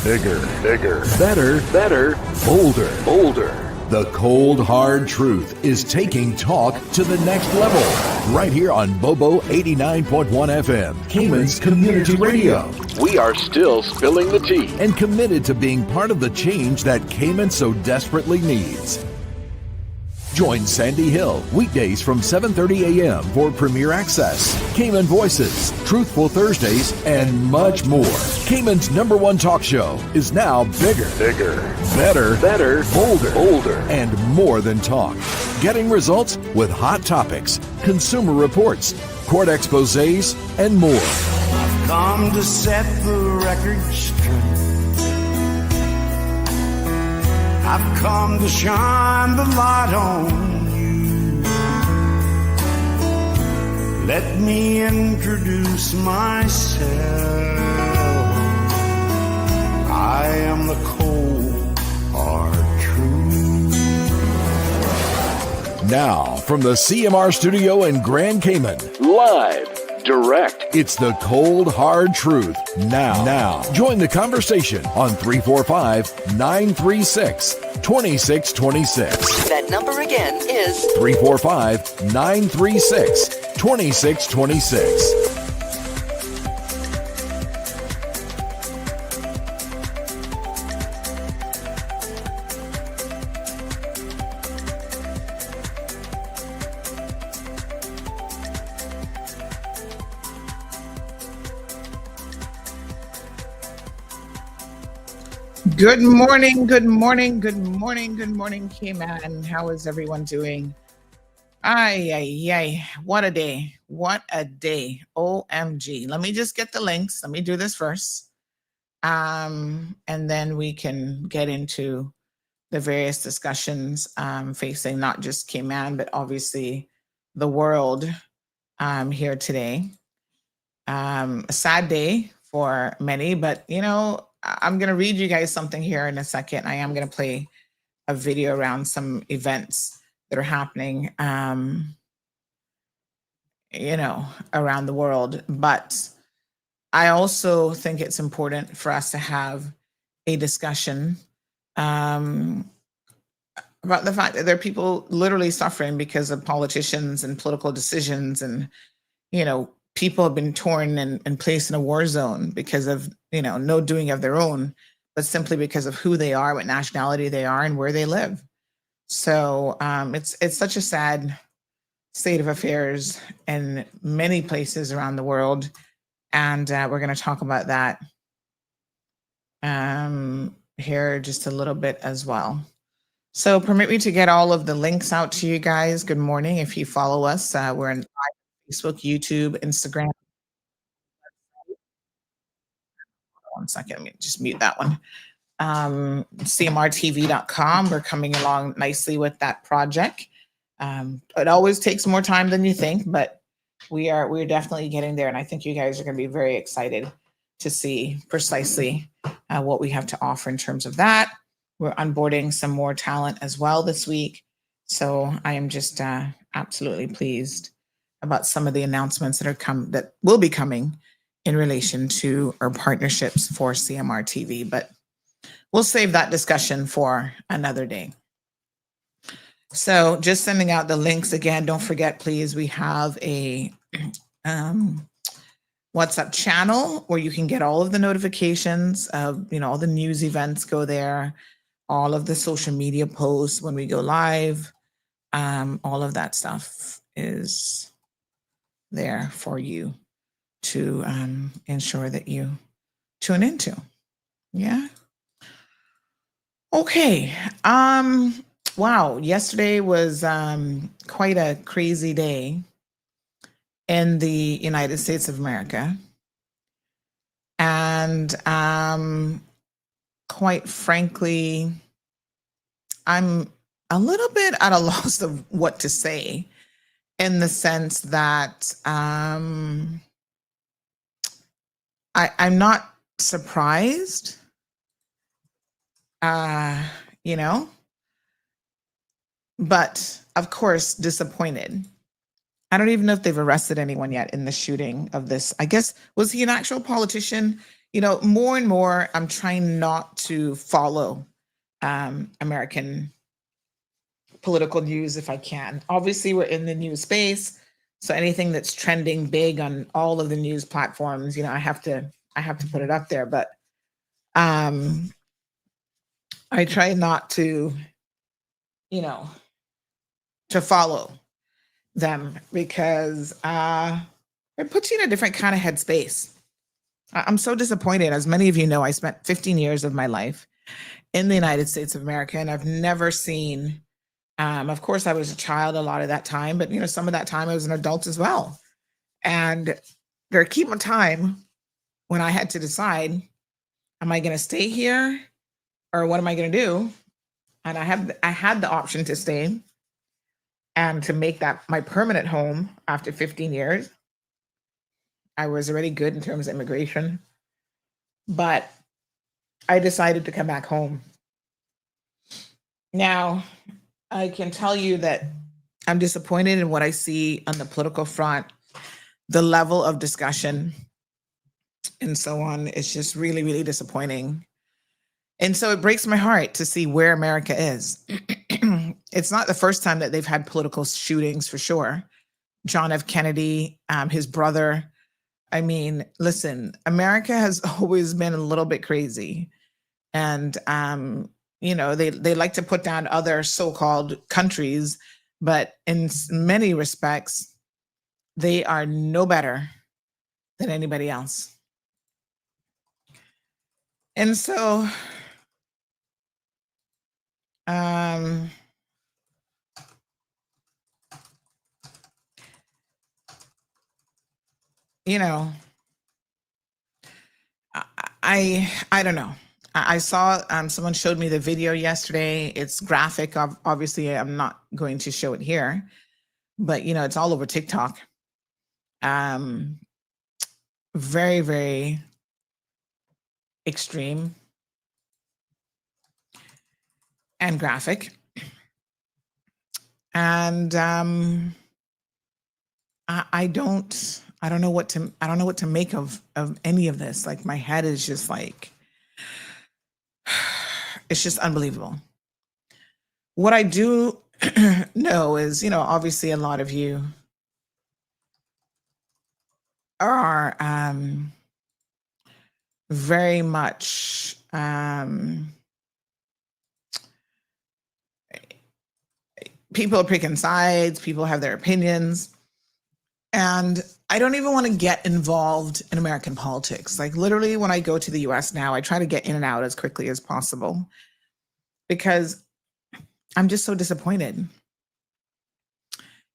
Bigger, better, bolder. The cold, hard truth is taking talk to the next level. Right here on Bobo 89.1 FM, Cayman's Community Radio. We are still spilling the tea and committed to being part of the change that Cayman so desperately needs. Join Sandy Hill weekdays from 7:30 a.m. for Premier Access, Cayman Voices, Truthful Thursdays, and much more. Cayman's #1 talk show is now bigger, better, bolder, and more than talk. Getting results with hot topics, consumer reports, court exposés, and more. I've come to set the record straight. I've come to shine the light on you. Let me introduce myself. I am the cold, hard truth. Now, from the CMR studio in Grand Cayman, live, direct, it's the cold, hard truth. Now, join the conversation on 345-936-2626. That number again is 345-936-2626. Good morning, Cayman. How is everyone doing? Ay. What a day. OMG. Let me just get the links. Let me do this first. And then we can get into the various discussions facing not just Cayman, but obviously the world here today. A sad day for many, but I'm going to read you guys something here in a second. I am going to play a video around some events that are happening, around the world. But I also think it's important for us to have a discussion about the fact that there are people literally suffering because of politicians and political decisions. And, people have been torn and placed in a war zone because of, no doing of their own, but simply because of who they are, what nationality they are, and where they live. So it's such a sad state of affairs in many places around the world. And we're going to talk about that here just a little bit as well. So permit me to get all of the links out to you guys. Good morning. If you follow us, we're in Facebook, YouTube, Instagram. One second, let me just mute that one. CMRTV.com. We're coming along nicely with that project. It always takes more time than you think, but we're definitely getting there. And I think you guys are going to be very excited to see precisely what we have to offer in terms of that. We're onboarding some more talent as well this week. So I am just absolutely pleased about some of the announcements that will be coming in relation to our partnerships for CMR TV, but we'll save that discussion for another day. So just sending out the links again. Don't forget, please, we have a WhatsApp channel where you can get all of the notifications of, all the news events go there, all of the social media posts when we go live, all of that stuff is there for you to ensure that you tune into. Yeah. Okay. Wow. Yesterday was quite a crazy day in the United States of America. And quite frankly, I'm a little bit at a loss of what to say, in the sense that I'm not surprised, but of course disappointed. I don't even know if they've arrested anyone yet in the shooting of this. I guess, was he an actual politician? more and more, I'm trying not to follow American political news if I can. Obviously, we're in the news space, so anything that's trending big on all of the news platforms, I have to put it up there. But I try not to, to follow them because it puts you in a different kind of headspace. I'm so disappointed. As many of you know, I spent 15 years of my life in the United States of America, and I've never seen, of course, I was a child a lot of that time, but some of that time I was an adult as well. And there came a time when I had to decide, am I going to stay here or what am I going to do? And I had the option to stay and to make that my permanent home after 15 years. I was already good in terms of immigration, but I decided to come back home. Now, I can tell you that I'm disappointed in what I see on the political front. The level of discussion and so on is just really, really disappointing. And so it breaks my heart to see where America is. It's not the first time that they've had political shootings, for sure. John F. Kennedy, his brother. I mean, listen, America has always been a little bit crazy. And, they like to put down other so-called countries, but in many respects, they are no better than anybody else. And so, I don't know. I saw someone showed me the video yesterday. It's graphic. Obviously, I'm not going to show it here, but it's all over TikTok. Very, very extreme and graphic. And I don't know what to make of any of this. Like, my head is just like, it's just unbelievable. What I do know is, obviously a lot of you are very much people are picking sides, people have their opinions. And I don't even want to get involved in American politics. Like, literally, when I go to the US now, I try to get in and out as quickly as possible because I'm just so disappointed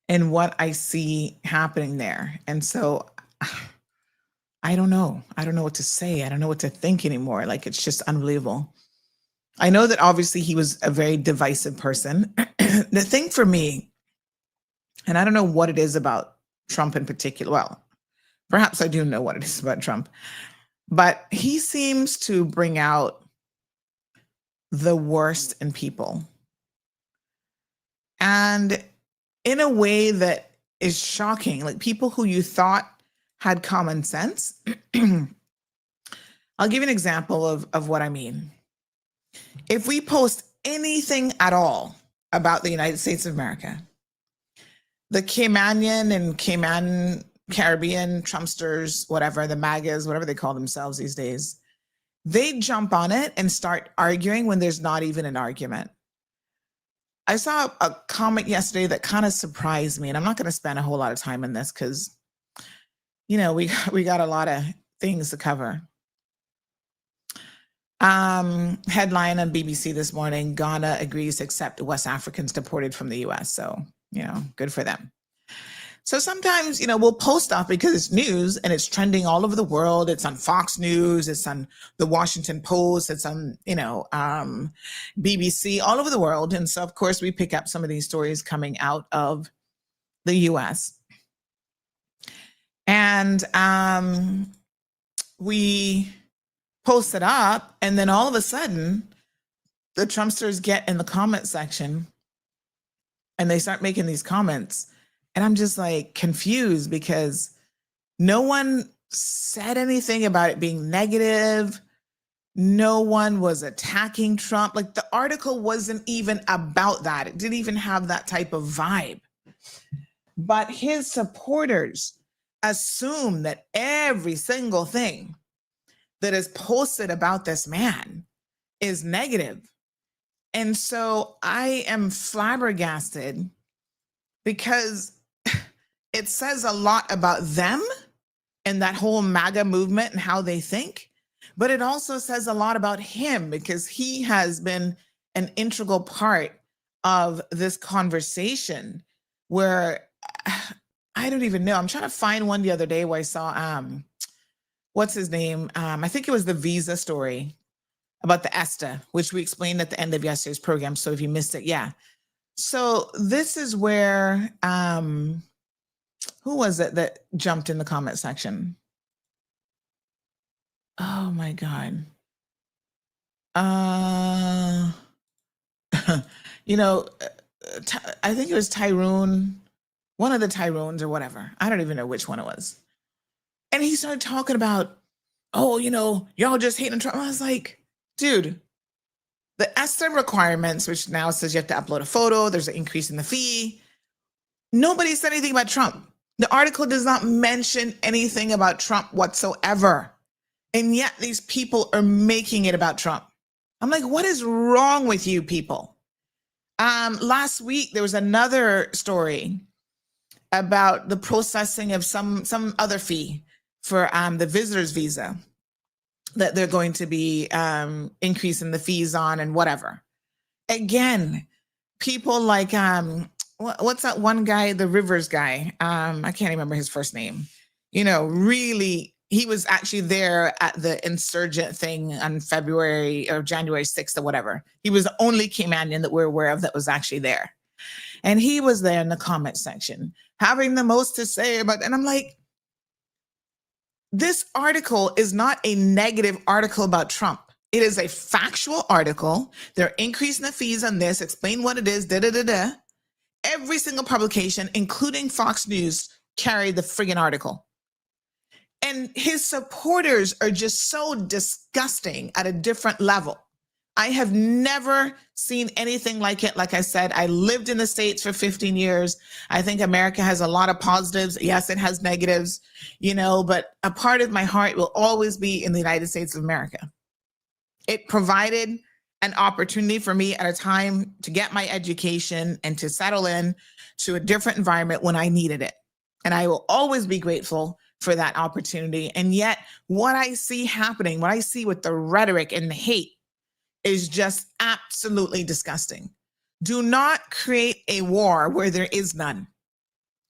in what I see happening there. And so I don't know. I don't know what to say. I don't know what to think anymore. Like, it's just unbelievable. I know that obviously he was a very divisive person. The thing for me, and I don't know what it is about Trump in particular. Well, perhaps I do know what it is about Trump, but he seems to bring out the worst in people. And in a way that is shocking, like people who you thought had common sense. I'll give you an example of what I mean. If we post anything at all about the United States of America, the Caymanian and Cayman Caribbean Trumpsters, whatever, the MAGAs, whatever they call themselves these days, they jump on it and start arguing when there's not even an argument. I saw a comment yesterday that kind of surprised me, and I'm not going to spend a whole lot of time on this because, we got a lot of things to cover. Headline on BBC this morning, Ghana agrees to accept West Africans deported from the US. So, good for them. So sometimes, we'll post stuff because it's news and it's trending all over the world. It's on Fox News, it's on the Washington Post, it's on, BBC, all over the world. And so, of course, we pick up some of these stories coming out of the US. And we post it up, and then all of a sudden, the Trumpsters get in the comment section and they start making these comments. And I'm just like confused because no one said anything about it being negative. No one was attacking Trump. Like, the article wasn't even about that. It didn't even have that type of vibe. But his supporters assume that every single thing that is posted about this man is negative. And so I am flabbergasted because it says a lot about them and that whole MAGA movement and how they think, but it also says a lot about him because he has been an integral part of this conversation where I don't even know. I'm trying to find one the other day where I saw, what's his name? I think it was the visa story about the ESTA, which we explained at the end of yesterday's program. So if you missed it, yeah. So this is where, who was it that jumped in the comment section? Oh my God. You know, I think it was Tyrone, one of the Tyrones or whatever. I don't even know which one it was. And he started talking about, oh, you know, y'all just hating Trump. I was like, dude, the ESTA requirements, which now says you have to upload a photo, there's an increase in the fee. Nobody said anything about Trump. The article does not mention anything about Trump whatsoever. And yet these people are making it about Trump. I'm like, what is wrong with you people? Last week, there was another story about the processing of some other fee for the visitor's visa that they're going to be increasing the fees on and whatever. Again, people like, what's that one guy, the Rivers guy? I can't remember his first name. You know, really, he was actually there at the insurgent thing on February or January 6th or whatever. He was the only Caymanian that we're aware of that was actually there. And he was there in the comment section, having the most to say about, and I'm like, this article is not a negative article about Trump. It is a factual article. They're increasing the fees on this, explain what it is, da-da-da-da. Every single publication, including Fox News, carried the friggin' article. And his supporters are just so disgusting at a different level. I have never seen anything like it. Like I said, I lived in the States for 15 years. I think America has a lot of positives. Yes, it has negatives, you know, but a part of my heart will always be in the United States of America. It provided an opportunity for me at a time to get my education and to settle in to a different environment when I needed it. And I will always be grateful for that opportunity. And yet what I see happening, what I see with the rhetoric and the hate is just absolutely disgusting. Do not create a war where there is none.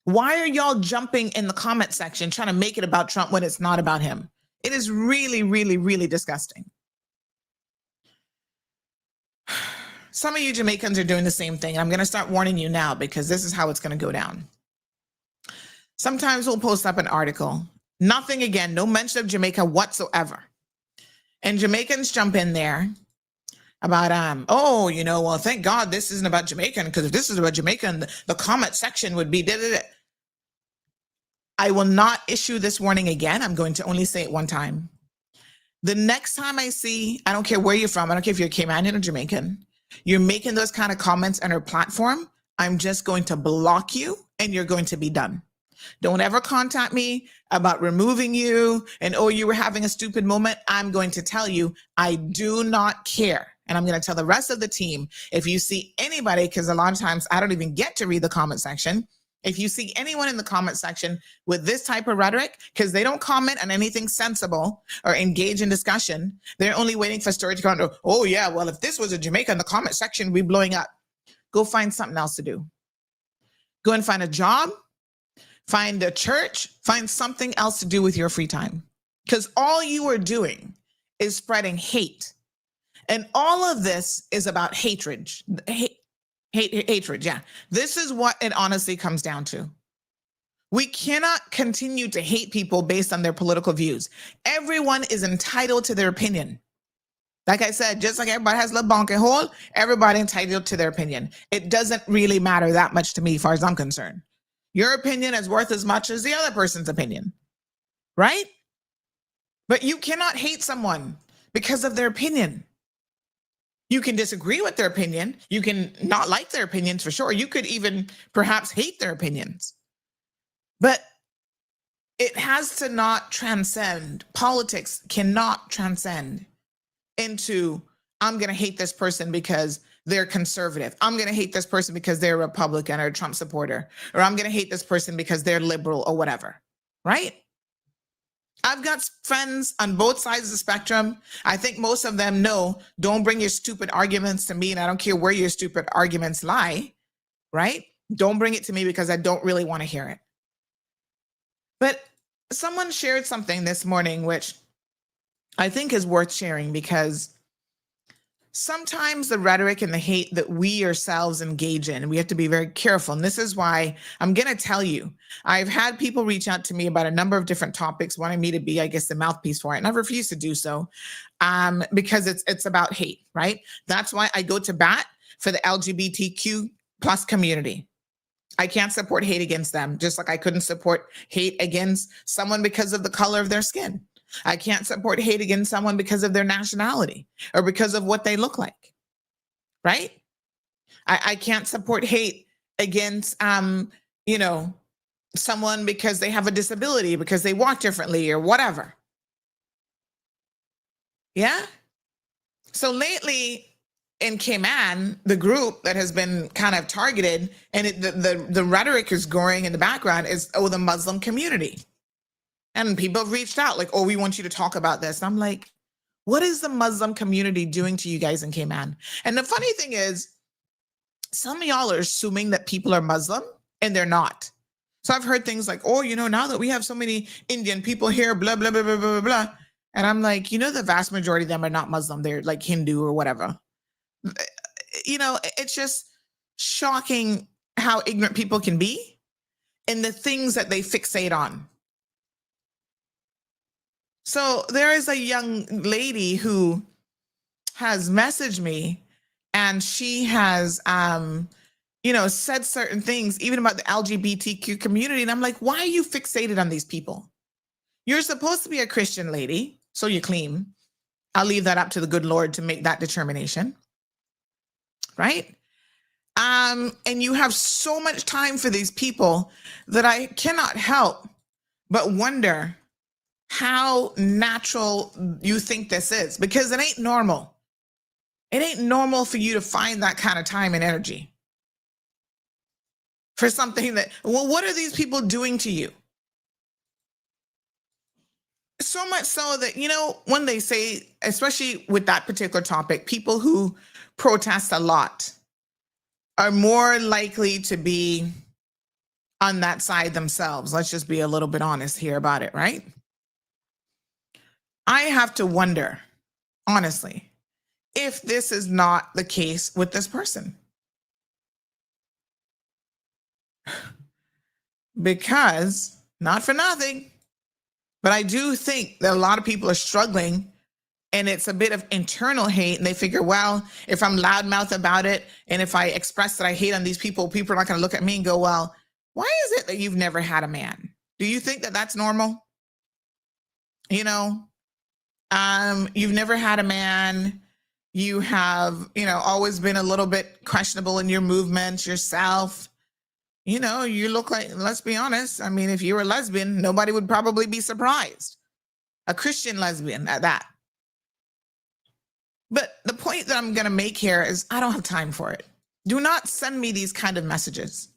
Why are y'all jumping in the comment section trying to make it about Trump when it's not about him? It is really, really, really disgusting. Some of you Jamaicans are doing the same thing. I'm going to start warning you now because this is how it's going to go down. Sometimes we'll post up an article, nothing again, no mention of Jamaica whatsoever. And Jamaicans jump in there about, oh, you know, well, thank God this isn't about Jamaican, because if this is about Jamaican, the comment section would be da-da-da. I will not issue this warning again. I'm going to only say it one time. The next time I see, I don't care where you're from, I don't care if you're Caymanian or Jamaican, you're making those kind of comments on our platform, I'm just going to block you and you're going to be done. Don't ever contact me about removing you and, oh, you were having a stupid moment. I'm going to tell you, I do not care. And I'm going to tell the rest of the team, if you see anybody, because a lot of times I don't even get to read the comment section. If you see anyone in the comment section with this type of rhetoric, because they don't comment on anything sensible or engage in discussion, they're only waiting for story to come out. Oh yeah, well, if this was a Jamaica in the comment section, we'd be blowing up. Go find something else to do. Go and find a job, find a church, find something else to do with your free time. Because all you are doing is spreading hate. And all of this is about hatred. Hatred, yeah. This is what it honestly comes down to. We cannot continue to hate people based on their political views. Everyone is entitled to their opinion. Like I said, just like everybody has a bonke hole, everybody entitled to their opinion. It doesn't really matter that much to me, as far as I'm concerned. Your opinion is worth as much as the other person's opinion, right? But you cannot hate someone because of their opinion. You can disagree with their opinion. You can not like their opinions for sure. You could even perhaps hate their opinions. But it has to not transcend. Politics cannot transcend into, I'm going to hate this person because they're conservative. I'm going to hate this person because they're a Republican or a Trump supporter. Or I'm going to hate this person because they're liberal or whatever. Right? I've got friends on both sides of the spectrum. I think most of them know, don't bring your stupid arguments to me, and I don't care where your stupid arguments lie, right? Don't bring it to me because I don't really want to hear it. But someone shared something this morning, which I think is worth sharing, because sometimes the rhetoric and the hate that we ourselves engage in, we have to be very careful. And this is why I'm going to tell you, I've had people reach out to me about a number of different topics, wanting me to be, I guess, the mouthpiece for it. And I've refused to do so because it's about hate, right? That's why I go to bat for the LGBTQ plus community. I can't support hate against them, just like I couldn't support hate against someone because of the color of their skin. I can't support hate against someone because of their nationality or because of what they look like, right? I can't support hate against, someone because they have a disability, because they walk differently or whatever. Yeah? So lately in Cayman, the group that has been kind of targeted, and the rhetoric is growing in the background, is, the Muslim community. And people have reached out like, we want you to talk about this. And I'm like, what is the Muslim community doing to you guys in Cayman? And the funny thing is, some of y'all are assuming that people are Muslim, and they're not. So I've heard things like, now that we have so many Indian people here, blah, blah, blah, blah, blah, blah. And I'm like, the vast majority of them are not Muslim. They're like Hindu or whatever. It's just shocking how ignorant people can be and the things that they fixate on. So there is a young lady who has messaged me, and she has, said certain things, even about the LGBTQ community. And I'm like, why are you fixated on these people? You're supposed to be a Christian lady, so you claim. I'll leave that up to the good Lord to make that determination. Right? And you have so much time for these people that I cannot help but wonder how natural you think this is, because it ain't normal. It ain't normal for you to find that kind of time and energy for something that, what are these people doing to you? So much so that, when they say, especially with that particular topic, people who protest a lot are more likely to be on that side themselves. Let's just be a little bit honest here about it, right? I have to wonder, honestly, if this is not the case with this person. Because, not for nothing, but I do think that a lot of people are struggling, and it's a bit of internal hate, and they figure, well, if I'm loudmouth about it, and if I express that I hate on these people, people are not going to look at me and go, well, why is it that you've never had a man? Do you think that that's normal? You've never had a man. You have, always been a little bit questionable in your movements yourself. You look like, let's be honest. I mean, if you were a lesbian, nobody would probably be surprised. A Christian lesbian at that. But the point that I'm going to make here is I don't have time for it. Do not send me these kind of messages.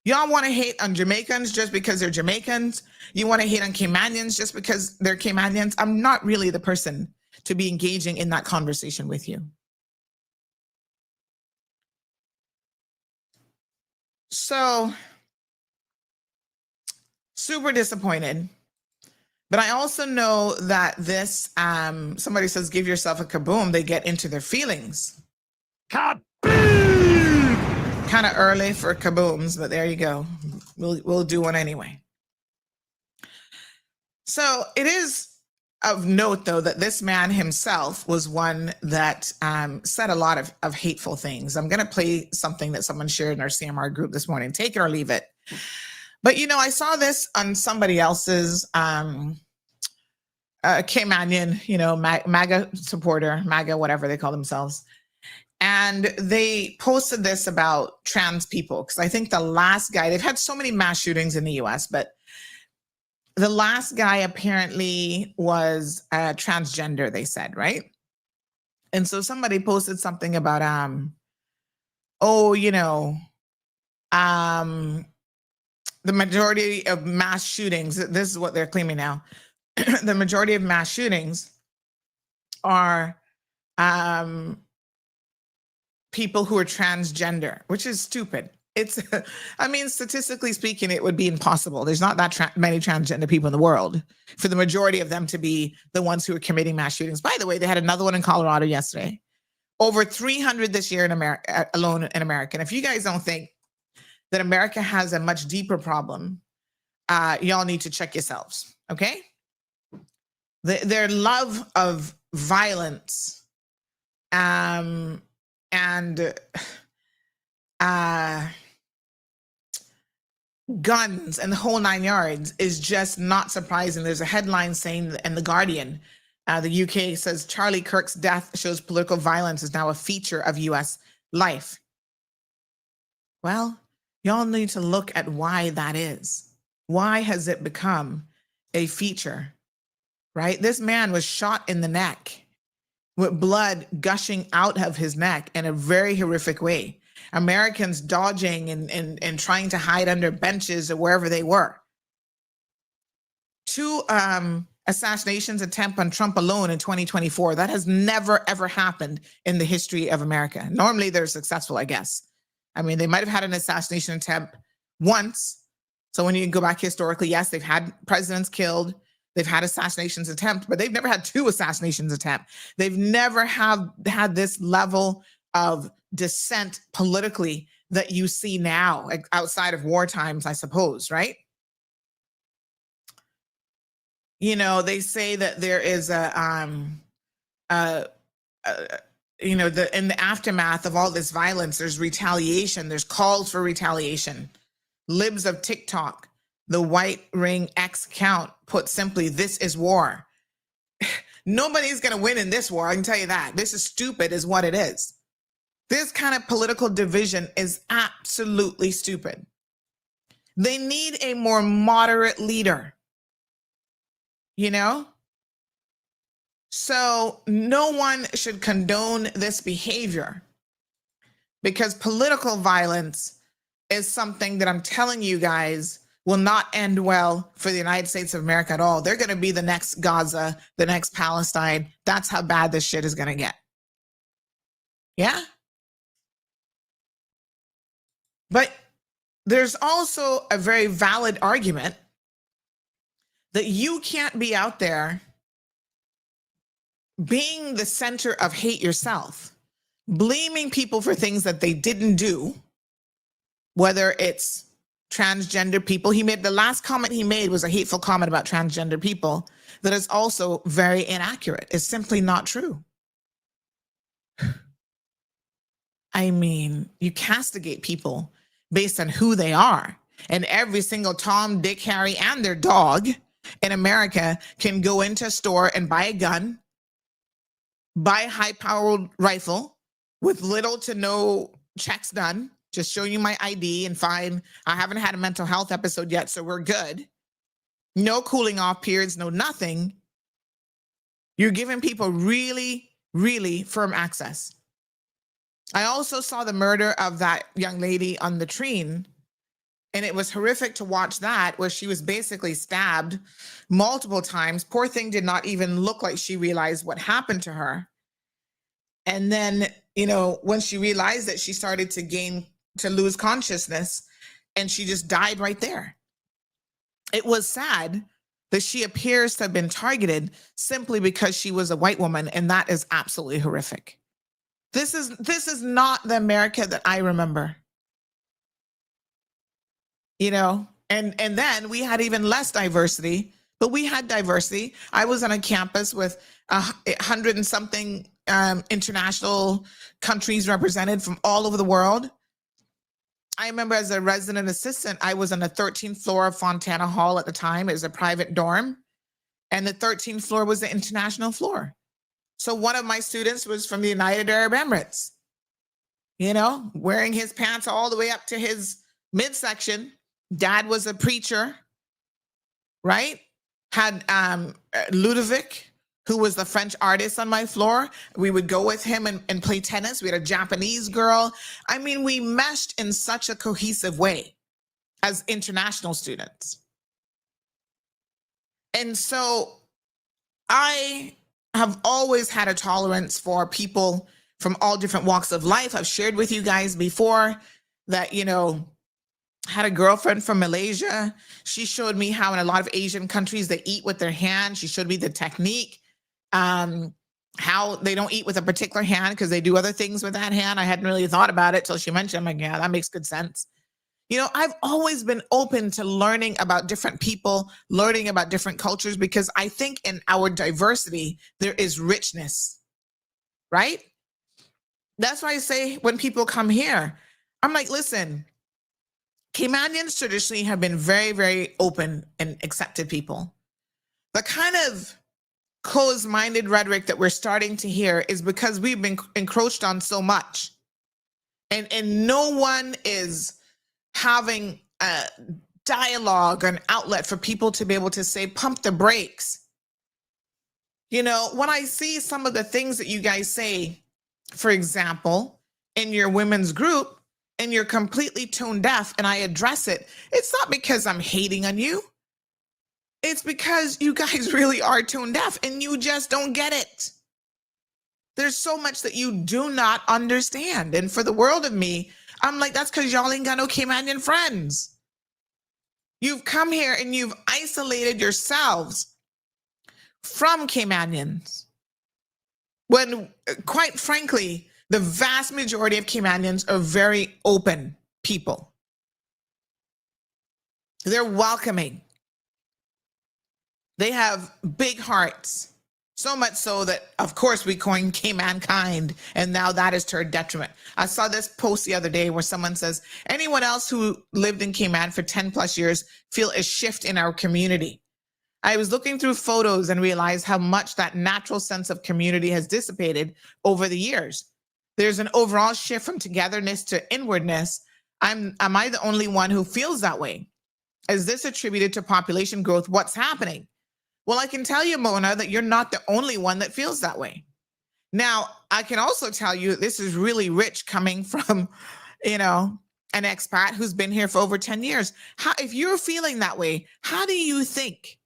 Y'all want to hate on Jamaicans just because they're Jamaicans. You want to hate on Caymanians just because they're Caymanians. I'm not really the person to be engaging in that conversation with you. So, super disappointed. But I also know that this, somebody says, give yourself a kaboom, they get into their feelings. Kaboom! Kind of early for kabooms, but there you go. We'll do one anyway. So it is of note, though, that this man himself was one that said a lot of hateful things. I'm going to play something that someone shared in our CMR group this morning. Take it or leave it. But, I saw this on somebody else's Kim Mannion, MAGA supporter, MAGA, whatever they call themselves. And they posted this about trans people, because I think the last guy, they've had so many mass shootings in the US, but the last guy apparently was transgender, they said, right? And so somebody posted something about, the majority of mass shootings, this is what they're claiming now, the majority of mass shootings are people who are transgender, which is stupid. It's, I mean, statistically speaking, it would be impossible. There's not that many transgender people in the world for the majority of them to be the ones who are committing mass shootings. By the way, they had another one in Colorado yesterday. Over 300 this year in America, alone in America. And if you guys don't think that America has a much deeper problem, y'all need to check yourselves, okay? Their love of violence and guns and the whole 9 yards is just not surprising. There's a headline saying in The Guardian, the UK says Charlie Kirk's death shows political violence is now a feature of US life. Well, y'all need to look at why that is. Why has it become a feature, right? This man was shot in the neck with blood gushing out of his neck in a very horrific way. Americans dodging and trying to hide under benches or wherever they were. 2 assassinations attempt on Trump alone in 2024. That has never, ever happened in the history of America. Normally they're successful, I guess. I mean, they might have had an assassination attempt once. So when you go back historically, yes, they've had presidents killed. They've had assassinations attempt, but they've never had 2 assassinations attempt. They've never had this level of dissent politically that you see now, like outside of war times, I suppose, right? They say that there is in the aftermath of all this violence, there's retaliation, there's calls for retaliation. Libs of TikTok, the White Ring X account, put simply, this is war. Nobody's going to win in this war, I can tell you that. This is stupid is what it is. This kind of political division is absolutely stupid. They need a more moderate leader, So no one should condone this behavior, because political violence is something that I'm telling you guys will not end well for the United States of America at all. They're going to be the next Gaza, the next Palestine. That's how bad this shit is going to get. Yeah? But there's also a very valid argument that you can't be out there being the center of hate yourself, blaming people for things that they didn't do, whether it's transgender people. The last comment he made was a hateful comment about transgender people that is also very inaccurate. It's simply not true. I mean, you castigate people based on who they are. And every single Tom, Dick, Harry, and their dog in America can go into a store and buy a gun, buy a high-powered rifle with little to no checks done, just show you my ID and fine. I haven't had a mental health episode yet, so we're good. No cooling off periods, no nothing. You're giving people really, really firm access. I also saw the murder of that young lady on the train, and it was horrific to watch that, where she was basically stabbed multiple times. Poor thing did not even look like she realized what happened to her. And then, when she realized that, she started to lose consciousness, and she just died right there. It was sad that she appears to have been targeted simply because she was a white woman, and that is absolutely horrific. This is not the America that I remember. And then we had even less diversity, but we had diversity. I was on a campus with 100 and something international countries represented from all over the world. I remember as a resident assistant, I was on the 13th floor of Fontana Hall at the time. It was a private dorm. And the 13th floor was the international floor. So one of my students was from the United Arab Emirates, wearing his pants all the way up to his midsection. Dad was a preacher, right? Had Ludovic, who was the French artist, on my floor. We would go with him and play tennis. We had a Japanese girl. I mean, we meshed in such a cohesive way as international students. And so I have always had a tolerance for people from all different walks of life. I've shared with you guys before that, had a girlfriend from Malaysia. She showed me how in a lot of Asian countries they eat with their hand. She showed me the technique, how they don't eat with a particular hand because they do other things with that hand. I hadn't really thought about it till she mentioned it. I'm like, yeah, that makes good sense. I've always been open to learning about different people, learning about different cultures, because I think in our diversity, there is richness, right? That's why I say when people come here, I'm like, listen, Caymanians traditionally have been very, very open and accepted people. The kind of closed-minded rhetoric that we're starting to hear is because we've been encroached on so much. And no one is having a dialogue or an outlet for people to be able to say, pump the brakes. When I see some of the things that you guys say, for example, in your women's group, and you're completely tone deaf, and I address it, it's not because I'm hating on you. It's because you guys really are tone deaf and you just don't get it. There's so much that you do not understand. And for the world of me, I'm like, that's because y'all ain't got no Caymanian friends. You've come here and you've isolated yourselves from Caymanians. When, quite frankly, the vast majority of Caymanians are very open people. They're welcoming. They have big hearts. So much so that, of course, we coined Caymankind, and now that is to our detriment. I saw this post the other day where someone says, anyone else who lived in Cayman for 10 plus years feel a shift in our community. I was looking through photos and realized how much that natural sense of community has dissipated over the years. There's an overall shift from togetherness to inwardness. Am I the only one who feels that way? Is this attributed to population growth? What's happening? Well, I can tell you, Mona, that you're not the only one that feels that way. Now, I can also tell you this is really rich coming from, an expat who's been here for over 10 years. If you're feeling that way, how do you think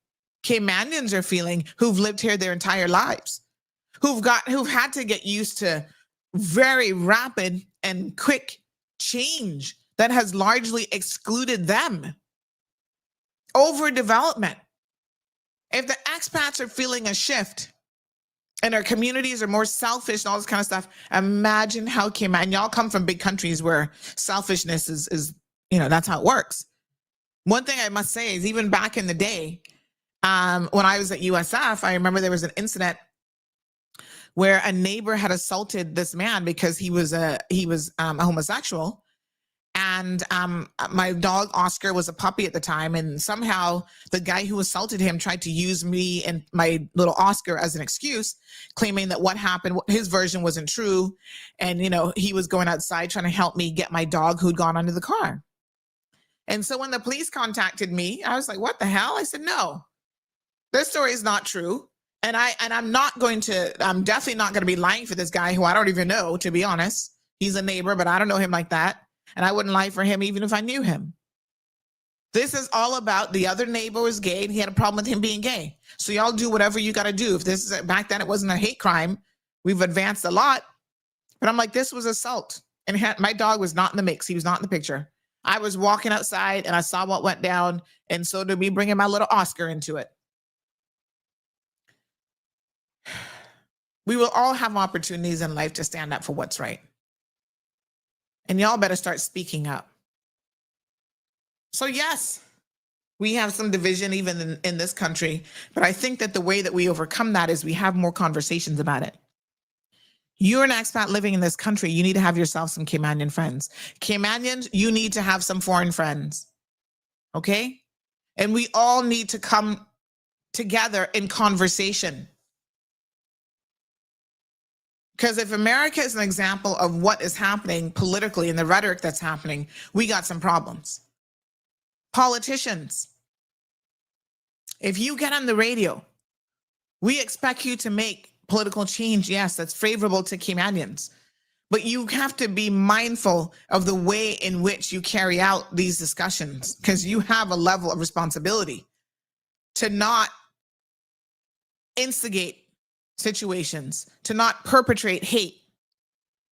Caymanians are feeling who've lived here their entire lives, who've had to get used to very rapid and quick change that has largely excluded them? Overdevelopment. If the expats are feeling a shift and our communities are more selfish and all this kind of stuff, imagine how Cayman, y'all come from big countries where selfishness is that's how it works. One thing I must say is even back in the day, when I was at USF, I remember there was an incident where a neighbor had assaulted this man because he was a homosexual. And my dog, Oscar, was a puppy at the time. And somehow the guy who assaulted him tried to use me and my little Oscar as an excuse, claiming that what happened, his version wasn't true. And, he was going outside trying to help me get my dog who'd gone under the car. And so when the police contacted me, I was like, what the hell? I said, no, this story is not true. And I'm definitely not going to be lying for this guy who I don't even know, to be honest. He's a neighbor, but I don't know him like that. And I wouldn't lie for him even if I knew him. This is all about the other neighbor was gay and he had a problem with him being gay. So y'all do whatever you got to do. If this is back then, it wasn't a hate crime. We've advanced a lot. But I'm like, this was assault. And my dog was not in the mix. He was not in the picture. I was walking outside and I saw what went down. And so did me bringing my little Oscar into it. We will all have opportunities in life to stand up for what's right. And y'all better start speaking up. So yes, we have some division even in this country, but I think that the way that we overcome that is we have more conversations about it. You're an expat living in this country. You need to have yourself some Caymanian friends. Caymanians, you need to have some foreign friends. Okay? And we all need to come together in conversation. Because if America is an example of what is happening politically and the rhetoric that's happening, we got some problems. Politicians, if you get on the radio, we expect you to make political change, yes, that's favorable to Canadians. But you have to be mindful of the way in which you carry out these discussions, because you have a level of responsibility to not instigate situations, to not perpetrate hate.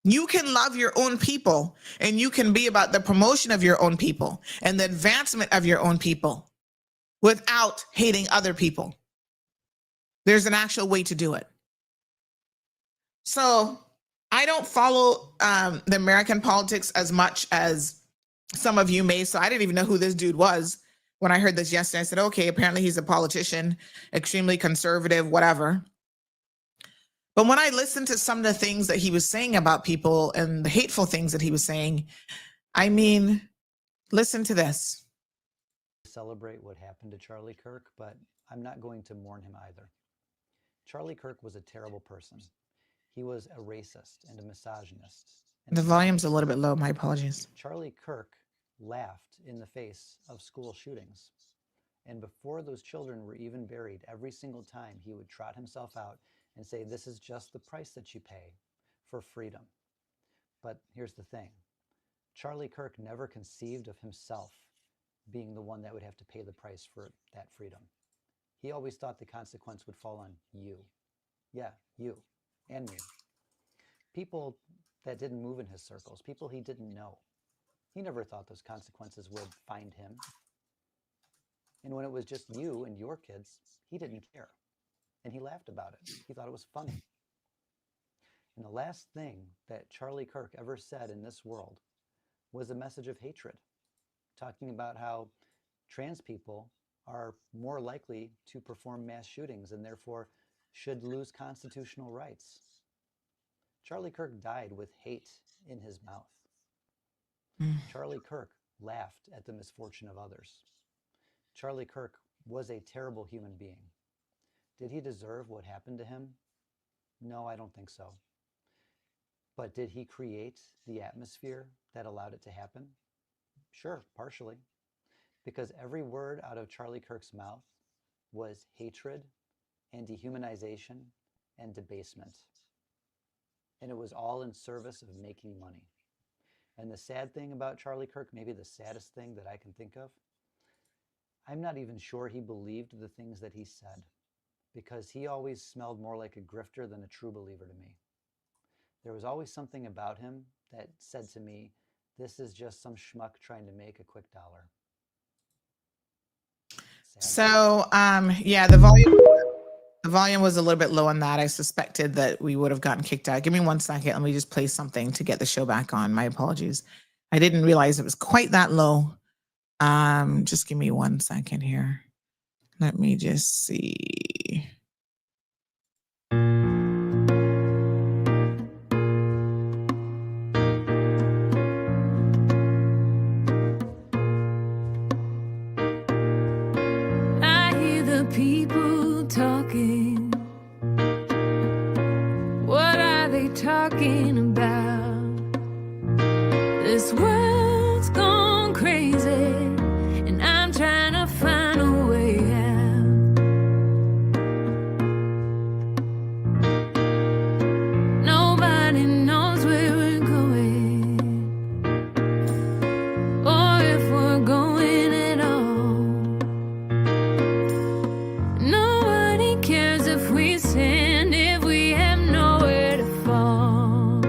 You can love your own people, and you can be about the promotion of your own people and the advancement of your own people without hating other people. There's an actual way to do it. So I don't follow the American politics as much as some of you may. So I didn't even know who this dude was. When I heard this yesterday, I said, okay, apparently he's a politician, extremely conservative, whatever. But when I listened to some of the things that he was saying about people and the hateful things that he was saying, I mean, listen to this. Celebrate what happened to Charlie Kirk, but I'm not going to mourn him either. Charlie Kirk was a terrible person. He was a racist and a misogynist. The volume's a little bit low, my apologies. Charlie Kirk laughed in the face of school shootings. And before those children were even buried, every single time he would trot himself out and say, this is just the price that you pay for freedom. But here's the thing. Charlie Kirk never conceived of himself being the one that would have to pay the price for that freedom. He always thought the consequence would fall on you. Yeah, you and me. People that didn't move in his circles, people he didn't know. He never thought those consequences would find him. And when it was just you and your kids, he didn't care. And he laughed about it. He thought it was funny. And the last thing that Charlie Kirk ever said in this world was a message of hatred, talking about how trans people are more likely to perform mass shootings and therefore should lose constitutional rights. Charlie Kirk died with hate in his mouth. Charlie Kirk laughed at the misfortune of others. Charlie Kirk was a terrible human being. Did he deserve what happened to him? No, I don't think so. But did he create the atmosphere that allowed it to happen? Sure, partially. Because every word out of Charlie Kirk's mouth was hatred and dehumanization and debasement. And it was all in service of making money. And the sad thing about Charlie Kirk, maybe the saddest thing that I can think of, I'm not even sure he believed the things that he said, because he always smelled more like a grifter than a true believer to me. There was always something about him that said to me, this is just some schmuck trying to make a quick dollar. Sad. So, yeah, the volume was a little bit low on that. I suspected that we would have gotten kicked out. Give me 1 second. Let me just play something to get the show back on. My apologies. I didn't realize it was quite that low. Just give me 1 second here. Let me just see. I hear the people talking. What are they talking about? This world's gone crazy, and I'm trying to find a way out. Nobody knows where we're going, or if we're going at all. Nobody cares if we sin, if we have nowhere to fall.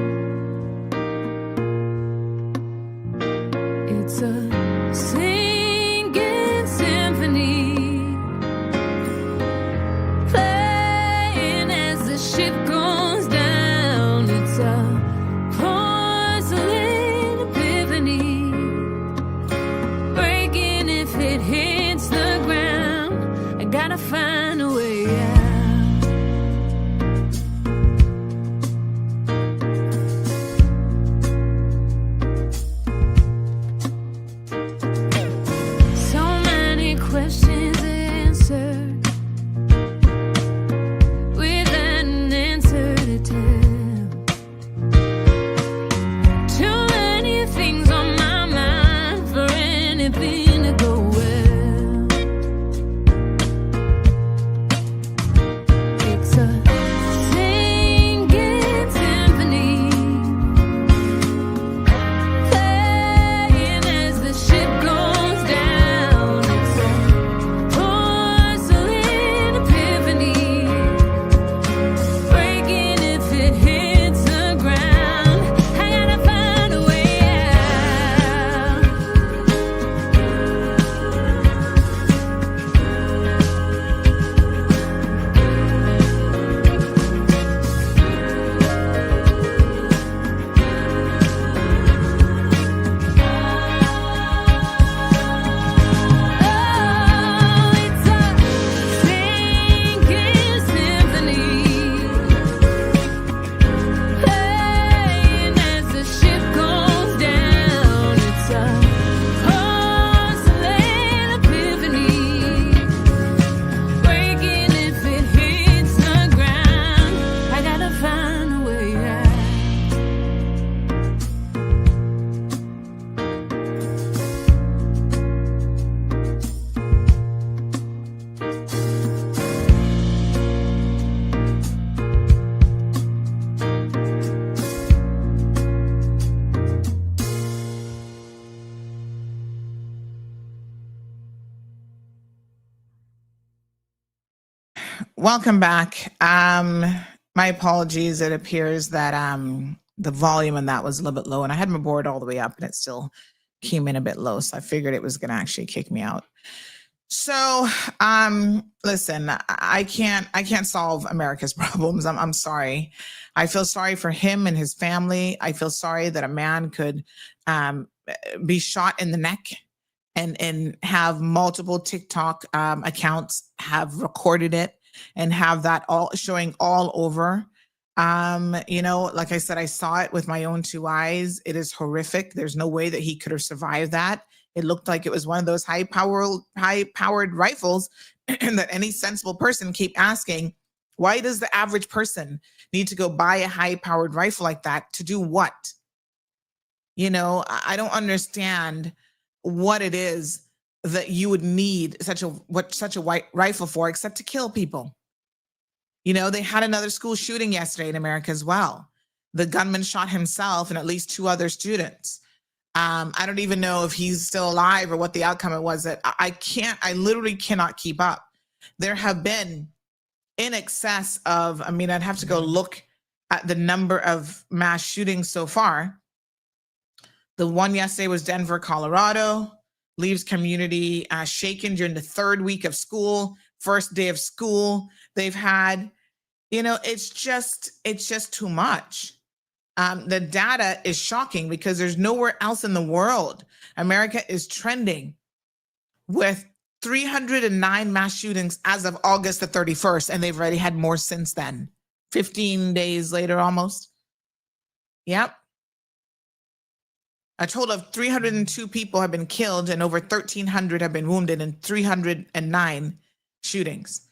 Welcome back. My apologies. It appears that the volume on that was a little bit low, and I had my board all the way up, and it still came in a bit low. So I figured it was going to actually kick me out. So, listen, I can't solve America's problems. I'm sorry. I feel sorry for him and his family. I feel sorry that a man could be shot in the neck and have multiple TikTok accounts have recorded it and have that all showing all over. Like I said, I saw it with my own two eyes. It is horrific. There's no way that he could have survived that. It looked like it was one of those high-powered rifles that any sensible person keep asking, why does the average person need to go buy a high-powered rifle like that to do what? I don't understand what it is that you would need such a white rifle for, except to kill people. They had another school shooting yesterday in America as well. The gunman shot himself and at least 2 other students. I don't even know if he's still alive or what the outcome it was. That I literally cannot keep up. There have been in excess of, I'd have to go look at the number of mass shootings so far. The one yesterday was Denver, Colorado, leaves community shaken during the 3rd week of school, first day of school. They've had, it's just too much. The data is shocking because there's nowhere else in the world. America is trending with 309 mass shootings as of August the 31st, and they've already had more since then. 15 days later, almost. Yep. A total of 302 people have been killed and over 1,300 have been wounded in 309 shootings.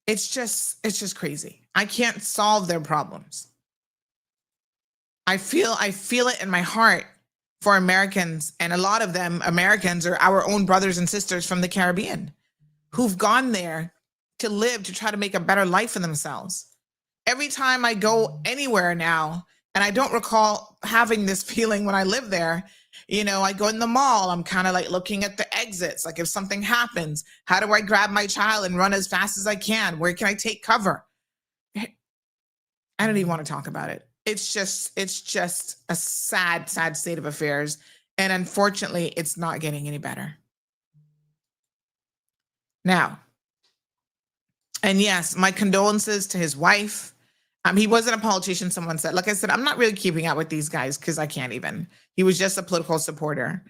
It's just crazy. I can't solve their problems. I feel it in my heart for Americans, and a lot of them, Americans, are our own brothers and sisters from the Caribbean who've gone there to live, to try to make a better life for themselves. Every time I go anywhere now, and I don't recall having this feeling when I lived there, I go in the mall, I'm kind of like looking at the exits, like if something happens, how do I grab my child and run as fast as I can? Where can I take cover? I don't even want to talk about it. It's just a sad state of affairs. And unfortunately, it's not getting any better. Now, and yes, my condolences to his wife. He wasn't a politician, someone said. Like I said, I'm not really keeping up with these guys because I can't even. He was just a political supporter.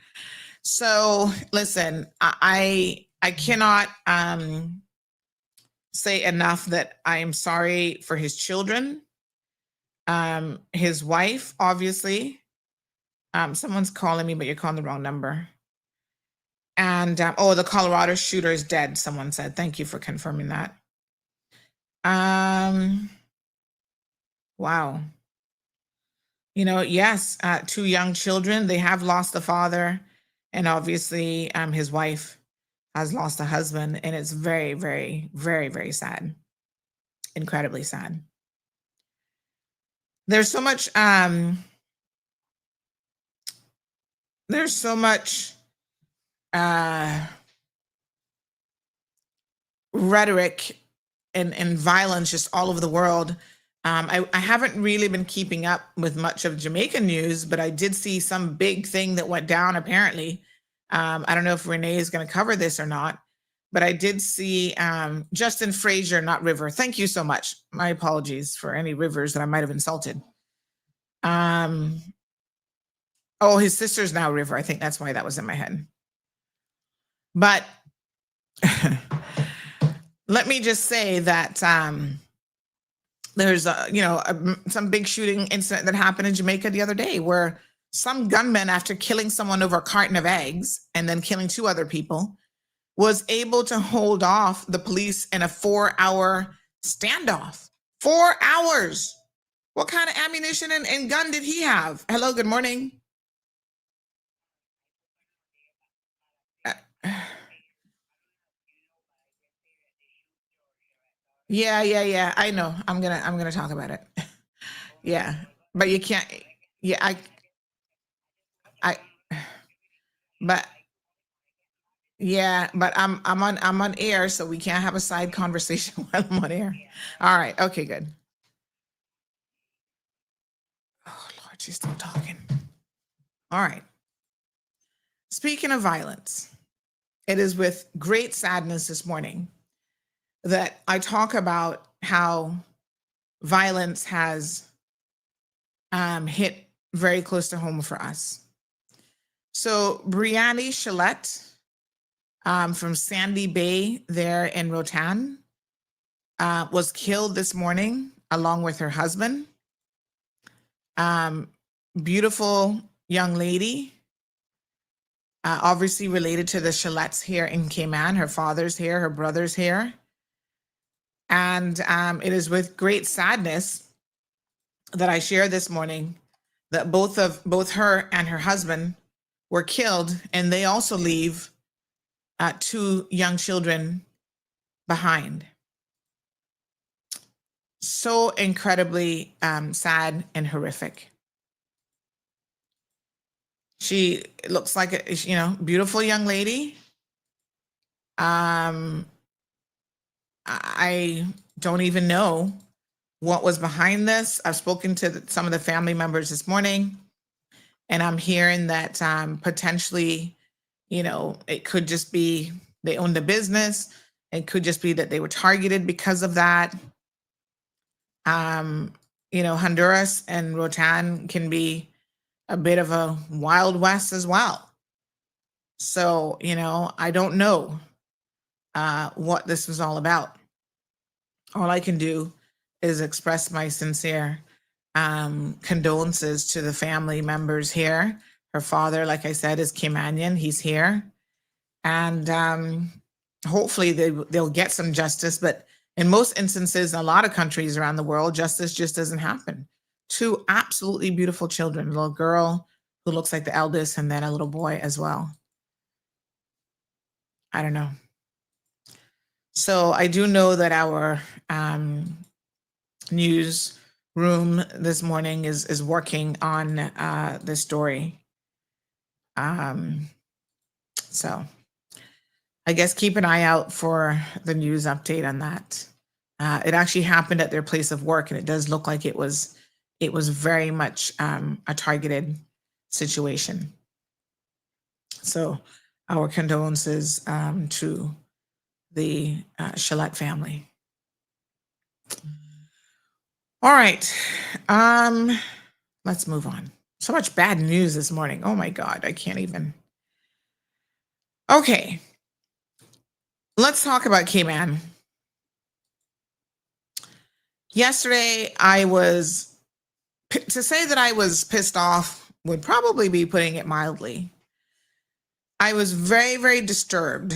So listen, I cannot say enough that I am sorry for his children. His wife, obviously. Someone's calling me, but you're calling the wrong number. And the Colorado shooter is dead, someone said. Thank you for confirming that. Wow. Yes, 2 young children. They have lost a father, and obviously his wife has lost a husband, and it's very, very, very, very sad. Incredibly sad. There's so much rhetoric and violence just all over the world. I haven't really been keeping up with much of Jamaican news, but I did see some big thing that went down apparently. I don't know if Renee is going to cover this or not, but I did see Justin Frazier, not River. Thank you so much. My apologies for any Rivers that I might have insulted. His sister's now River. I think that's why that was in my head. But let me just say that there's some big shooting incident that happened in Jamaica the other day where some gunman, after killing someone over a carton of eggs and then killing 2 other people, was able to hold off the police in a 4-hour standoff. 4 hours. What kind of ammunition and gun did he have? Hello, good morning. Yeah. I know. I'm gonna talk about it. Yeah, but you can't. Yeah, but Yeah, but I'm on air, so we can't have a side conversation while I'm on air. All right. Okay, good. Oh Lord, she's still talking. All right. Speaking of violence, it is with great sadness this morning that I talk about how violence has hit very close to home for us. So Brianne Shillette from Sandy Bay there in Rotan was killed this morning along with her husband. Beautiful young lady, obviously related to the Shillettes here in Cayman. Her father's here, her brother's here. And it is with great sadness that I share this morning that both her and her husband were killed, and they also leave 2 young children behind. So incredibly sad and horrific. She looks like a beautiful young lady. I don't even know what was behind this. I've spoken to some of the family members this morning, and I'm hearing that potentially, it could just be they owned the business. It could just be that they were targeted because of that. Honduras and Rotan can be a bit of a Wild West as well. So, I don't know what this was all about. All I can do is express my sincere condolences to the family members here. Her father, like I said, is Caymanian. He's here. And hopefully they'll get some justice. But in most instances, in a lot of countries around the world, justice just doesn't happen. 2 absolutely beautiful children, a little girl who looks like the eldest, and then a little boy as well. I don't know. So I do know that our newsroom this morning is working on this story. So I guess keep an eye out for the news update on that. It actually happened at their place of work, and it does look like it was very much a targeted situation. So our condolences to the Shillette family. All right, let's move on. So much bad news this morning. Oh my God, I can't even. Okay, let's talk about Cayman. Yesterday, to say that I was pissed off would probably be putting it mildly. I was very, very disturbed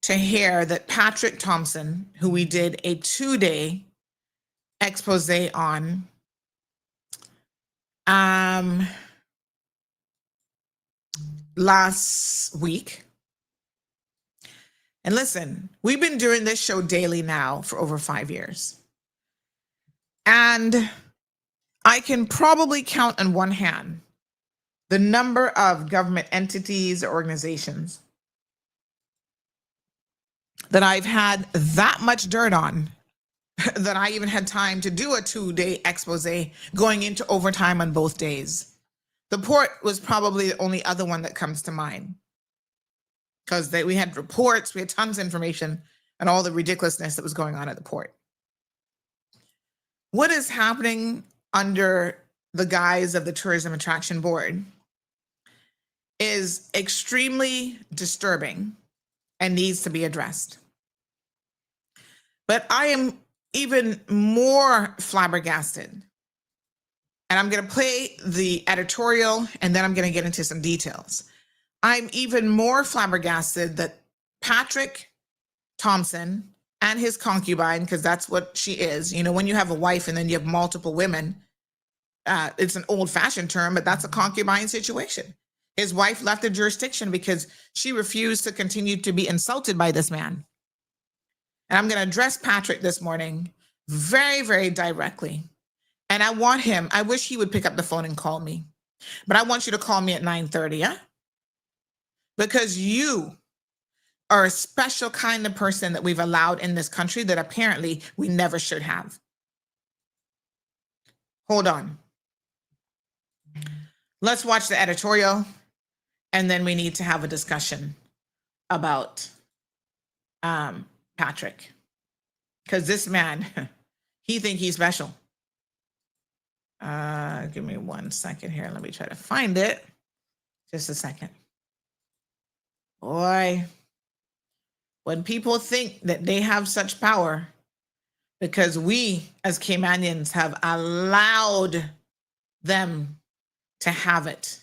to hear that Patrick Thompson, who we did a 2-day expose on, last week. And listen, we've been doing this show daily now for over 5 years. And I can probably count on one hand the number of government entities or organizations that I've had that much dirt on that I even had time to do a 2-day expose going into overtime on both days. The port was probably the only other one that comes to mind, because we had reports, we had tons of information and all the ridiculousness that was going on at the port. What is happening under the guise of the Tourism Attraction Board is extremely disturbing and needs to be addressed. But I am even more flabbergasted. And I'm going to play the editorial, and then I'm going to get into some details. I'm even more flabbergasted that Patrick Thompson and his concubine, because that's what she is. When you have a wife and then you have multiple women, it's an old-fashioned term, but that's a concubine situation. His wife left the jurisdiction because she refused to continue to be insulted by this man. And I'm going to address Patrick this morning very, very directly. And I wish he would pick up the phone and call me. But I want you to call me at 9:30, yeah? because you are a special kind of person that we've allowed in this country that apparently we never should have. Hold on. Let's watch the editorial, and then we need to have a discussion about Patrick, because this man, he think he's special. Give me 1 second here. Let me try to find it. Just a second. Boy, when people think that they have such power because we as Caymanians have allowed them to have it,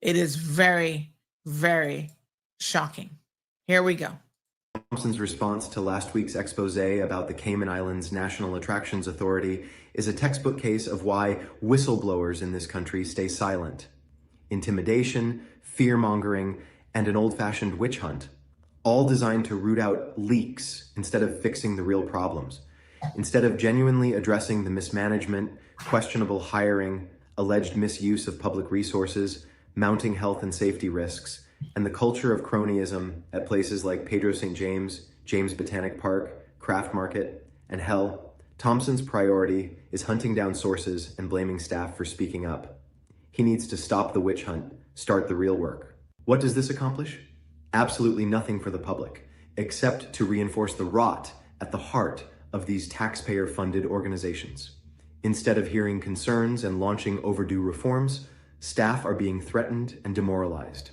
it is very, very shocking. Here we go. Thompson's response to last week's expose about the Cayman Islands National Attractions Authority is a textbook case of why whistleblowers in this country stay silent. Intimidation, fear-mongering, and an old-fashioned witch hunt, all designed to root out leaks instead of fixing the real problems. Instead of genuinely addressing the mismanagement, questionable hiring, alleged misuse of public resources, mounting health and safety risks, and the culture of cronyism at places like Pedro St. James, James Botanic Park, Craft Market, and hell, Thompson's priority is hunting down sources and blaming staff for speaking up. He needs to stop the witch hunt, start the real work. What does this accomplish? Absolutely nothing for the public, except to reinforce the rot at the heart of these taxpayer-funded organizations. Instead of hearing concerns and launching overdue reforms, staff are being threatened and demoralized.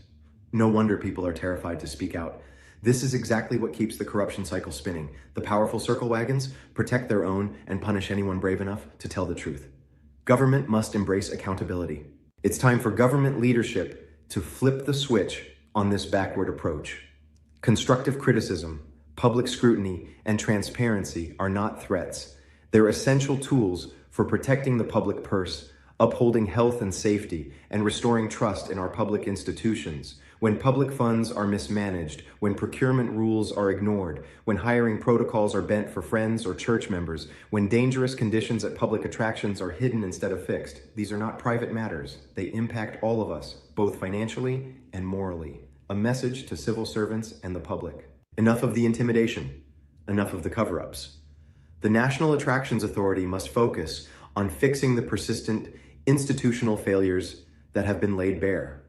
No wonder people are terrified to speak out. This is exactly what keeps the corruption cycle spinning. The powerful circle wagons protect their own and punish anyone brave enough to tell the truth. Government must embrace accountability. It's time for government leadership to flip the switch on this backward approach. Constructive criticism, public scrutiny, and transparency are not threats. They're essential tools for protecting the public purse, upholding health and safety, and restoring trust in our public institutions. When public funds are mismanaged, when procurement rules are ignored, when hiring protocols are bent for friends or church members, when dangerous conditions at public attractions are hidden instead of fixed, these are not private matters. They impact all of us, both financially and morally. A message to civil servants and the public. Enough of the intimidation. Enough of the cover-ups. The National Attractions Authority must focus on fixing the persistent institutional failures that have been laid bare.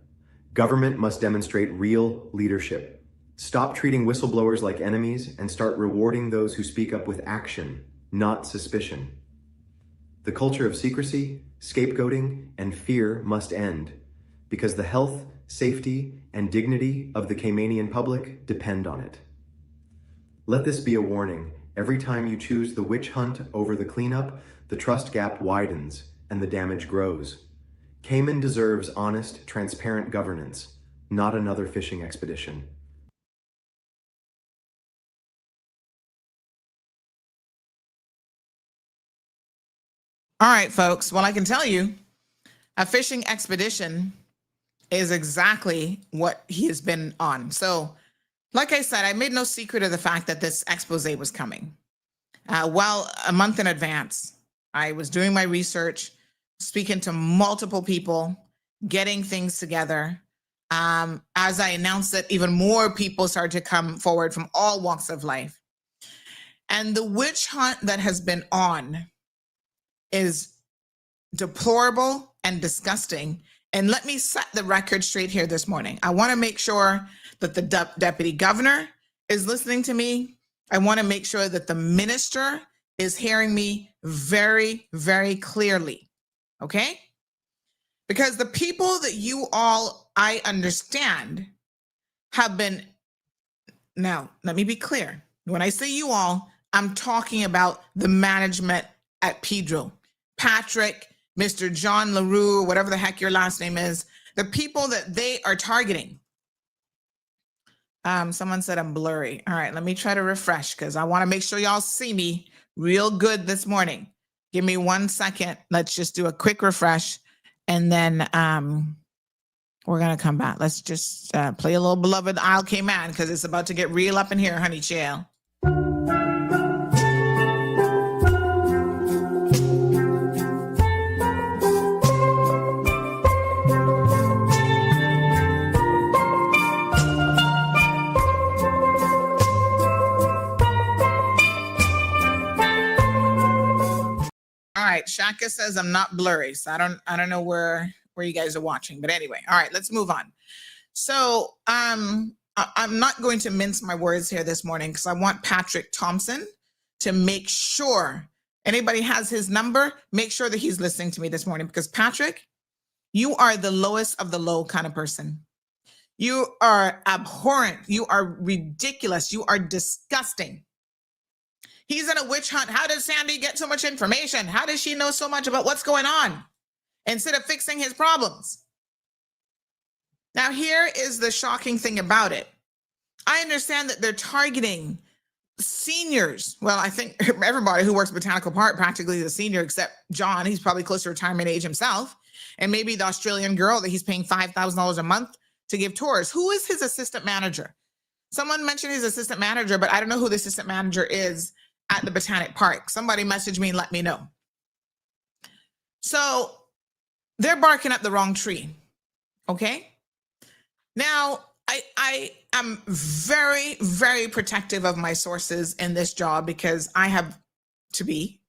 Government must demonstrate real leadership. Stop treating whistleblowers like enemies and start rewarding those who speak up with action, not suspicion. The culture of secrecy, scapegoating, and fear must end because the health, safety, and dignity of the Caymanian public depend on it. Let this be a warning. Every time you choose the witch hunt over the cleanup, the trust gap widens and the damage grows. Cayman deserves honest, transparent governance, not another fishing expedition. All right, folks. Well, I can tell you, a fishing expedition is exactly what he has been on. So, like I said, I made no secret of the fact that this expose was coming. Well, a month in advance, I was doing my research, speaking to multiple people, getting things together. As I announced it, even more people started to come forward from all walks of life. And the witch hunt that has been on is deplorable and disgusting. And let me set the record straight here this morning. I want to make sure that the deputy governor is listening to me. I want to make sure that the minister is hearing me very, very clearly. Okay? Because the people that you all, I understand, have been, now, let me be clear. When I say you all, I'm talking about the management at Pedro. Patrick, Mr. John LaRue, whatever the heck your last name is, the people that they are targeting. Someone said I'm blurry. All right, let me try to refresh because I want to make sure y'all see me real good this morning. Give me 1 second. Let's just do a quick refresh, and then we're going to come back. Let's just play a little Beloved Isle Cayman because it's about to get real up in here, honey child. right. Shaka says I'm not blurry, so I don't know where you guys are watching, but anyway. All right, let's move on. So I'm not going to mince my words here this morning because I want Patrick Thompson to make sure anybody has his number, make sure that he's listening to me this morning, because Patrick, you are the lowest of the low kind of person. You are abhorrent. You are ridiculous. You are disgusting. He's in a witch hunt. How does Sandy get so much information? How does she know so much about what's going on instead of fixing his problems? Now, here is the shocking thing about it. I understand that they're targeting seniors. Well, I think everybody who works at Botanical Park practically is a senior, except John. He's probably close to retirement age himself. And maybe the Australian girl that he's paying $5,000 a month to give tours. Who is his assistant manager? Someone mentioned his assistant manager, but I don't know who the assistant manager is at the Botanic Park. Somebody message me and let me know. So they're barking up the wrong tree. Okay. Now, I am very, very protective of my sources in this job because I have to be,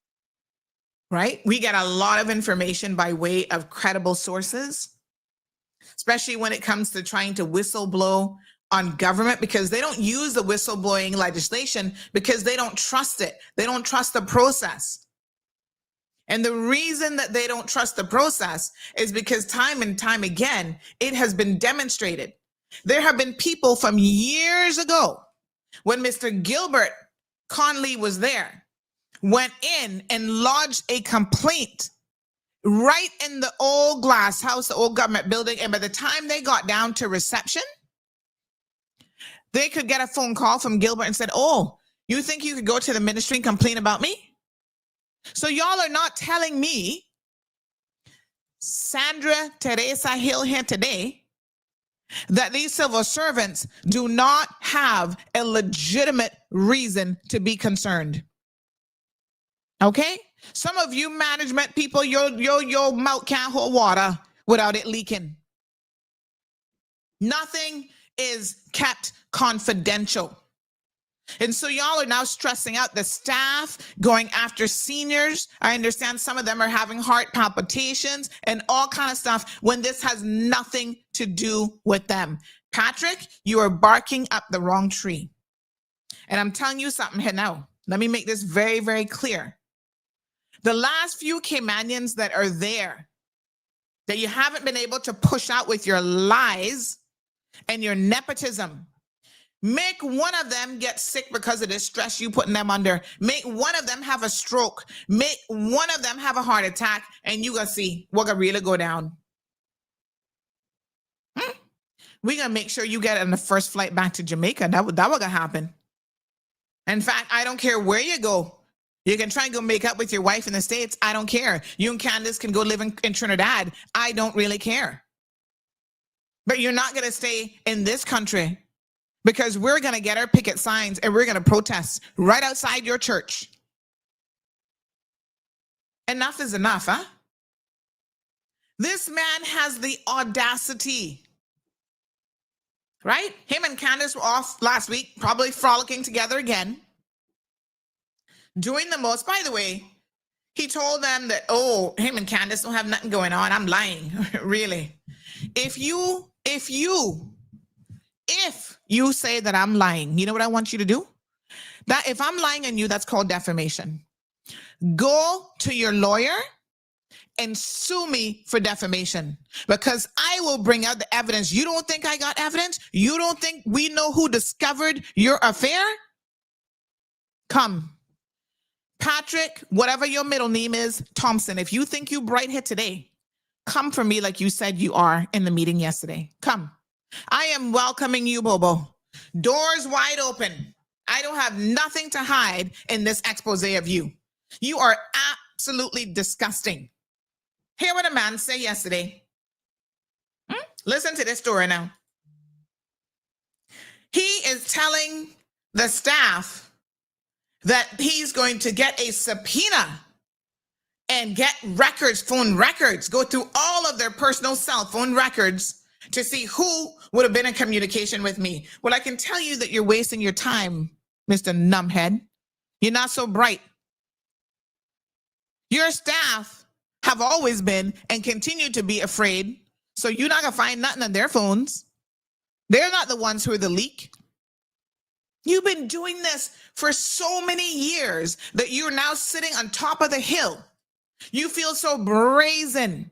right? We get a lot of information by way of credible sources, especially when it comes to trying to whistleblow on government, because they don't use the whistleblowing legislation because they don't trust it. They don't trust the process. And the reason that they don't trust the process is because time and time again, it has been demonstrated. There have been people from years ago when Mr. Gilbert Conley was there, went in and lodged a complaint right in the old glass house, the old government building. And by the time they got down to reception, they could get a phone call from Gilbert and said, "Oh, you think you could go to the ministry and complain about me?" So y'all are not telling me, Sandra Teresa Hill here today, that these civil servants do not have a legitimate reason to be concerned. Okay? Some of you management people, your mouth can't hold water without it leaking. Nothing is kept confidential. And so y'all are now stressing out the staff, going after seniors. I understand some of them are having heart palpitations and all kind of stuff when this has nothing to do with them. Patrick, you are barking up the wrong tree. And I'm telling you something here now. Let me make this very, very clear. The last few Caymanians that are there, that you haven't been able to push out with your lies and your nepotism, make one of them get sick because of the stress you putting them under. Make one of them have a stroke. Make one of them have a heart attack, and you gonna see what gonna really go down. We're gonna make sure you get on the first flight back to Jamaica. That what gonna happen. In fact, I don't care where you go. You can try and go make up with your wife in the States. I don't care. You and Candace can go live in Trinidad. I don't really care. But you're not gonna stay in this country, because we're going to get our picket signs and we're going to protest right outside your church. Enough is enough, huh? This man has the audacity, right? Him and Candace were off last week, probably frolicking together again, doing the most. By the way, he told them that, oh, him and Candace don't have nothing going on. I'm lying. Really. If you say that I'm lying, you know what I want you to do? That if I'm lying on you, that's called defamation. Go to your lawyer and sue me for defamation, because I will bring out the evidence. You don't think I got evidence? You don't think we know who discovered your affair? Come. Patrick, whatever your middle name is, Thompson, if you think you bright here today, come for me like you said you are in the meeting yesterday. Come. I am welcoming you, Bobo. Doors wide open. I don't have nothing to hide in this expose of you. You are absolutely disgusting. Hear what a man said yesterday. Listen to this story now. He is telling the staff that he's going to get a subpoena and get records, phone records, go through all of their personal cell phone records to see who would have been in communication with me. Well, I can tell you that you're wasting your time, Mr. Numbhead. You're not so bright. Your staff have always been and continue to be afraid. So you're not going to find nothing on their phones. They're not the ones who are the leak. You've been doing this for so many years that you're now sitting on top of the hill. You feel so brazen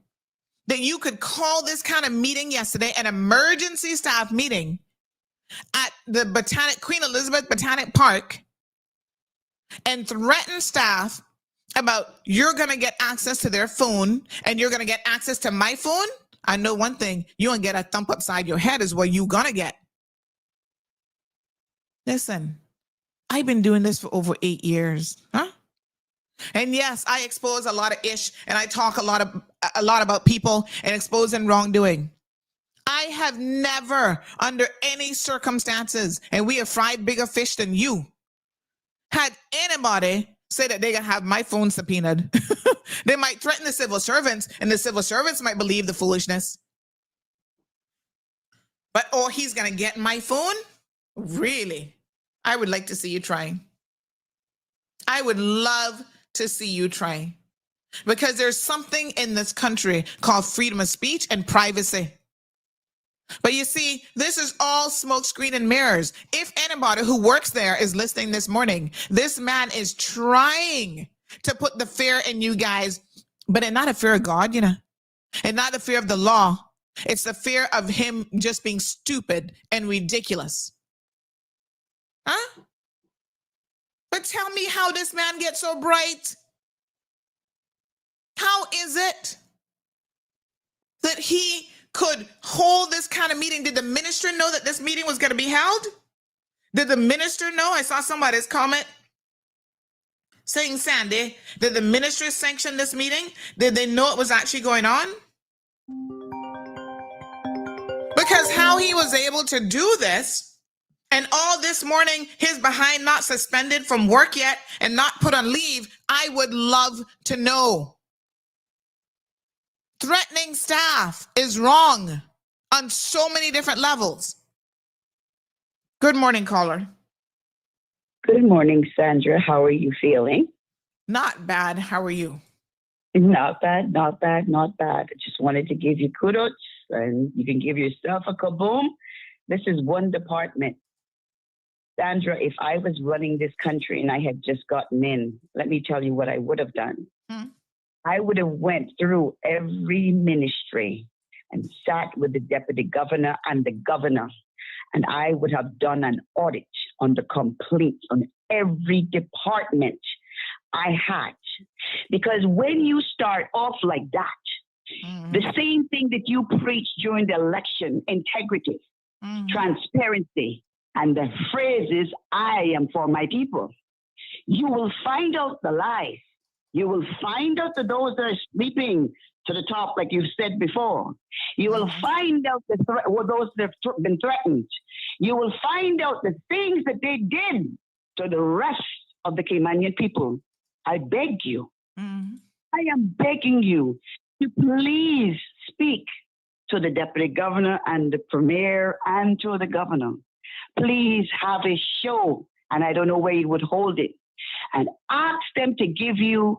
that you could call this kind of meeting yesterday, an emergency staff meeting at the Queen Elizabeth Botanic Park, and threaten staff about you're going to get access to their phone and you're going to get access to my phone. I know one thing, you going to get a thump upside your head is what you're going to get. Listen, I've been doing this for over 8 years, huh? And yes, I expose a lot of ish, and I talk a lot about people and exposing wrongdoing. I have never, under any circumstances, and we have fried bigger fish than you, had anybody say that they're going to have my phone subpoenaed. They might threaten the civil servants, and the civil servants might believe the foolishness. But, oh, he's going to get my phone? Really? I would like to see you try. I would love to see you try. Because there's something in this country called freedom of speech and privacy. But you see, this is all smoke screen and mirrors. If anybody who works there is listening this morning, this man is trying to put the fear in you guys, but it's not a fear of God, you know, and not the fear of the law. It's the fear of him just being stupid and ridiculous. Huh? But tell me how this man gets so bright. How is it that he could hold this kind of meeting? Did the minister know that this meeting was going to be held? Did the minister know? I saw somebody's comment saying, Sandy, did the minister sanction this meeting? Did they know it was actually going on? Because how he was able to do this, and all this morning, his behind not suspended from work yet and not put on leave, I would love to know. Threatening staff is wrong on so many different levels. Good morning, caller. Good morning, Sandra. How are you feeling? Not bad. How are you? Not bad, not bad, not bad. I just wanted to give you kudos, and you can give yourself a kaboom. This is one department. Sandra, if I was running this country and I had just gotten in, let me tell you what I would have done. I would have went through every ministry and sat with the deputy governor and the governor, and I would have done an audit on the complete, on every department I had. Because when you start off like that, the same thing that you preached during the election, integrity, transparency, and the phrases, I am for my people, you will find out the lies. You will find out that those that are sleeping to the top, like you've said before. You will find out those that have been threatened. You will find out the things that they did to the rest of the Caymanian people. I beg you, I am begging you to please speak to the deputy governor and the premier and to the governor. Please have a show, and I don't know where you would hold it, and ask them to give you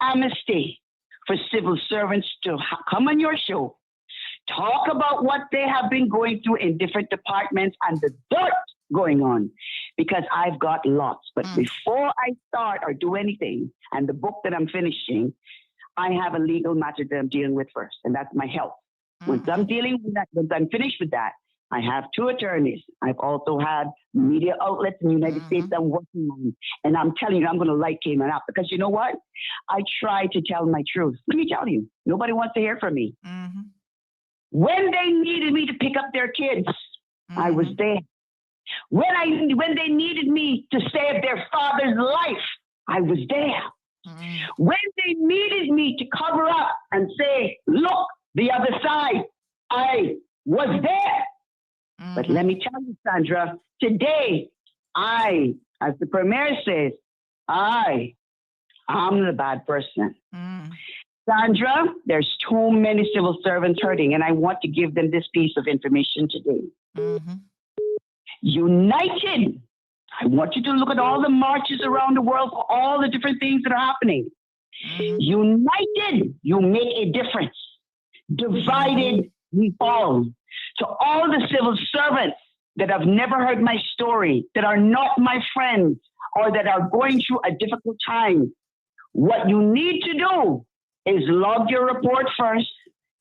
amnesty for civil servants to come on your show, talk about what they have been going through in different departments and the dirt going on, because I've got lots. But before I start or do anything, and the book that I'm finishing, I have a legal matter that I'm dealing with first, and that's my health. Once I'm dealing with that, once I'm finished with that, I have 2 attorneys. I've also had media outlets in the United States I'm working on. And I'm telling you, I'm going to light Cayman up, because you know what? I try to tell my truth. Let me tell you, nobody wants to hear from me. When they needed me to pick up their kids, I was there. When they needed me to save their father's life, I was there. When they needed me to cover up and say, look, the other side, I was there. But let me tell you, Sandra, today, as the premier says, I'm the bad person. Sandra, there's too many civil servants hurting, and I want to give them this piece of information today. United, I want you to look at all the marches around the world for all the different things that are happening. United, you make a difference. Divided, we fall. To all the civil servants that have never heard my story, that are not my friends, or that are going through a difficult time, what you need to do is log your report first.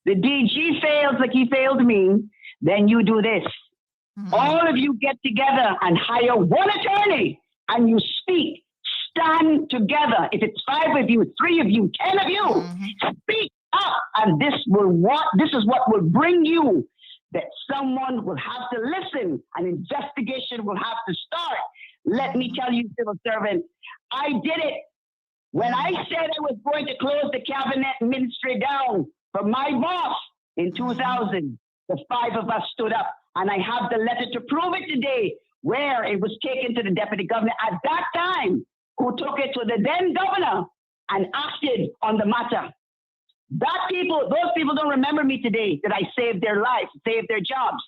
The DG fails like he failed me, then you do this. All of you get together and hire one attorney and you speak. Stand together. If it's 5 of you, 3 of you, 10 of you, speak up. And this is what will bring you that someone will have to listen. An investigation will have to start. Let me tell you, civil servant, I did it. When I said I was going to close the cabinet ministry down for my boss in 2000, the 5 of us stood up, and I have the letter to prove it today, where it was taken to the deputy governor at that time, who took it to the then governor and acted on the matter. Those people don't remember me today that I saved their lives, saved their jobs.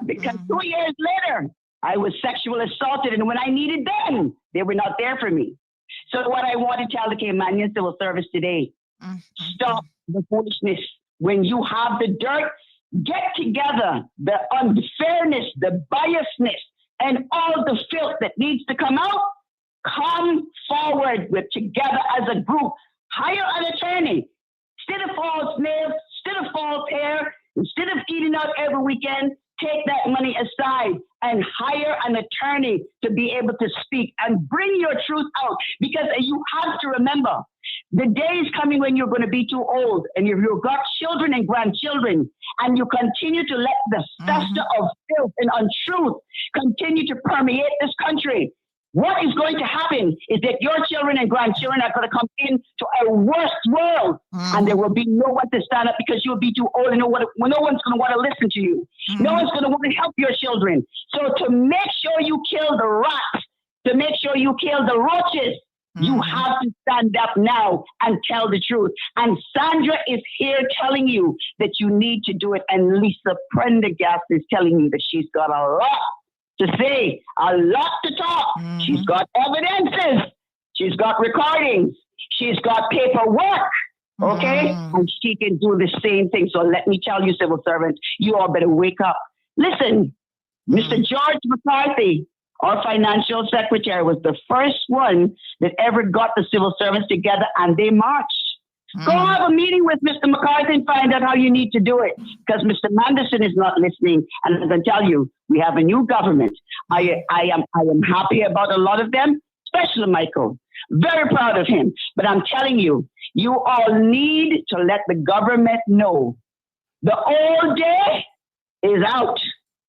Because 2 years later, I was sexually assaulted, and when I needed them, they were not there for me. So what I want to tell the Caymanian Civil Service today, stop the foolishness. When you have the dirt, get together. The unfairness, the biasness, and all the filth that needs to come out, come forward with together as a group. Hire an attorney. Instead of false nails, instead of false hair, instead of eating out every weekend, take that money aside and hire an attorney to be able to speak and bring your truth out. Because you have to remember, the day is coming when you're going to be too old, and if you've got children and grandchildren, and you continue to let the fester of filth and untruth continue to permeate this country, what is going to happen is that your children and grandchildren are going to come into a worse world, and there will be no one to stand up because you'll be too old, and no one's going to want to listen to you. No one's going to want to help your children. So to make sure you kill the rats, to make sure you kill the roaches, you have to stand up now and tell the truth. And Sandra is here telling you that you need to do it. And Lisa Prendergast is telling you that she's got a lot to say, a lot to talk. She's got evidences. She's got recordings. She's got paperwork. Okay? And she can do the same thing. So let me tell you, civil servants, you all better wake up. Listen, Mr. George McCarthy, our financial secretary, was the first one that ever got the civil servants together, and they marched. Go have a meeting with Mr. McCarthy and find out how you need to do it, because Mr. Manderson is not listening. And I can tell you, we have a new government. I am happy about a lot of them, especially Michael. Very proud of him. But I'm telling you, you all need to let the government know the old day is out.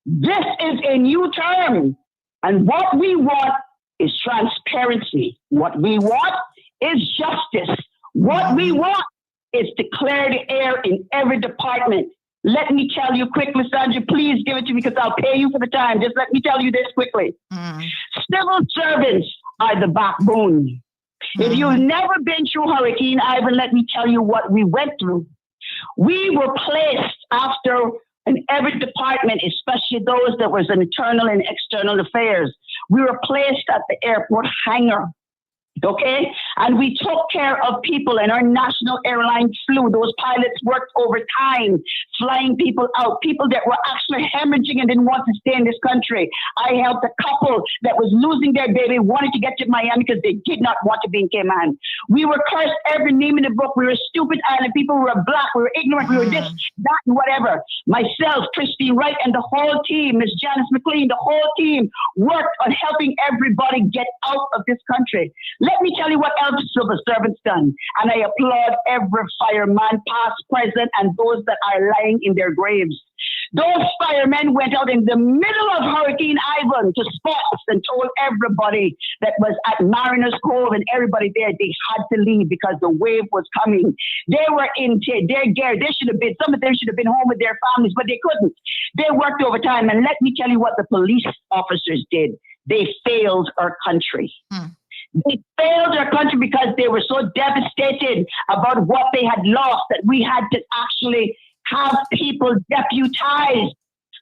This is a new term. And what we want is transparency. What we want is justice. What we want is to clear the air in every department. Let me tell you quickly, Sandra, please give it to me because I'll pay you for the time. Just let me tell you this quickly. Civil servants are the backbone. If you've never been through Hurricane Ivan, let me tell you what we went through. We were placed after in every department, especially those that was in internal and external affairs. We were placed at the airport hangar. Okay? And we took care of people, and our national airline flew. Those pilots worked overtime, flying people out, people that were actually hemorrhaging and didn't want to stay in this country. I helped a couple that was losing their baby, wanted to get to Miami because they did not want to be in Cayman. We were cursed every name in the book. We were stupid island people. We were black. We were ignorant. We were this, that, and whatever. Myself, Christine Wright, and the whole team, Miss Janice McLean, the whole team worked on helping everybody get out of this country. Let me tell you what else civil servants done. And I applaud every fireman, past, present, and those that are lying in their graves. Those firemen went out in the middle of Hurricane Ivan to spots and told everybody that was at Mariners Cove and everybody there, they had to leave because the wave was coming. They were in their gear. They should have been, some of them should have been home with their families, but they couldn't. They worked overtime. And let me tell you what the police officers did. They failed our country. They failed our country because they were so devastated about what they had lost that we had to actually have people deputized.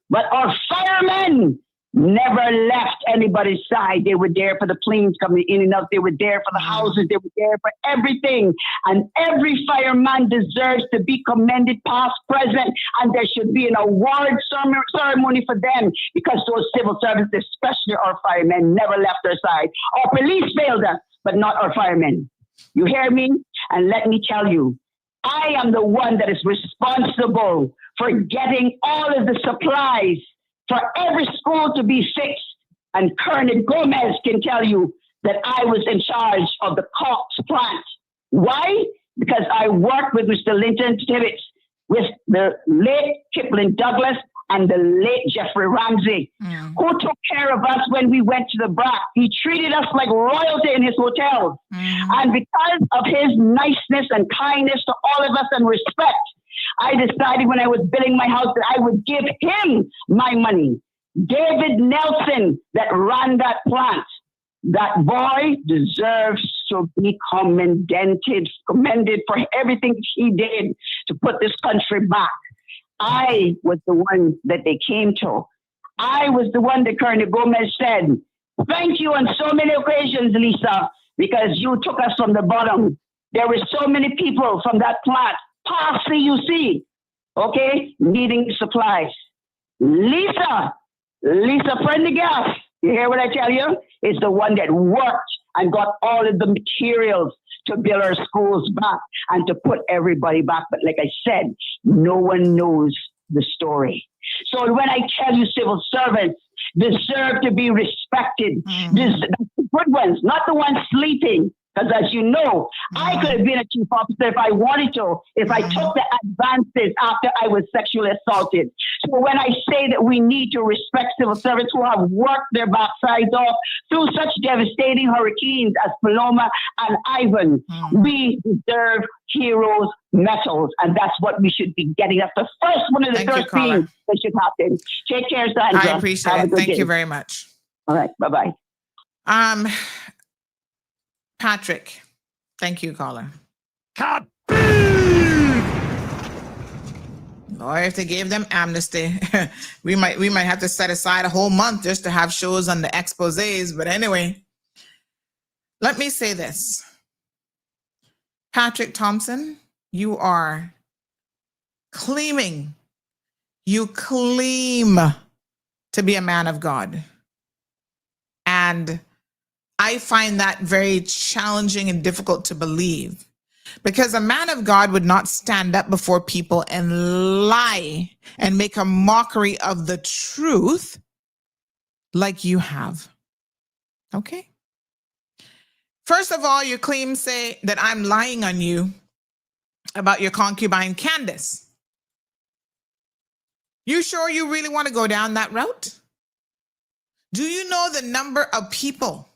But our firemen, never left anybody's side. They were there for the planes coming in and out. They were there for the houses. They were there for everything. And every fireman deserves to be commended, past, present, and there should be an award ceremony for them, because those civil servants, especially our firemen, never left their side. Our police failed us, but not our firemen. You hear me? And let me tell you, I am the one that is responsible for getting all of the supplies for every school to be fixed. And Colonel Gomez can tell you that I was in charge of the Cox plant. Why? Because I worked with Mr. Linton Tibbetts, with the late Kipling Douglas and the late Jeffrey Ramsey, who took care of us when we went to the BRAC. He treated us like royalty in his hotel. And because of his niceness and kindness to all of us and respect, I decided when I was building my house that I would give him my money. David Nelson, that ran that plant, that boy deserves to be commended for everything he did to put this country back. I was the one that they came to. I was the one that Colonel Gomez said, thank you on so many occasions, Lisa, because you took us from the bottom. There were so many people from that plant, past CUC, okay, needing supplies. Lisa Prendergast, you hear what I tell you? Is the one that worked and got all of the materials to build our schools back and to put everybody back. But like I said, no one knows the story. So when I tell you civil servants deserve to be respected, the good ones, not the ones sleeping. Because as you know, I could have been a chief officer if I wanted to, if I took the advances after I was sexually assaulted. So when I say that we need to respect civil servants who have worked their backsides off through such devastating hurricanes as Paloma and Ivan, we deserve heroes' medals. And that's what we should be getting. That's the first one of the first things that should happen. Take care, Sandra. I appreciate it. Thank you very much. All right. Bye-bye. Patrick, thank you, caller. Or if they gave them amnesty, we might have to set aside a whole month just to have shows on the exposés. But anyway, let me say this. Patrick Thompson, you claim to be a man of God. And I find that very challenging and difficult to believe, because a man of God would not stand up before people and lie and make a mockery of the truth like you have. Okay? First of all, your claims say that I'm lying on you about your concubine Candace. You sure you really want to go down that route? Do you know the number of people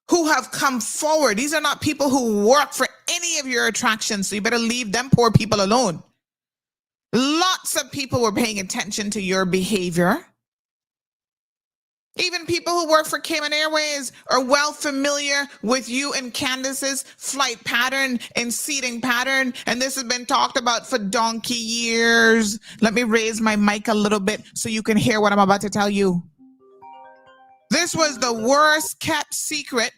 who have come forward? These are not people who work for any of your attractions, so you better leave them poor people alone. Lots of people were paying attention to your behavior. Even people who work for Cayman Airways are well familiar with you and Candace's flight pattern and seating pattern, and this has been talked about for donkey years. Let me raise my mic a little bit so you can hear what I'm about to tell you. This was the worst kept secret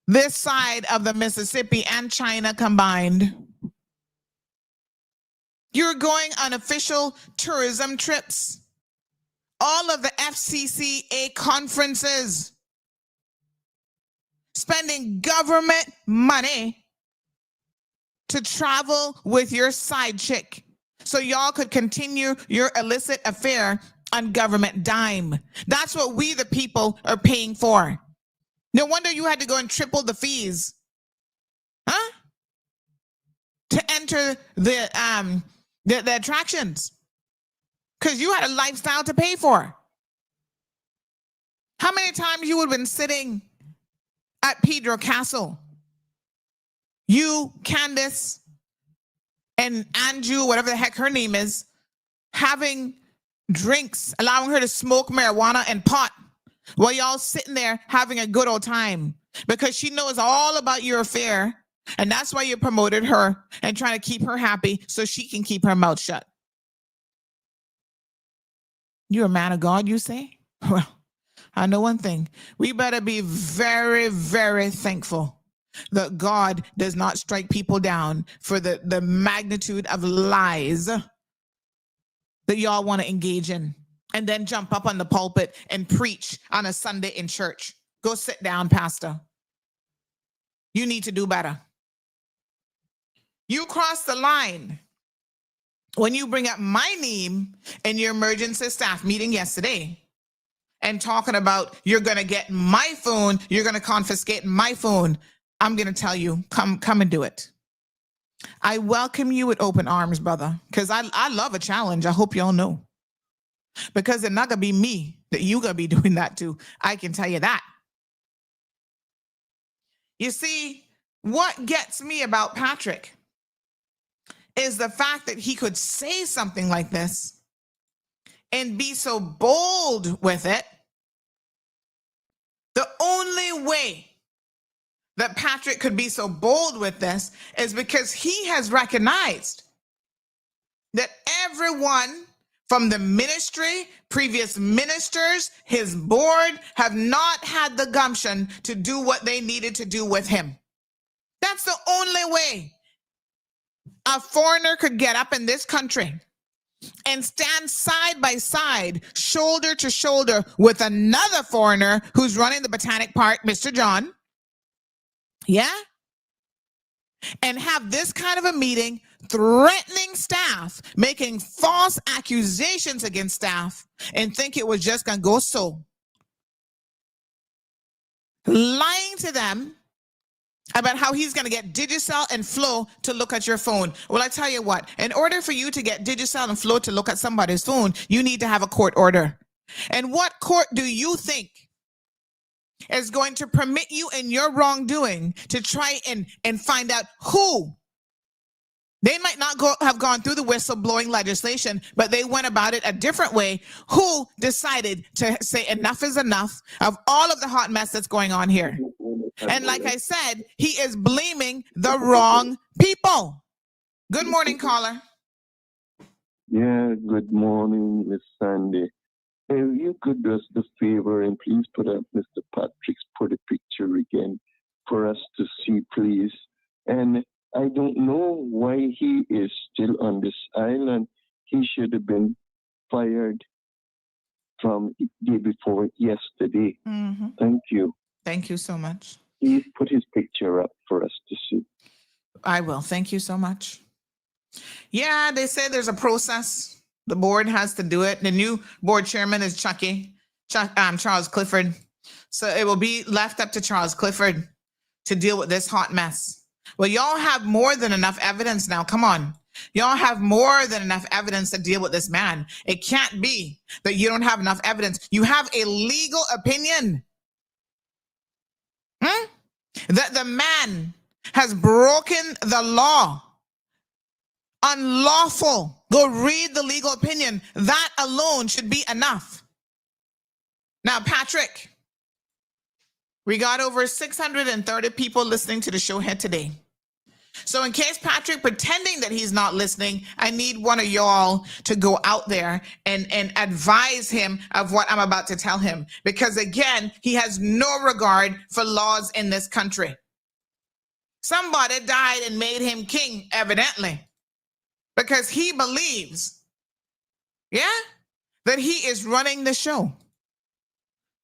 this side of the Mississippi and China combined. You're going on official tourism trips, all of the FCCA conferences, spending government money to travel with your side chick so y'all could continue your illicit affair on government dime. That's what we, the people, are paying for. No wonder you had to go and triple the fees, huh? To enter the attractions, because you had a lifestyle to pay for. How many times you would have been sitting at Pedro Castle? You, Candace, and Andrew, whatever the heck her name is, having drinks, allowing her to smoke marijuana and pot while y'all sitting there having a good old time, because she knows all about your affair, and that's why you promoted her and trying to keep her happy so she can keep her mouth shut. You're a man of God, you say? Well, I know one thing. We better be very, very thankful that God does not strike people down for the magnitude of lies that y'all want to engage in and then jump up on the pulpit and preach on a Sunday in church. Go sit down, Pastor. You need to do better. You cross the line when you bring up my name in your emergency staff meeting yesterday and talking about you're going to get my phone, you're going to confiscate my phone. I'm going to tell you, come and do it. I welcome you with open arms, brother, because I love a challenge. I hope y'all know. Because it's not going to be me that you're going to be doing that to. I can tell you that. You see, what gets me about Patrick is the fact that he could say something like this and be so bold with it. The only way that Patrick could be so bold with this is because he has recognized that everyone from the ministry, previous ministers, his board, have not had the gumption to do what they needed to do with him. That's the only way a foreigner could get up in this country and stand side by side, shoulder to shoulder with another foreigner who's running the Botanic Park, Mr. John. Yeah? And have this kind of a meeting, threatening staff, making false accusations against staff, and think it was just going to go so. Lying to them about how he's going to get Digicel and Flo to look at your phone. Well, I tell you what, in order for you to get Digicel and Flo to look at somebody's phone, you need to have a court order. And what court do you think is going to permit you in your wrongdoing to try and find out who? They might not have gone through the whistleblowing legislation, but they went about it a different way. Who decided to say enough is enough of all of the hot mess that's going on here? And like I said, he is blaming the wrong people. Good morning, caller. Yeah, good morning, Miss Sandy. If you could do us the favor and please put up Mr. Patrick's pretty picture again for us to see, please. And I don't know why he is still on this island. He should have been fired from the day before yesterday. Mm-hmm. Thank you. Thank you so much. Please put his picture up for us to see. I will. Thank you so much. Yeah, they say there's a process. The board has to do it. The new board chairman is Charles Clifford. So it will be left up to Charles Clifford to deal with this hot mess. Well, y'all have more than enough evidence now. Come on. Y'all have more than enough evidence to deal with this man. It can't be that you don't have enough evidence. You have a legal opinion. That the man has broken the law. Unlawful. Go read the legal opinion. That alone should be enough. Now, Patrick, we got over 630 people listening to the show here today. So in case Patrick pretending that he's not listening, I need one of y'all to go out there and advise him of what I'm about to tell him. Because again, he has no regard for laws in this country. Somebody died and made him king, evidently. Because he believes, that he is running the show.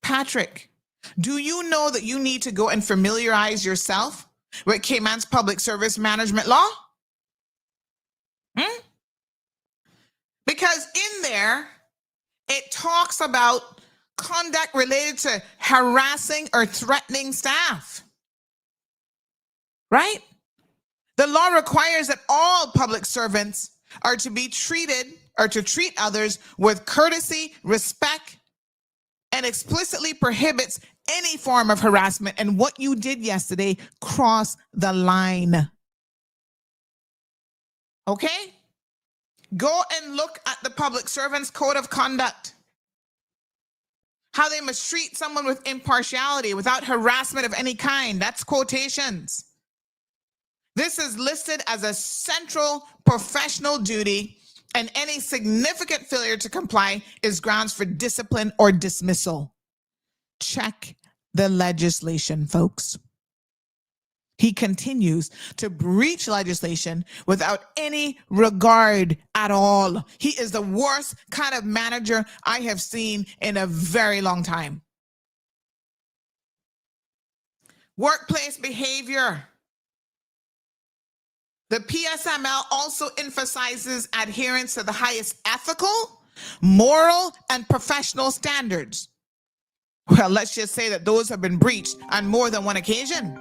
Patrick, do you know that you need to go and familiarize yourself with Cayman's Public Service Management Law? Because in there, it talks about conduct related to harassing or threatening staff. Right? The law requires that all public servants are to be treated or to treat others with courtesy, respect, and explicitly prohibits any form of harassment. And what you did yesterday crossed the line. Okay? Go and look at the Public Servants Code of Conduct. How they must treat someone with impartiality, without harassment of any kind. That's quotations. This is listed as a central professional duty and any significant failure to comply is grounds for discipline or dismissal. Check the legislation, folks. He continues to breach legislation without any regard at all. He is the worst kind of manager I have seen in a very long time. Workplace behavior. The PSML also emphasizes adherence to the highest ethical, moral, and professional standards. Well, let's just say that those have been breached on more than one occasion.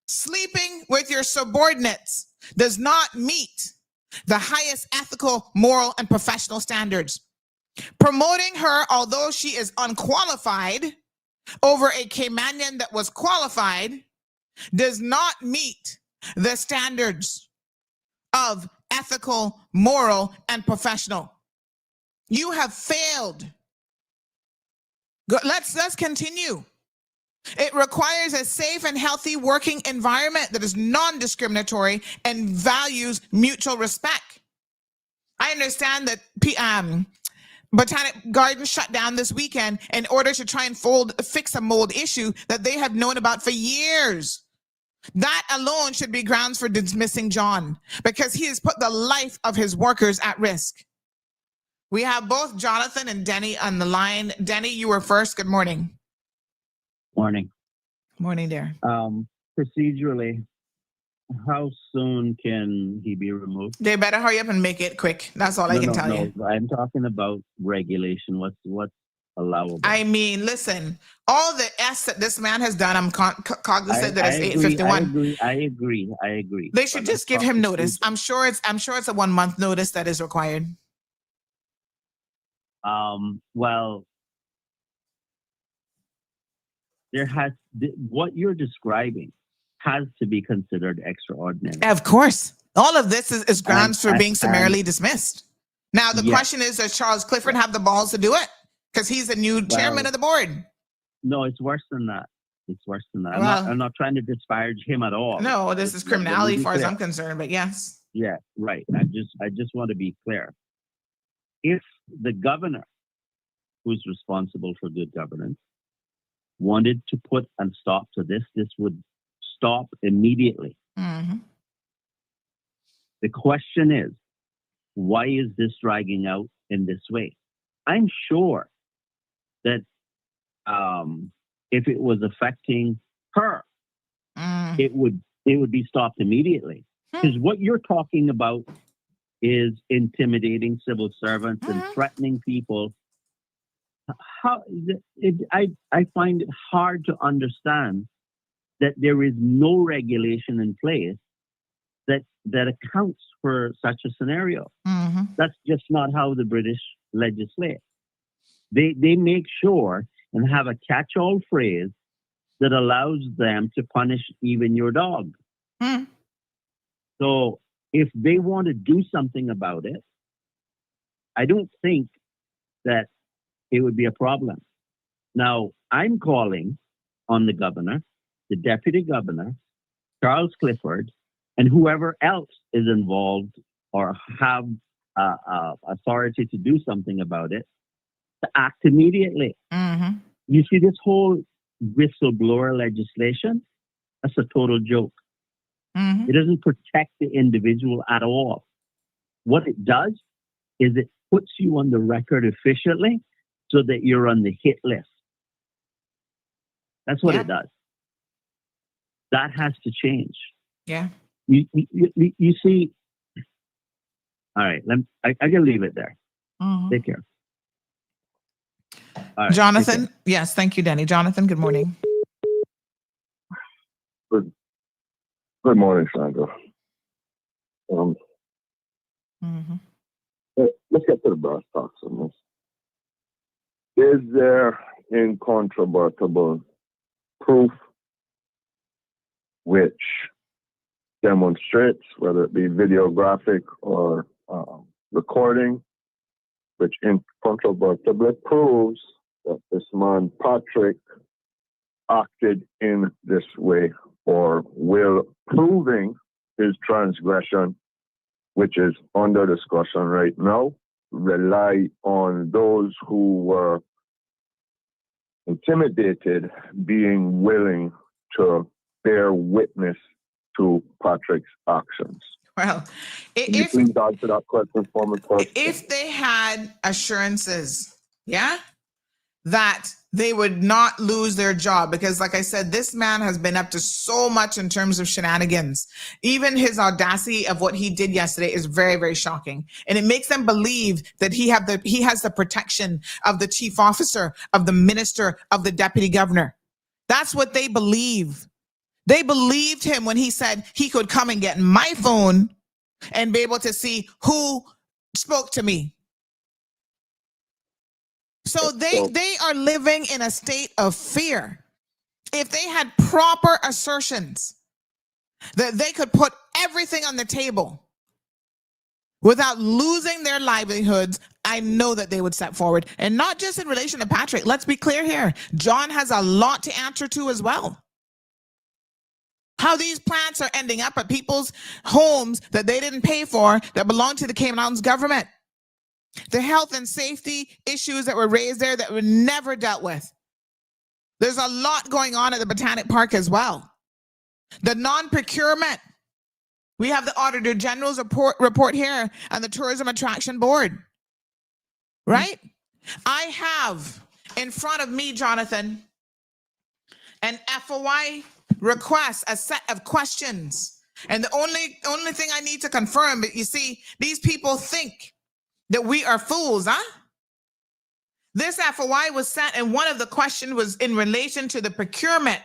Sleeping with your subordinates does not meet the highest ethical, moral, and professional standards. Promoting her, although she is unqualified, over a Caymanian that was qualified does not meet the standards of ethical, moral, and professional. You have failed. Let's continue. It requires a safe and healthy working environment that is non-discriminatory and values mutual respect. I understand that Botanic Garden shut down this weekend in order to try and fix a mold issue that they have known about for years. That alone should be grounds for dismissing John because he has put the life of his workers at risk. We have both Jonathan and Denny on the line. Denny, you were first. Good morning. Morning. Morning, dear. Procedurally, how soon can he be removed? They better hurry up and make it quick. That's all I can tell you. I'm talking about regulation. What's allowable? I mean, listen, all the S that this man has done, I'm cognizant that it's 8:51. I agree. They should just give him notice. I'm sure it's a 1 month notice that is required. Well, what you're describing has to be considered extraordinary. Of course. All of this is grounds for being summarily dismissed. Now, the question is, does Charles Clifford have the balls to do it? Because he's the new chairman of the board. No, it's worse than that. It's worse than that. Well, I'm not trying to disparage him at all. No, this is criminality as far as I'm concerned, but yes. Yeah, right. I just want to be clear. If the governor, who's responsible for good governance, wanted to put a stop to this would stop immediately. Mm-hmm. The question is, why is this dragging out in this way? I'm sure that if it was affecting her, it would be stopped immediately. Because what you're talking about is intimidating civil servants and threatening people. I find it hard to understand that there is no regulation in place that accounts for such a scenario. Mm-hmm. That's just not how the British legislate. They make sure and have a catch-all phrase that allows them to punish even your dog. So if they want to do something about it, I don't think that it would be a problem. Now, I'm calling on the governor, the deputy governor, Charles Clifford, and whoever else is involved or have authority to do something about it, to act immediately. Mm-hmm. You see, this whole whistleblower legislation, that's a total joke. Mm-hmm. It doesn't protect the individual at all. What it does is it puts you on the record efficiently so that you're on the hit list. That's what it does. That has to change. Yeah. You see, all right, I can leave it there. Mm-hmm. Take care. All right, Jonathan, yes, thank you, Denny. Jonathan, good morning. Good morning, Sandra. Let's get to the brass tacks on this. Is there incontrovertible proof which demonstrates, whether it be videographic or recording, which incontrovertibly proves that this man, Patrick, acted in this way or will proving his transgression which is under discussion right now, rely on those who were intimidated being willing to bear witness to Patrick's actions. Well, Can you please answer that question for me first? if they had assurances, yeah, that they would not lose their job, because like I said, this man has been up to so much in terms of shenanigans. Even his audacity of what he did yesterday is very, very shocking. And it makes them believe that he has the protection of the chief officer, of the minister, of the deputy governor. That's what they believe. They believed him when he said he could come and get my phone and be able to see who spoke to me. So they are living in a state of fear. If they had proper assertions that they could put everything on the table without losing their livelihoods, I know that they would step forward. And not just in relation to Patrick. Let's be clear here. John has a lot to answer to as well. How these plants are ending up at people's homes that they didn't pay for, that belong to the Cayman Islands government. The health and safety issues that were raised there that were never dealt with. There's a lot going on at the Botanic Park as well. The non-procurement. We have the Auditor General's report here and the Tourism Attraction Board. Right? I have in front of me, Jonathan, an FOI request, a set of questions. And the only thing I need to confirm, but you see, these people think that we are fools, huh? This FOI was sent, and one of the questions was in relation to the procurement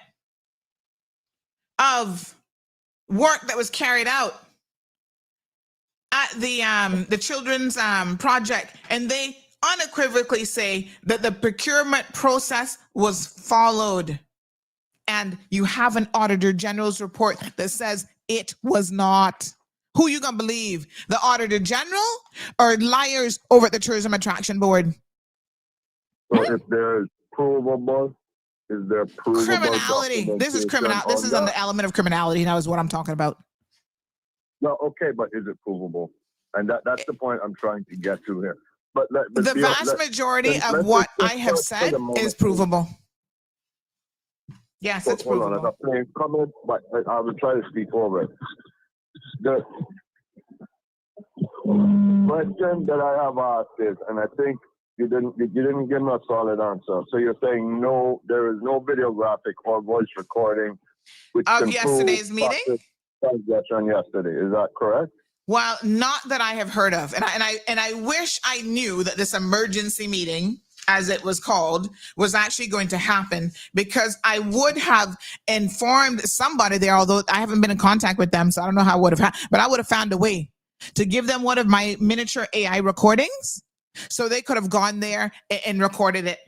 of work that was carried out at the children's project, and they unequivocally say that the procurement process was followed. And you have an Auditor General's report that says it was not. Who you gonna believe? The Auditor General or liars over at the Tourism Attraction Board? So if there's provable, is there provable criminality? This is criminal. This is on the element of criminality. Now is what I'm talking about. No, okay, but is it provable? And that's the point I'm trying to get to here. But the vast majority of what I have said is provable. Yes, it's provable. Hold on, I'm saying comment, but I will try to speak over it. The question that I have asked is, and I think you didn't give me a solid answer. So you're saying no, there is no videographic or voice recording which of yesterday's meeting? Transaction yesterday. Is that correct? Well, not that I have heard of, and I wish I knew that this emergency meeting, as it was called, was actually going to happen, because I would have informed somebody there, although I haven't been in contact with them, so I don't know how I would have happened, but I would have found a way to give them one of my miniature AI recordings so they could have gone there and recorded it.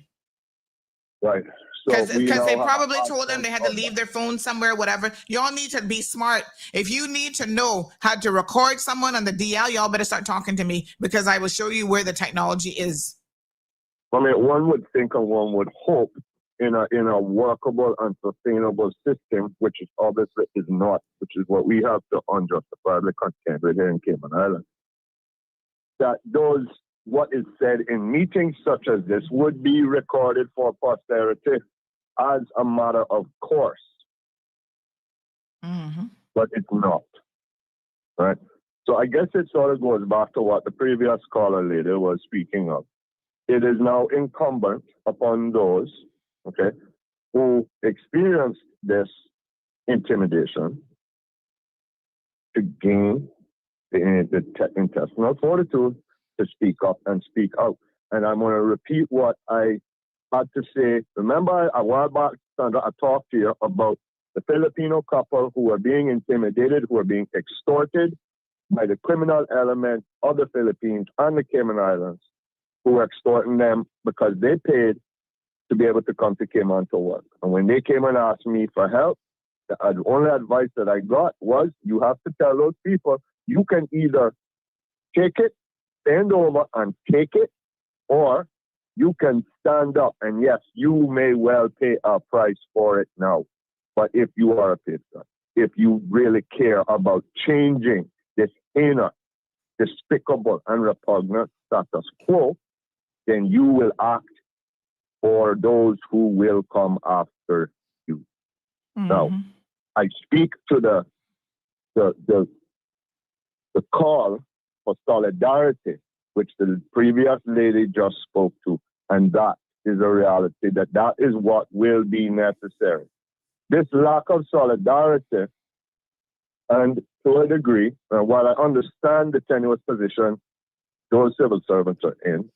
Right. Because they probably told them they had to leave their phone somewhere, whatever. Y'all need to be smart. If you need to know how to record someone on the DL, y'all better start talking to me, because I will show you where the technology is. I mean, one would think and one would hope in a workable and sustainable system, which is obviously is not, which is what we have to unjustifiably contend with here in Cayman Islands, that what is said in meetings such as this would be recorded for posterity as a matter of course. Mm-hmm. But it's not. Right? So I guess it sort of goes back to what the previous caller lady was speaking of. It is now incumbent upon those, okay, who experienced this intimidation to gain the intestinal fortitude to speak up and speak out. And I'm going to repeat what I had to say. Remember, a while back, Sandra, I talked to you about the Filipino couple who were being intimidated, who were being extorted by the criminal element of the Philippines and the Cayman Islands, who were extorting them because they paid to be able to come to Cayman to work. And when they came and asked me for help, the only advice that I got was, you have to tell those people, you can either take it, stand over and take it, or you can stand up. And yes, you may well pay a price for it now. But if you are a patriot, if you really care about changing this heinous despicable and repugnant status quo, then you will act for those who will come after you. Now, I speak to the call for solidarity, which the previous lady just spoke to, and that is a reality, that is what will be necessary. This lack of solidarity, and to a degree, while I understand the tenuous position those civil servants are in,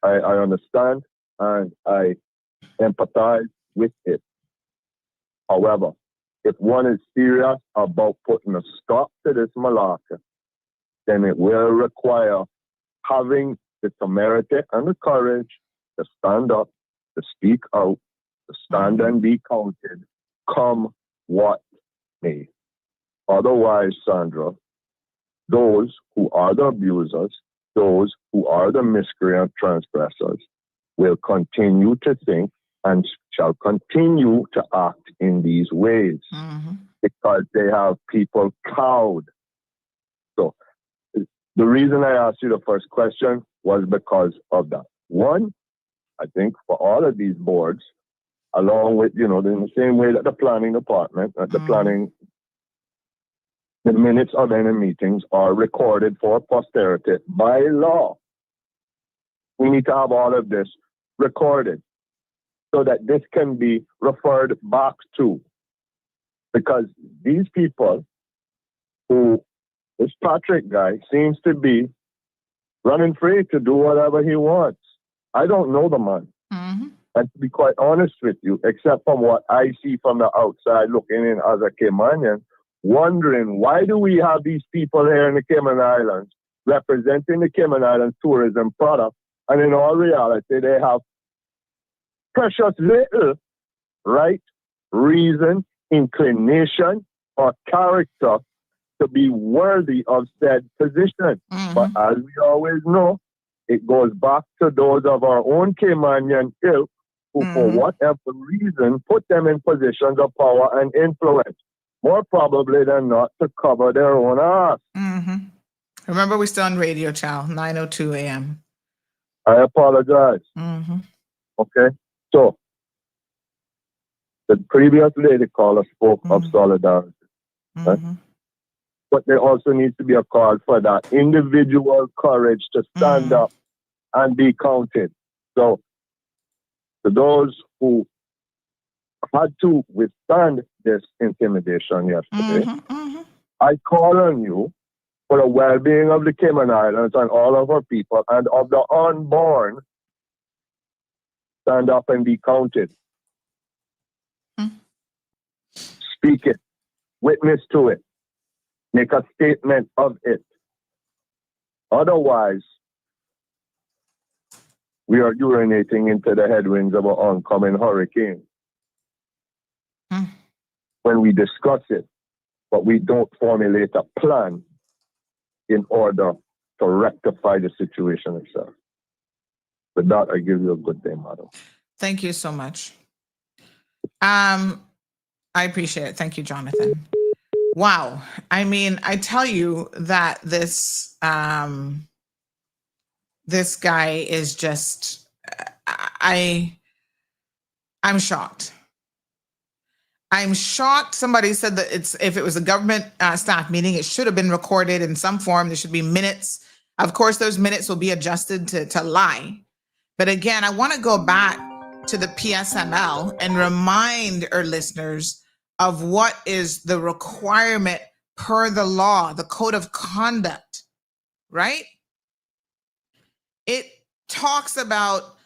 I understand and I empathize with it. However, if one is serious about putting a stop to this malarkey, then it will require having the temerity and the courage to stand up, to speak out, to stand and be counted, come what may. Otherwise, Sandra, those who are the abusers, those who are the miscreant transgressors, will continue to think and shall continue to act in these ways because they have people cowed. So the reason I asked you the first question was because of that. One, I think for all of these boards, along with, in the same way that the planning department, the minutes of any meetings are recorded for posterity by law. We need to have all of this recorded so that this can be referred back to. Because these people this Patrick guy seems to be running free to do whatever he wants. I don't know the man. And to be quite honest with you, except from what I see from the outside looking in as a Caymanian, wondering why do we have these people here in the Cayman Islands representing the Cayman Islands tourism product, and in all reality they have precious little right, reason, inclination, or character to be worthy of said position. But as we always know, it goes back to those of our own Caymanian ilk who, for whatever reason, put them in positions of power and influence, more probably than not to cover their own ass. Remember, we're still on radio, Chow, 9:02 a.m. I apologize. Okay? So, the previous lady caller spoke of solidarity. Right? But there also needs to be a call for that individual courage to stand up and be counted. So, to those who had to withstand this intimidation yesterday, I call on you for the well-being of the Cayman Islands and all of our people and of the unborn, stand up and be counted. Speak it. Witness to it. Make a statement of it. Otherwise, we are urinating into the headwinds of an oncoming hurricane. When we discuss it, but we don't formulate a plan in order to rectify the situation itself. With that, I give you a good day, madam. Thank you so much. I appreciate it. Thank you, Jonathan. Wow. I mean, I tell you that this guy is just, I'm shocked. I'm shocked. Somebody said that if it was a government staff meeting, it should have been recorded in some form. There should be minutes. Of course, those minutes will be adjusted to lie. But again, I want to go back to the PSML and remind our listeners of what is the requirement per the law, the code of conduct, right? It talks about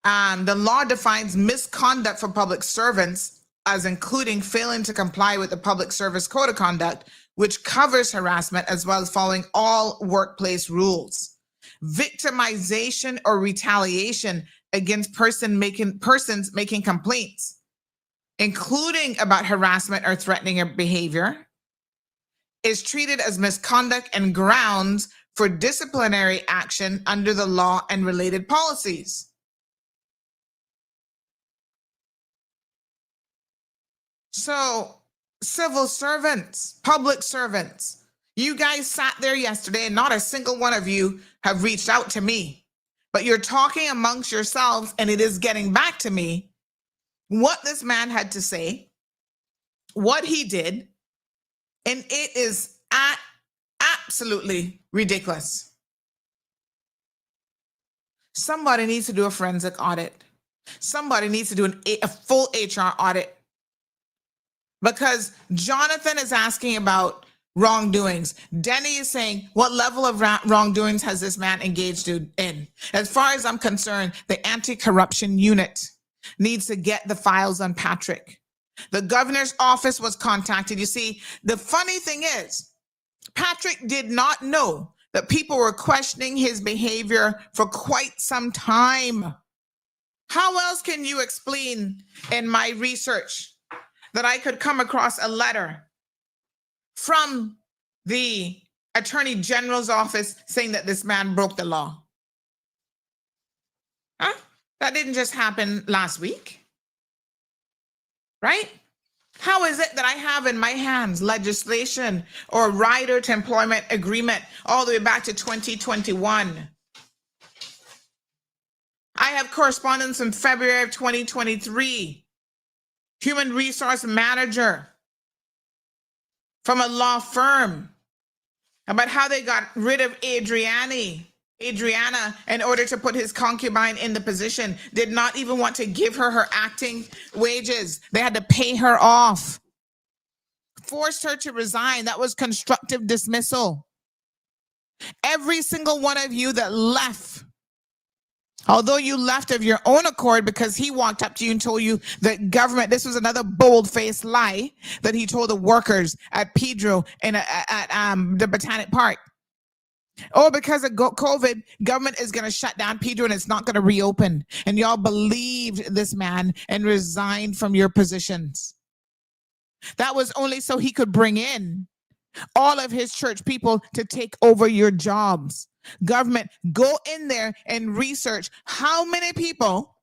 the law defines misconduct for public servants as including failing to comply with the Public Service Code of Conduct, which covers harassment as well as following all workplace rules. Victimization or retaliation against persons making complaints, including about harassment or threatening behavior, is treated as misconduct and grounds for disciplinary action under the law and related policies. So, civil servants, public servants, You guys sat there yesterday and not a single one of you have reached out to me, but you're talking amongst yourselves, and it is getting back to me what this man had to say, what he did, and it is absolutely ridiculous. Somebody needs to do a forensic audit. Somebody needs to do a full HR audit, because Jonathan is asking about wrongdoings. Denny is saying, what level of wrongdoings has this man engaged in? As far as I'm concerned, the anti-corruption unit needs to get the files on Patrick. The governor's office was contacted. You see, the funny thing is, Patrick did not know that people were questioning his behavior for quite some time. How else can you explain in my research that I could come across a letter from the Attorney General's office saying that this man broke the law? Huh? That didn't just happen last week, right? How is it that I have in my hands legislation or rider to employment agreement all the way back to 2021? I have correspondence in February of 2023. Human resource manager from a law firm about how they got rid of Adriana in order to put his concubine in the position, did not even want to give her acting wages. They had to pay her off, forced her to resign. That was constructive dismissal. Every single one of you that left, although you left of your own accord because he walked up to you and told you that government, this was another bold-faced lie that he told the workers at Pedro and at the Botanic Park. Oh, because of COVID, government is going to shut down Pedro and it's not going to reopen. And y'all believed this man and resigned from your positions. That was only so he could bring in all of his church people to take over your jobs. Government, go in there and research how many people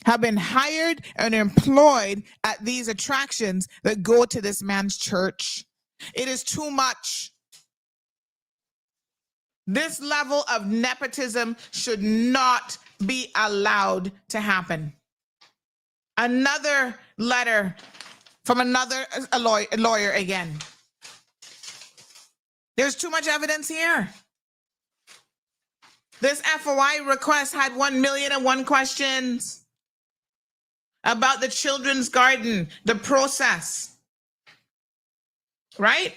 have been hired and employed at these attractions that go to this man's church. It is too much. This level of nepotism should not be allowed to happen. Another letter from a lawyer again. There's too much evidence here. This FOI request had 1,000,001 questions about the children's garden, the process, right?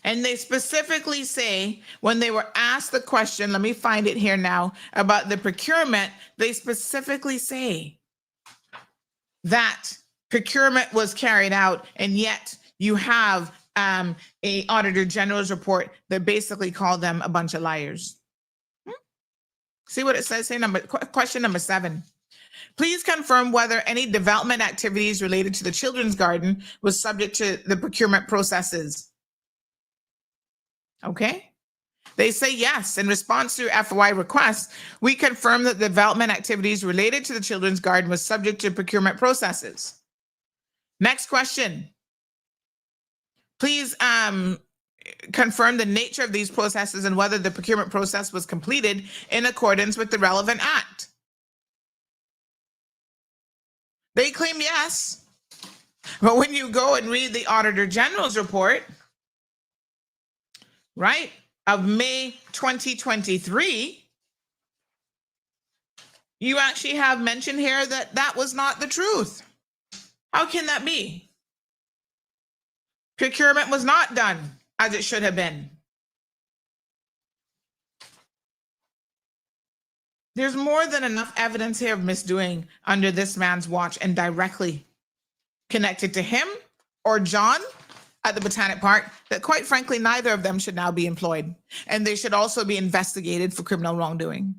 And they specifically say, when they were asked the question, let me find it here now, about the procurement, they specifically say that procurement was carried out, and yet you have a Auditor General's report that basically called them a bunch of liars. See what it says? Say question number 7. Please confirm whether any development activities related to the children's garden was subject to the procurement processes. Okay. They say yes. In response to FOI requests, we confirm that the development activities related to the children's garden was subject to procurement processes. Next question. Please confirm the nature of these processes and whether the procurement process was completed in accordance with the relevant act. They claim yes, but when you go and read the Auditor General's report, right, of May 2023, you actually have mentioned here that that was not the truth. How can that be? Procurement was not done as it should have been. There's more than enough evidence here of misdoing under this man's watch and directly connected to him or John at the Botanic Park that, quite frankly, neither of them should now be employed, and they should also be investigated for criminal wrongdoing.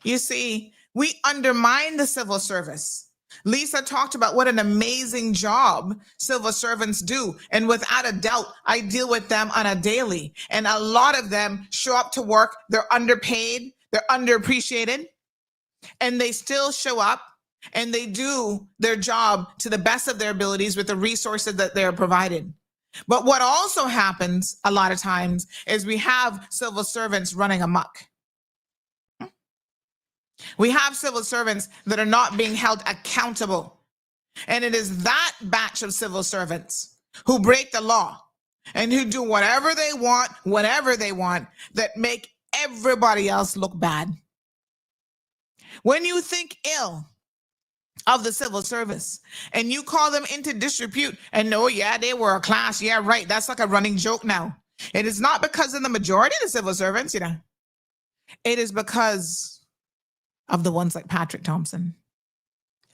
You see, we undermine the civil service. Lisa talked about what an amazing job civil servants do. And without a doubt, I deal with them on a daily. And a lot of them show up to work. They're underpaid. They're underappreciated. And they still show up and they do their job to the best of their abilities with the resources that they're provided. But what also happens a lot of times is we have civil servants running amok. We have civil servants that are not being held accountable. And it is that batch of civil servants who break the law and who do whatever they want, whenever they want, that make everybody else look bad. When you think ill of the civil service and you call them into disrepute and no, yeah, they were a class. Yeah, right. That's like a running joke now. It is not because of the majority of the civil servants, you know. It is because of the ones like Patrick Thompson.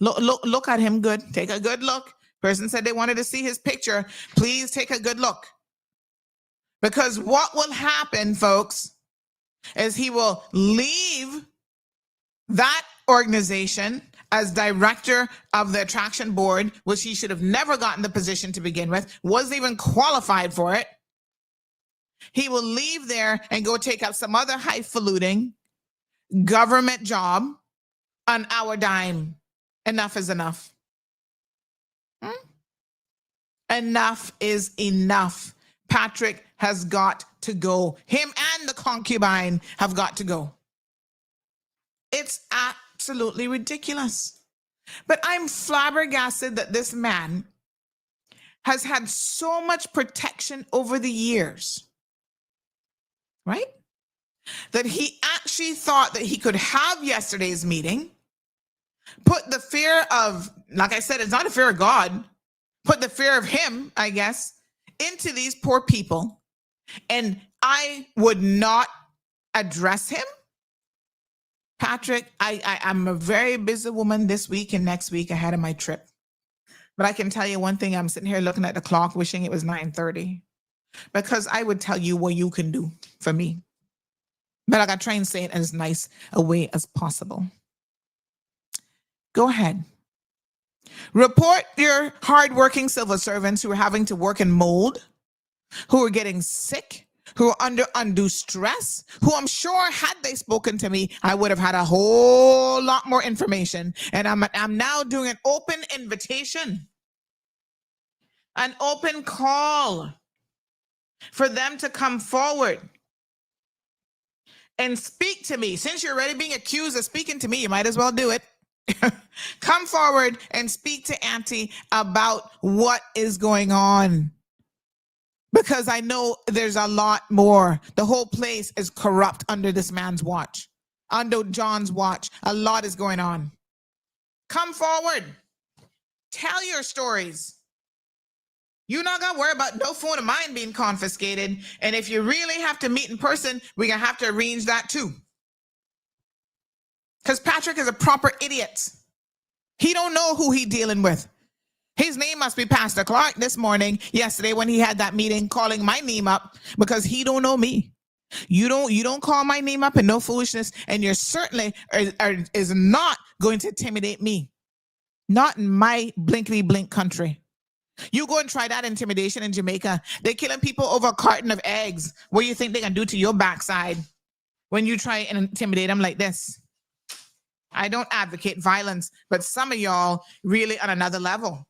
Look at him good. Take a good look. Person said they wanted to see his picture. Please take a good look. Because what will happen, folks, is he will leave that organization as director of the attraction board, which he should have never gotten the position to begin with, wasn't even qualified for it. He will leave there and go take up some other highfalutin government job on our dime. Enough is enough. Enough is enough. Patrick has got to go. Him and the concubine have got to go. It's absolutely ridiculous. But I'm flabbergasted that this man has had so much protection over the years, right? That he actually thought that he could have yesterday's meeting, put the fear of, like I said, it's not a fear of God, put the fear of him, I guess, into these poor people, and I would not address him. Patrick, I'm a very busy woman this week and next week ahead of my trip. But I can tell you one thing, I'm sitting here looking at the clock, wishing it was 9:30, because I would tell you what you can do for me. But I got to try and say it as nice a way as possible. Go ahead. Report your hardworking civil servants who are having to work in mold, who are getting sick, who are under undue stress, who I'm sure had they spoken to me, I would have had a whole lot more information. And I'm now doing an open invitation, an open call for them to come forward and speak to me. Since you're already being accused of speaking to me, you might as well do it. Come forward and speak to Auntie about what is going on. Because I know there's a lot more. The whole place is corrupt under this man's watch. Under John's watch. A lot is going on. Come forward. Tell your stories. You're not going to worry about no phone of mine being confiscated. And if you really have to meet in person, we're going to have to arrange that too. Because Patrick is a proper idiot. He don't know who he dealing with. His name must be Pastor Clark this morning, yesterday when he had that meeting, calling my name up because he don't know me. You don't call my name up in no foolishness, and you're certainly is not going to intimidate me. Not in my blinkety blink country. You go and try that intimidation in Jamaica. They're killing people over a carton of eggs. What do you think they're going to do to your backside when you try and intimidate them like this? I don't advocate violence, but some of y'all really on another level.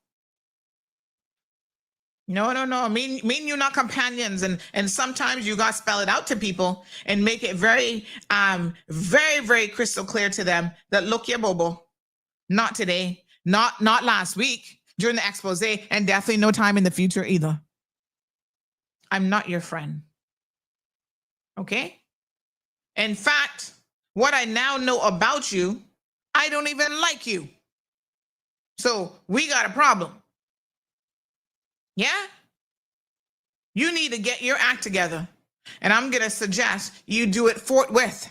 No. Mean you're not companions, and sometimes you got to spell it out to people and make it very, very, very crystal clear to them that look, yeah, Bobo, not today, not last week during the expose, and definitely no time in the future either. I'm not your friend. Okay? In fact, what I now know about you, I don't even like you. So we got a problem. Yeah? You need to get your act together. And I'm going to suggest you do it forthwith.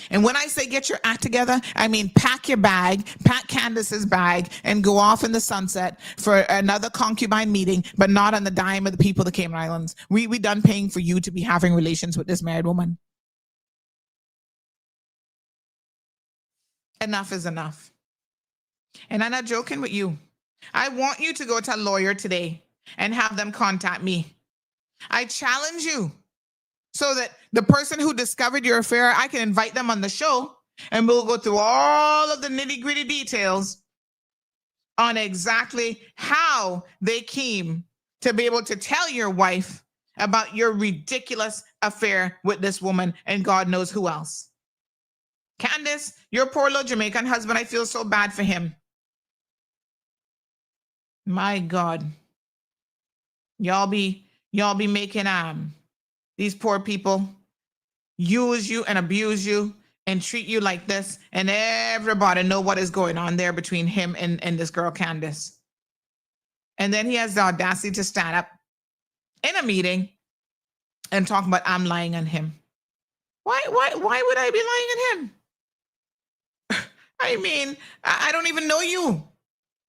And when I say get your act together, I mean pack your bag, pack Candace's bag, and go off in the sunset for another concubine meeting, but not on the dime of the people of the Cayman Islands. We done paying for you to be having relations with this married woman. Enough is enough. And I'm not joking with you. I want you to go to a lawyer today and have them contact me. I challenge you so that the person who discovered your affair, I can invite them on the show and we'll go through all of the nitty-gritty details on exactly how they came to be able to tell your wife about your ridiculous affair with this woman and God knows who else. Candace, your poor little Jamaican husband, I feel so bad for him. My God. Y'all be making these poor people use you and abuse you and treat you like this, and everybody know what is going on there between him and this girl Candace. And then he has the audacity to stand up in a meeting and talk about I'm lying on him. Why would I be lying on him? I mean, I don't even know you.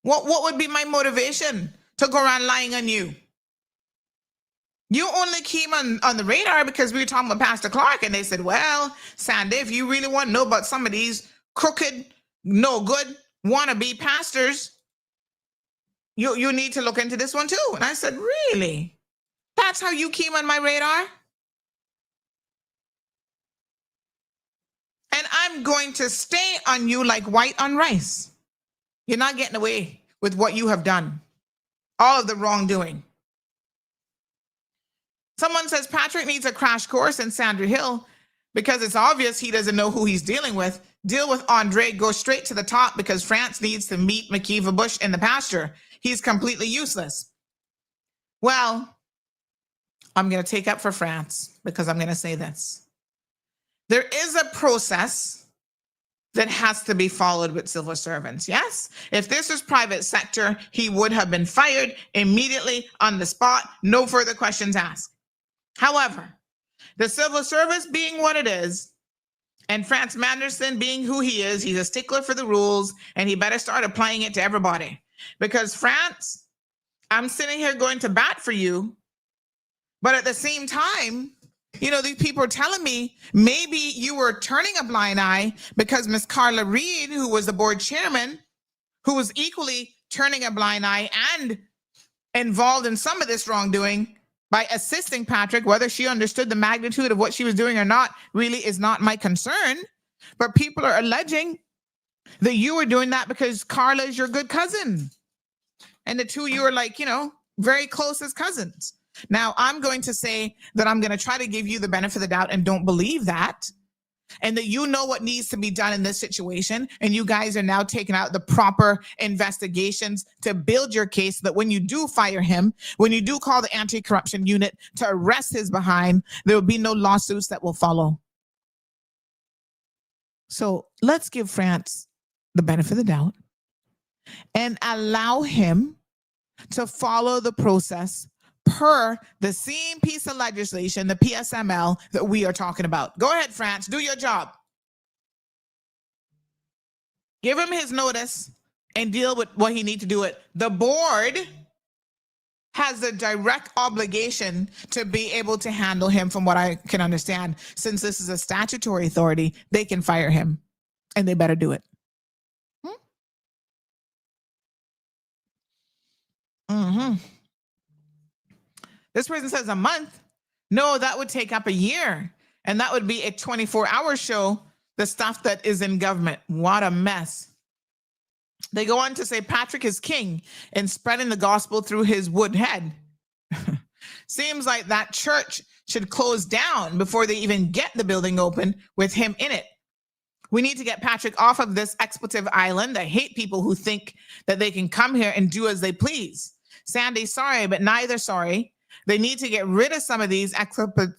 What would be my motivation to go around lying on you? You only came on the radar because we were talking about Pastor Clark, and they said, well, Sandy, if you really want to know about some of these crooked, no good, wannabe pastors, you need to look into this one too. And I said, really? That's how you came on my radar? And I'm going to stay on you like white on rice. You're not getting away with what you have done. All of the wrongdoing. Someone says Patrick needs a crash course in Sandra Hill because it's obvious he doesn't know who he's dealing with. Deal with Andre, go straight to the top because France needs to meet McKeeva Bush in the pasture. He's completely useless. Well, I'm going to take up for France because I'm going to say this. There is a process that has to be followed with civil servants. Yes, if this was private sector, he would have been fired immediately on the spot, no further questions asked. However, the civil service being what it is, and Franz Manderson being who he is, he's a stickler for the rules, and he better start applying it to everybody. Because France, I'm sitting here going to bat for you, but at the same time, these people are telling me maybe you were turning a blind eye because Miss Carla Reed, who was the board chairman, who was equally turning a blind eye and involved in some of this wrongdoing by assisting Patrick, whether she understood the magnitude of what she was doing or not, really is not my concern. But people are alleging that you were doing that because Carla is your good cousin. And the two of you are like, very close as cousins. Now, I'm going to say that I'm going to try to give you the benefit of the doubt and don't believe that. And that you know what needs to be done in this situation. And you guys are now taking out the proper investigations to build your case so that when you do fire him, when you do call the anti-corruption unit to arrest his behind, there will be no lawsuits that will follow. So let's give France the benefit of the doubt and allow him to follow the process per the same piece of legislation, the PSML, that we are talking about. Go ahead, France, do your job. Give him his notice and deal with what he needs to do. The board has a direct obligation to be able to handle him, from what I can understand. Since this is a statutory authority, they can fire him, and they better do it. This person says a month. No, that would take up a year. And that would be a 24-hour show, the stuff that is in government. What a mess. They go on to say Patrick is king and spreading the gospel through his wood head. Seems like that church should close down before they even get the building open with him in it. We need to get Patrick off of this expletive island. I hate people who think that they can come here and do as they please. Sandy, sorry, but neither sorry. They need to get rid of some of these expletive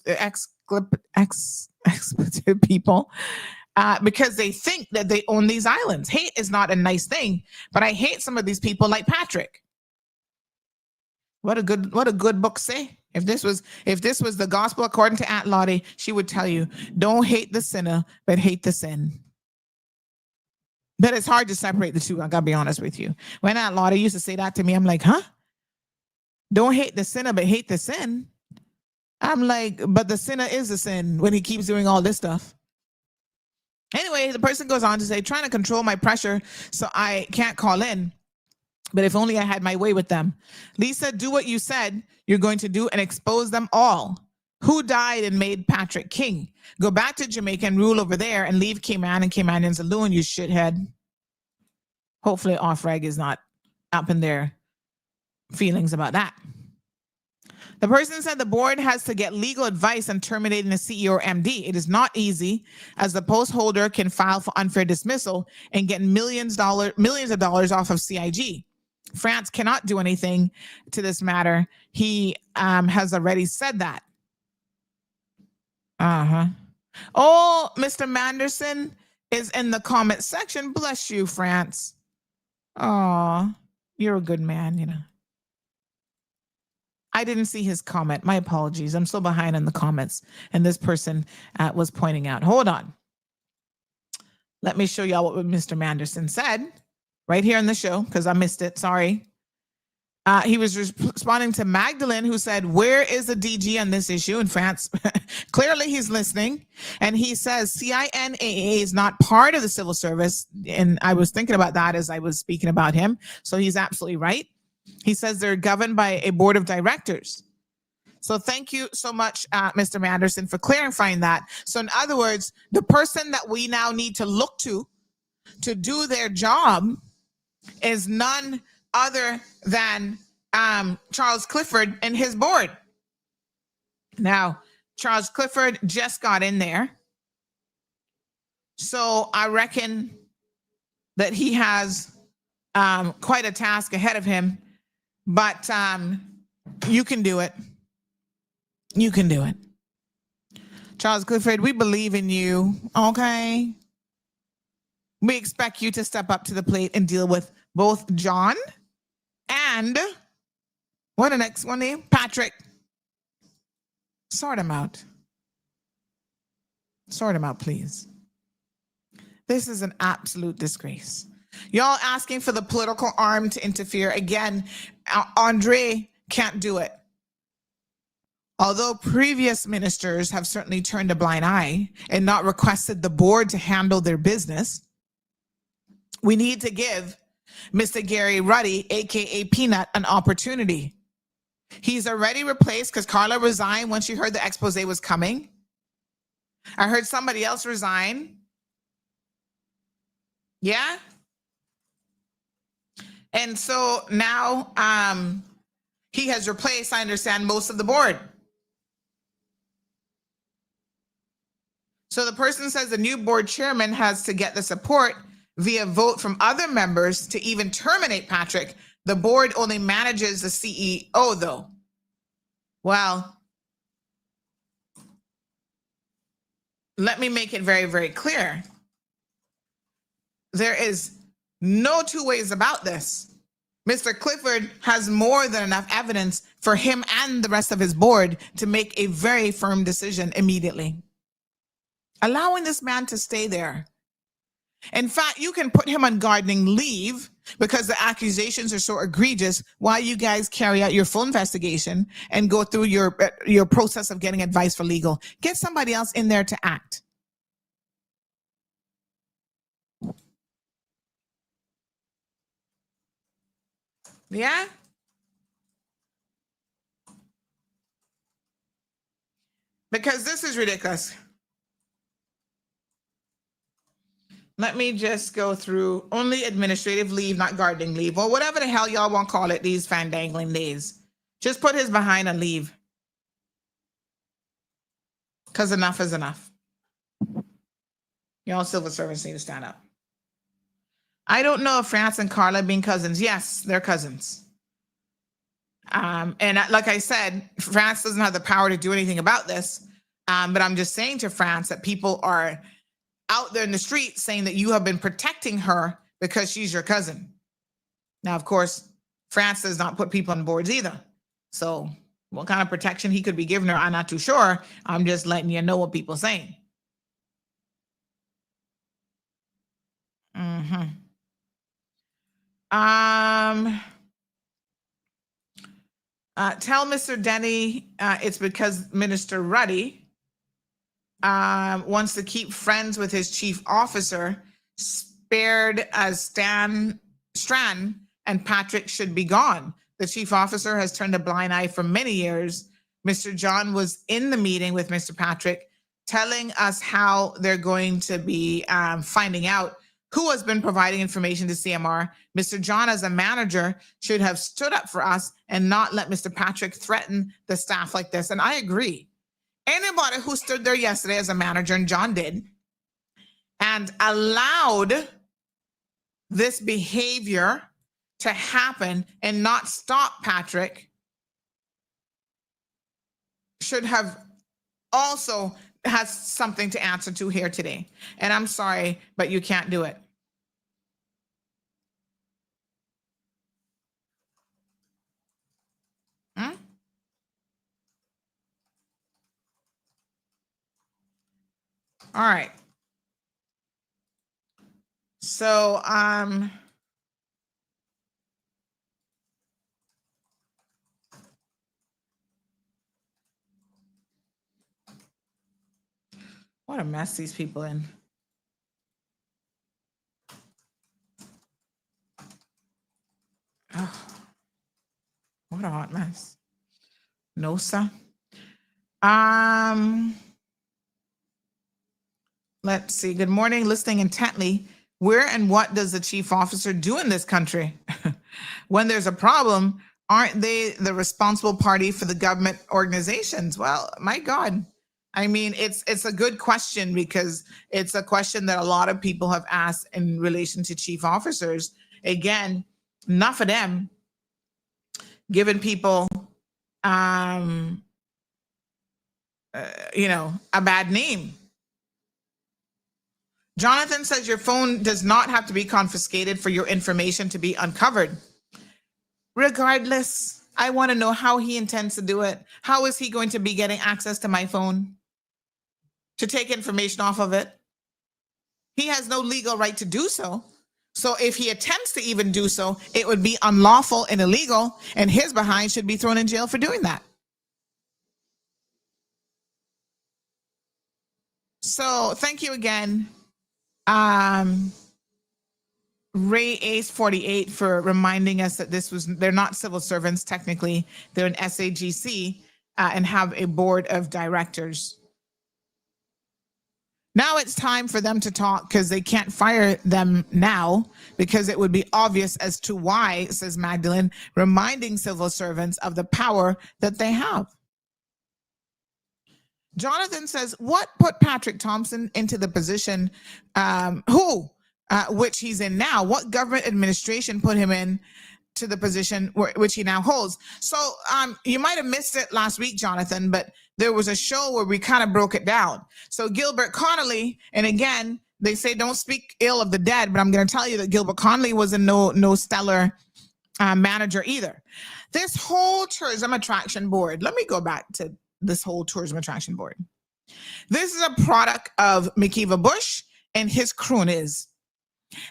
people because they think that they own these islands. Hate is not a nice thing, but I hate some of these people like Patrick. What a good book say. If this was the gospel according to Aunt Lottie, she would tell you, don't hate the sinner, but hate the sin. But it's hard to separate the two. I gotta be honest with you. When Aunt Lottie used to say that to me, I'm like, huh? Don't hate the sinner, but hate the sin. I'm like, but the sinner is the sin when he keeps doing all this stuff. Anyway, the person goes on to say, trying to control my pressure so I can't call in. But if only I had my way with them. Lisa, do what you said you're going to do and expose them all. Who died and made Patrick king? Go back to Jamaica and rule over there and leave Cayman and Caymanians alone, you shithead. Hopefully off-reg is not up in their feelings about that. The person said the board has to get legal advice on terminating a CEO or MD. It is not easy, as the post holder can file for unfair dismissal and get millions of dollars off of CIG. France cannot do anything to this matter. He has already said that. Oh, Mr. Manderson is in the comment section. Bless you, France. Oh, you're a good man, you know. I didn't see his comment. My apologies. I'm so behind in the comments. And this person was pointing out. Hold on. Let me show y'all what Mr. Manderson said right here in the show, because I missed it. Sorry. He was responding to Magdalene, who said, where is the DG on this issue in France? Clearly, he's listening. And he says CINAA is not part of the civil service. And I was thinking about that as I was speaking about him. So he's absolutely right. He says they're governed by a board of directors. So thank you so much, Mr. Manderson, for clarifying that. So in other words, the person that we now need to look to do their job is none other than Charles Clifford and his board. Now, Charles Clifford just got in there. So I reckon that he has quite a task ahead of him. But you can do it. You can do it. Charles Clifford, we believe in you, okay? We expect you to step up to the plate and deal with both John and, what the next one name? Patrick. Sort him out. Sort him out, please. This is an absolute disgrace. Y'all asking for the political arm to interfere. Again, Andre can't do it. Although previous ministers have certainly turned a blind eye and not requested the board to handle their business, we need to give Mr. Gary Ruddy, aka Peanut, an opportunity. He's already replaced because Carla resigned when she heard the expose was coming. I heard somebody else resign. Yeah? And so now he has replaced, I understand, most of the board. So the person says the new board chairman has to get the support via vote from other members to even terminate Patrick. The board only manages the CEO, though. Well, let me make it very, very clear. There is no two ways about this. Mr. Clifford has more than enough evidence for him and the rest of his board to make a very firm decision immediately. Allowing this man to stay there. In fact, you can put him on gardening leave because the accusations are so egregious while you guys carry out your full investigation and go through your process of getting advice for legal. Get somebody else in there to act. Yeah? Because this is ridiculous. Let me just go through only administrative leave, not gardening leave, or whatever the hell y'all want to call it these fandangling days. Just put his behind on leave. Because enough is enough. Y'all civil servants need to stand up. I don't know if France and Carla being cousins. Yes, they're cousins. And like I said, France doesn't have the power to do anything about this. But I'm just saying to France that people are out there in the street saying that you have been protecting her because she's your cousin. Now, of course, France does not put people on boards either. So what kind of protection he could be giving her, I'm not too sure. I'm just letting you know what people are saying. Tell Mr. Denny it's because Minister Ruddy wants to keep friends with his chief officer, spared as Strand and Patrick should be gone. The chief officer has turned a blind eye for many years. Mr. John was in the meeting with Mr. Patrick, telling us how they're going to be finding out who has been providing information to CMR. Mr. John, as a manager, should have stood up for us and not let Mr. Patrick threaten the staff like this. And I agree. Anybody who stood there yesterday as a manager, and John did, and allowed this behavior to happen and not stop Patrick should have also has something to answer to here today. And I'm sorry, but you can't do it. All right. So, what a mess these people in. Oh, what a hot mess. No, sir. Let's see. Good morning. Listening intently. Where and what does the chief officer do in this country? When there's a problem, aren't they the responsible party for the government organizations? Well, my God. I mean, it's a good question because it's a question that a lot of people have asked in relation to chief officers. Again, enough of them giving people, a bad name. Jonathan says your phone does not have to be confiscated for your information to be uncovered. Regardless, I want to know how he intends to do it. How is he going to be getting access to my phone to take information off of it? He has no legal right to do so. So if he attempts to even do so, it would be unlawful and illegal, and his behind should be thrown in jail for doing that. So thank you again, Ray Ace 48, for reminding us that they're not civil servants technically. They're an SAGC and have a board of directors. Now it's time for them to talk because they can't fire them now because it would be obvious as to why, says Magdalene, reminding civil servants of the power that they have. Jonathan says, what put Patrick Thompson into the position, which he's in now? What government administration put him in to the position which he now holds? So you might have missed it last week, Jonathan, but there was a show where we kind of broke it down. So Gilbert Connolly, and again, they say don't speak ill of the dead, but I'm going to tell you that Gilbert Connolly was a no stellar manager either. This whole tourism attraction board, let me go back to this whole tourism attraction board. This is a product of McKeeva Bush and his cronies.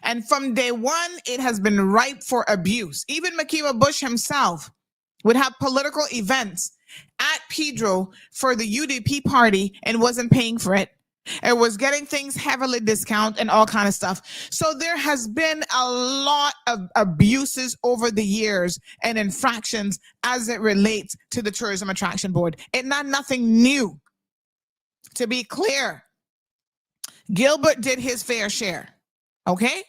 And from day one, it has been ripe for abuse. Even McKeeva Bush himself would have political events at Pedro for the UDP party and wasn't paying for it. It was getting things heavily discounted and all kind of stuff. So there has been a lot of abuses over the years and infractions as it relates to the Tourism Attraction Board. It's not nothing new. To be clear, Gilbert did his fair share. Okay?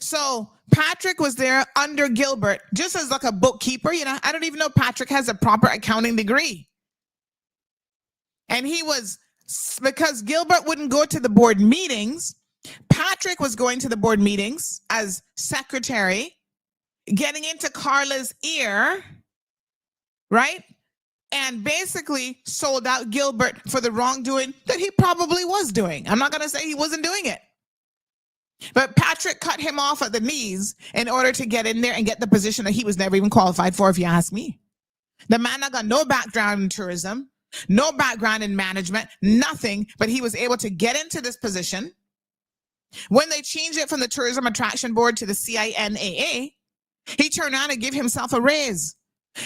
So Patrick was there under Gilbert, just as like a bookkeeper. I don't even know Patrick has a proper accounting degree. And he was, because Gilbert wouldn't go to the board meetings, Patrick was going to the board meetings as secretary, getting into Carla's ear, right? And basically sold out Gilbert for the wrongdoing that he probably was doing. I'm not going to say he wasn't doing it. But Patrick cut him off at the knees in order to get in there and get the position that he was never even qualified for, if you ask me. The man got no background in tourism, no background in management, nothing, but he was able to get into this position. When they changed it from the Tourism Attraction Board to the CINAA, he turned around and gave himself a raise.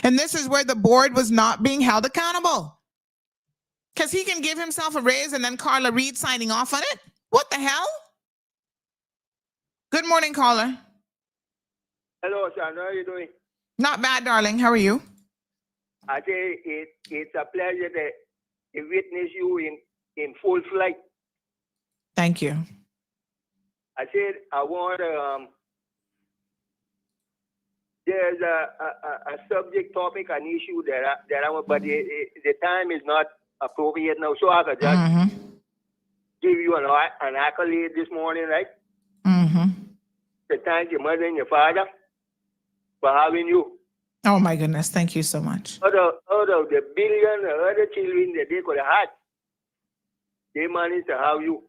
And this is where the board was not being held accountable. Because he can give himself a raise and then Carla Reed signing off on it? What the hell? Good morning, caller. Hello, Sandra. How are you doing? Not bad, darling. How are you? I say it's a pleasure to witness you in full flight. Thank you. I said I want there's a subject topic, an issue that I want, but the time is not appropriate now. So I could just give you an accolade this morning, right? To thank your mother and your father for having you. Oh my goodness, thank you so much. Out of the billion other children that they could have had, they managed to have you.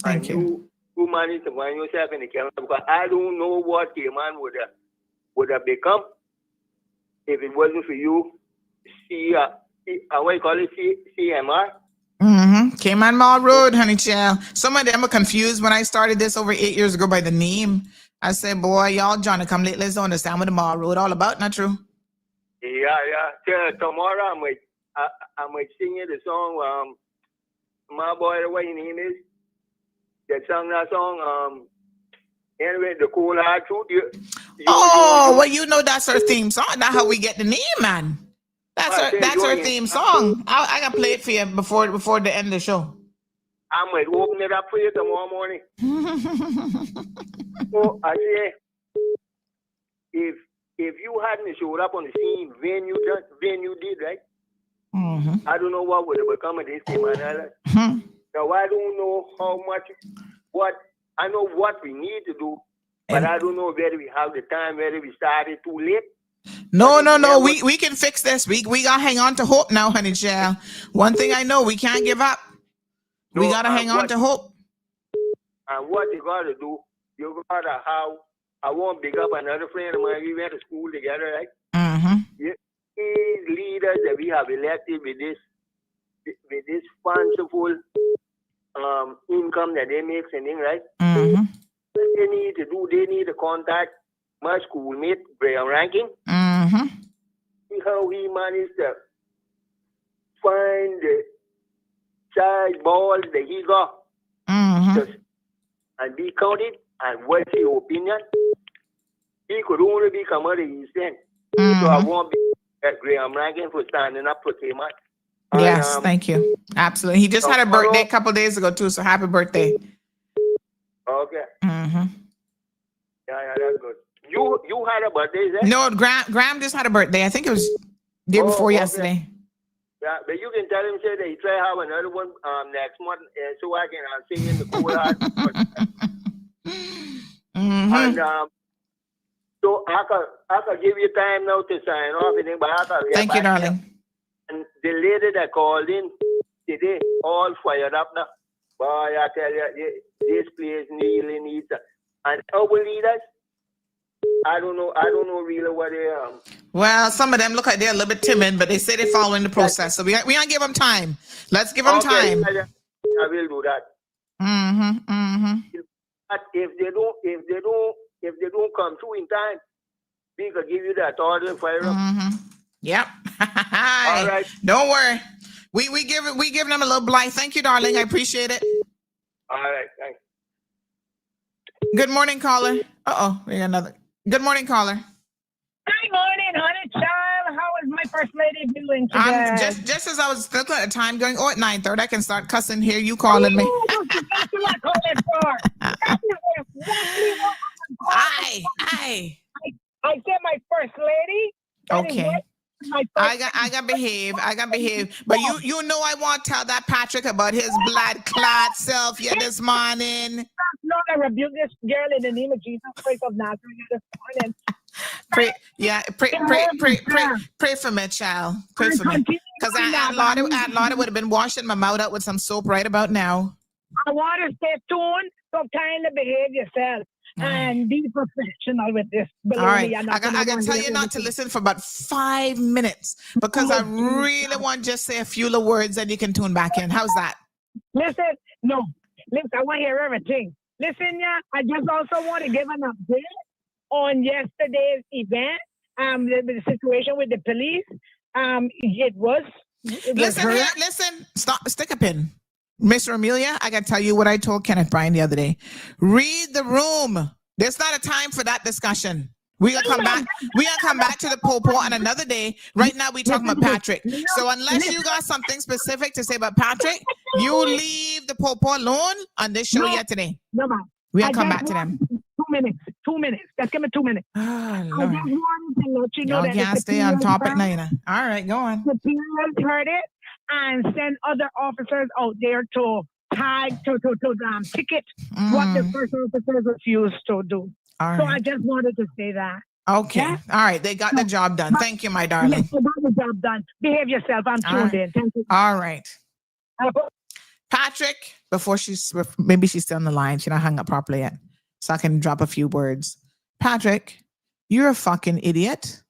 Thank you. You managed to find yourself in the camera, because I don't know what Cayman would have become if it wasn't for you. What you call it, CMR? Cayman Mall Road, honey child. Some of them are confused when I started this over 8 years ago by the name. I said, boy, y'all trying to come late. Let's understand what the Mall Road all about, not true? Yeah. Tomorrow I might sing you the song, my boy, what your name is? That song, anyway, the Cool Hard Truth. Well, you know that's her theme song. That's how we get the name, man. That's her theme song. I can play it for you before the end of the show. I might open it up for you tomorrow morning. So I say, if you hadn't showed up on the scene when you did, right? I don't know what would have become of this Cayman Island. Now I don't know how much. I know what we need to do, but I don't know whether we have the time, whether we started too late. No. We can fix this. We gotta hang on to hope now, honey child. One thing I know, we can't give up. We gotta hang on to hope. And what you gotta do, you gotta have. I won't big up another friend of mine. We went to school together, right? These leaders that we have elected with this fanciful income that they make, and thing, right? What they need to do, they need to contact my schoolmate, Graham Rankin. See how he managed to find the size balls that he got and be counted. And what's your opinion? He could only become what he said. So I won't be at Graham Rankin for standing up for Cayman. Yes, thank you. Absolutely. He just had a birthday a couple days ago too, so happy birthday. Okay. Yeah, that's good. You had a birthday, is that? No, Graham just had a birthday. I think it was day before yesterday. Yeah, but you can tell him, say that he try to have another one next month, so I can sing in the Cool Heart. And so I could give you time now to sign off, but I could thank you, darling. And the lady that called in today, all fired up now. Boy, I tell you, this place really needs and our leaders. I don't know really what they are. Well, some of them look like they're a little bit timid, but they say they're following the process. So we gonna give them time. Let's give them time. I will do that. But if they don't come through in time, we could give you that order and fire up. Yep. All right. Don't worry. We give them a little blight. Thank you, darling. I appreciate it. All right. Thanks. Good morning, caller. We got another. Good morning, caller. Good morning, honey child. How is my first lady doing today? Just as I was looking at the time going, at 9:30, I can start cussing here. You calling me? That's what I call it for. That is exactly what Aye. I said my first lady. Okay. I got behave. But you know I want to tell that Patrick about his blood clot self this morning. Lord, I rebuke this girl in the name of Jesus Christ of Nazareth this morning. Pray for me, child. Pray for me. Because Aunt Lottie would have been washing my mouth out with some soap right about now. I want to stay tuned, so kindly behave yourself. And be professional with this. All right. I can tell you not to listen for about 5 minutes because I really want to just say a few little words and you can tune back in. How's that? Listen, I want to hear everything. Listen, I just also want to give an update on yesterday's event, the situation with the police. Listen, stop, stick a pin. Mr. Amelia, I got to tell you what I told Kenneth Bryan the other day. Read the room. There's not a time for that discussion. We're going to come back. We're going to come back to the popo on another day. Right now, we're talking about Patrick. So unless you got something specific to say about Patrick, you leave the popo alone on this show here today. No, ma'am. We'll come back to them. 2 minutes. 2 minutes. Just give me 2 minutes. Oh, I Lord. just wanted to let you know Y'all that can't the stay on superiors topic, heard it. Nina. All right, go on. Superiors heard it and send other officers out there to ticket what the first officers refused to do. All So right. I just wanted to say that. Okay. Yeah? All right. They got the job done. Thank you, my darling. Yes, I got the job done. Behave yourself. I'm tuned in. Thank you. All right. Patrick, maybe she's still on the line. She not hung up properly yet. So I can drop a few words. Patrick, you're a fucking idiot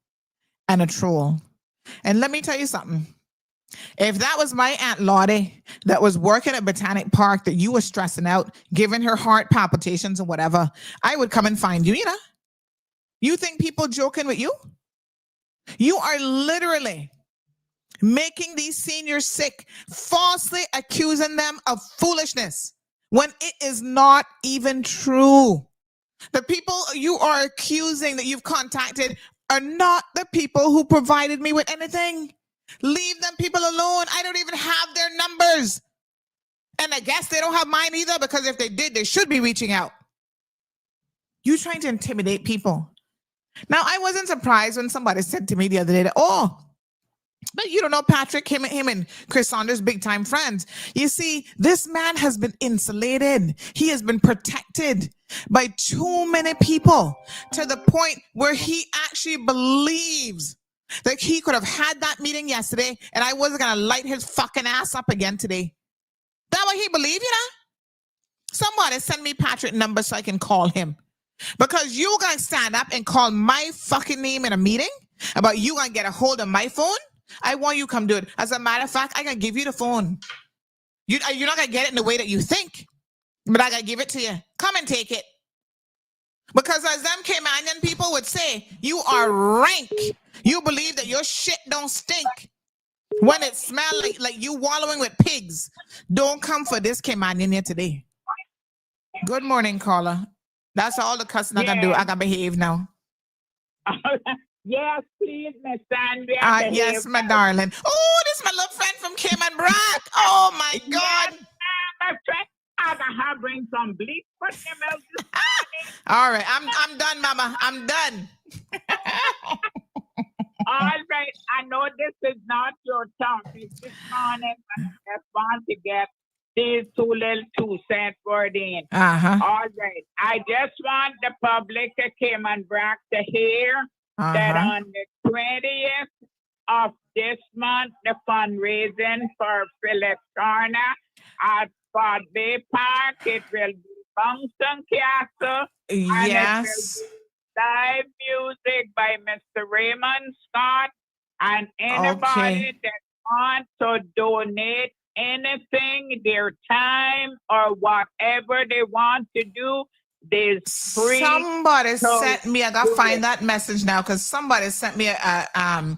and a troll. And let me tell you something. If that was my Aunt Lottie that was working at Botanic Park that you were stressing out, giving her heart palpitations and whatever, I would come and find you, you know? You think people joking with you? You are literally making these seniors sick, falsely accusing them of foolishness when it is not even true. The people you are accusing that you've contacted are not the people who provided me with anything. Leave them people alone. I don't even have their numbers. And I guess they don't have mine either, because if they did, they should be reaching out. You trying to intimidate people. Now, I wasn't surprised when somebody said to me the other day that, oh, but you don't know Patrick, him and Chris Saunders, big time friends. You see, this man has been insulated. He has been protected by too many people to the point where he actually believes that he could have had that meeting yesterday and I wasn't going to light his fucking ass up again today. That what he believed, you know? Somebody send me Patrick's number so I can call him. Because you gonna stand up and call my fucking name in a meeting about you gonna get a hold of my phone? I want you to come do it. As a matter of fact, I gonna give you the phone. You're not gonna get it in the way that you think, but I gotta give it to you. Come and take it. Because as them Caymanian people would say, you are rank. You believe that your shit don't stink when it smells like you wallowing with pigs. Don't come for this Caymanian here today. Good morning, caller. That's all the cussing I can do. I can behave now. Yes, please, Miss Sandra. Yes, my darling. Oh, this is my little friend from Cayman Brack. Oh, my God. Yes, my friend. I gotta bring some bleach for them out this morning. All right, I'm done, Mama. I'm done. All right, I know this is not your topic this morning, but I just want to get these two little 2 cents word in. Uh-huh. All right. I just want the public of Cayman Brack to hear that on the 20th of this month, the fundraising for Philip Turner at Fort Bay Park, it will be Thompson Castle. Yes. And it will be live music by Mr. Raymond Scott. And anybody that wants to donate anything, their time or whatever they want to do, there's free. Somebody sent me, I gotta find that message now, because somebody sent me a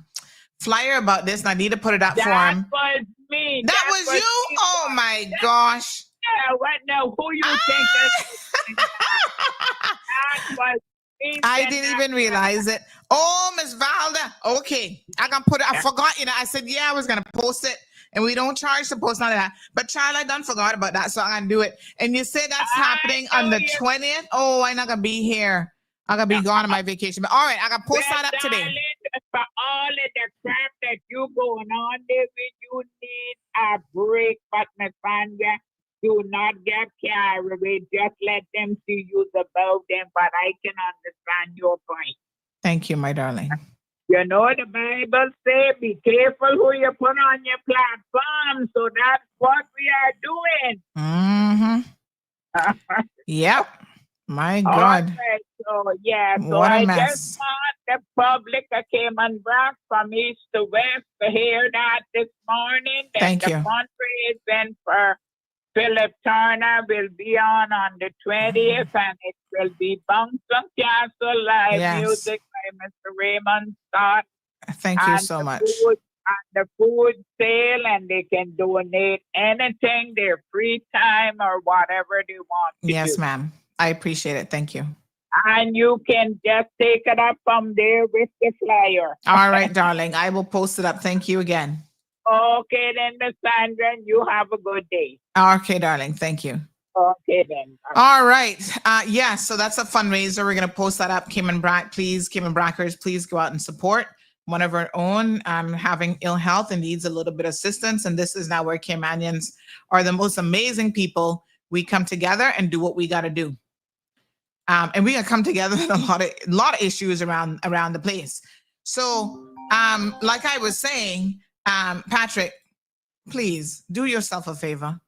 flyer about this and I need to put it up for him. That was me. That was you? Me. Oh my gosh. Yeah, what now? Who you think that was me? I didn't even realize it. Oh, Miss Valda. Okay. I can put it, I forgot, you know. I said, yeah, I was gonna post it. And we don't charge to post none of that. But child, I done forgot about that, so I'm gonna do it. And you say that's happening on the 20th? Oh, I'm not gonna be here. I'm gonna be gone on my vacation. But all right, I gotta post that up today. For all of the crap that you going on there with, you need a break, but Miss Vanya, do not get carried away. Just let them see you above them, but I can understand your point. Thank you, my darling. You know, the Bible says, be careful who you put on your platform. So that's what we are doing. Mm-hmm. Yep. My God. Right, so, yeah. So what a I mess. just want the public that came and back from east to west to hear that this morning. That Thank you. The fundraising for Philip Turner will be on the 20th, and it will be Thompson Castle live music by Mr. Raymond Scott. Thank you so much. The food sale, and they can donate anything, their free time or whatever they want to do. Yes, ma'am. I appreciate it. Thank you. And you can just take it up from there with the flyer. All right, darling. I will post it up. Thank you again. Okay, then, Miss Sandra, you have a good day. Okay, darling. Thank you. Okay then. All right. Yeah, so that's a fundraiser. We're going to post that up. Cayman Brackers, please go out and support one of our own having ill health and needs a little bit of assistance. And this is now where Caymanians are the most amazing people. We come together and do what we got to do. And we got to come together with a lot of issues around the place. So, like I was saying, Patrick, please do yourself a favor.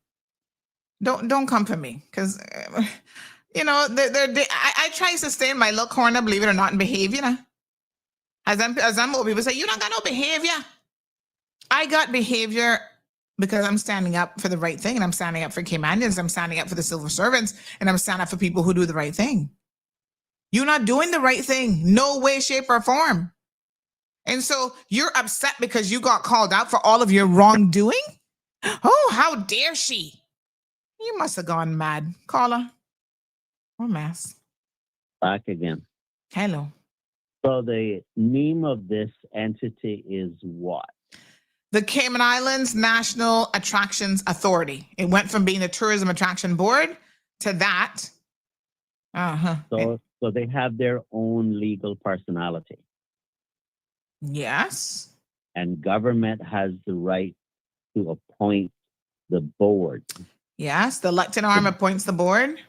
Don't come for me, because you know I try to stay in my little corner, believe it or not, and behave. You know, as I'm old people say, you don't got no behavior. I got behavior because I'm standing up for the right thing, and I'm standing up for Caymanians. I'm standing up for the civil servants, and I'm standing up for people who do the right thing. You're not doing the right thing, no way, shape, or form. And so you're upset because you got called out for all of your wrongdoing? Oh, how dare she? You must have gone mad. Caller. Or mass. Back again. Hello. So the name of this entity is what? The Cayman Islands National Attractions Authority. It went from being a tourism attraction board to that. So they have their own legal personality. Yes. And government has the right to appoint the board. Yes, the elected arm appoints the board.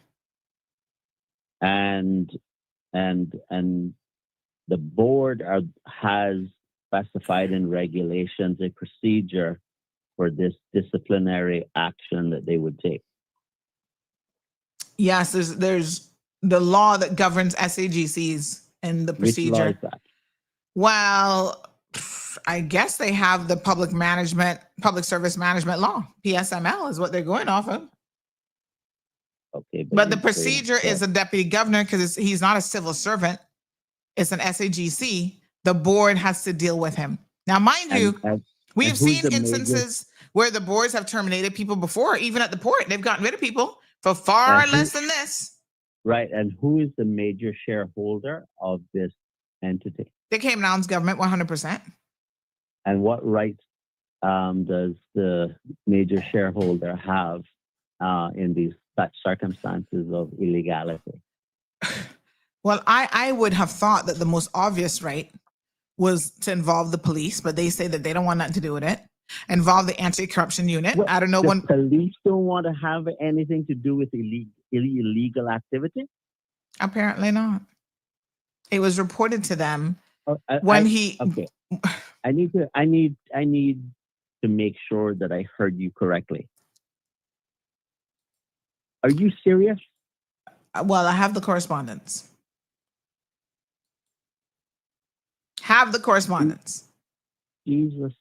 And the board has specified in regulations a procedure for this disciplinary action that they would take. Yes, there's the law that governs SAGCs and the procedure. Which law is that? Well, I guess they have the public service management law. PSML is what they're going off of. Okay, but the procedure is a deputy governor because he's not a civil servant. It's an SAGC. The board has to deal with him. Now, mind you, we've seen instances where the boards have terminated people before, even at the port. They've gotten rid of people for far less than this. Right. And who is the major shareholder of this entity? The Cayman Islands government, 100%. And what rights does the major shareholder have in these such circumstances of illegality? Well, I would have thought that the most obvious right was to involve the police, but they say that they don't want nothing to do with it. Involve the anti-corruption unit. Well, I don't know the when police don't want to have anything to do with illegal activity. Apparently not. It was reported to them Okay. I need to make sure that I heard you correctly. Are you serious? Well, I have the correspondence. Jesus,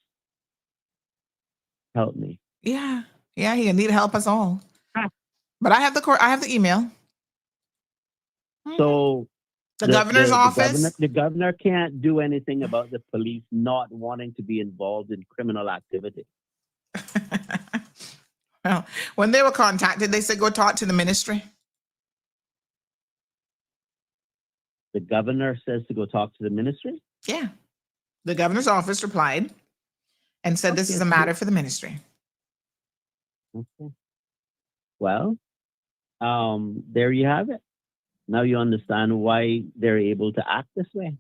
help me. Yeah, he need to help us all. But I have the email. So the governor's office. The governor can't do anything about the police not wanting to be involved in criminal activity. Well, when they were contacted, they said go talk to the ministry. The governor says to go talk to the ministry? Yeah. The governor's office replied and said this is a matter for the ministry. Okay. Well, there you have it. Now you understand why they're able to act this way.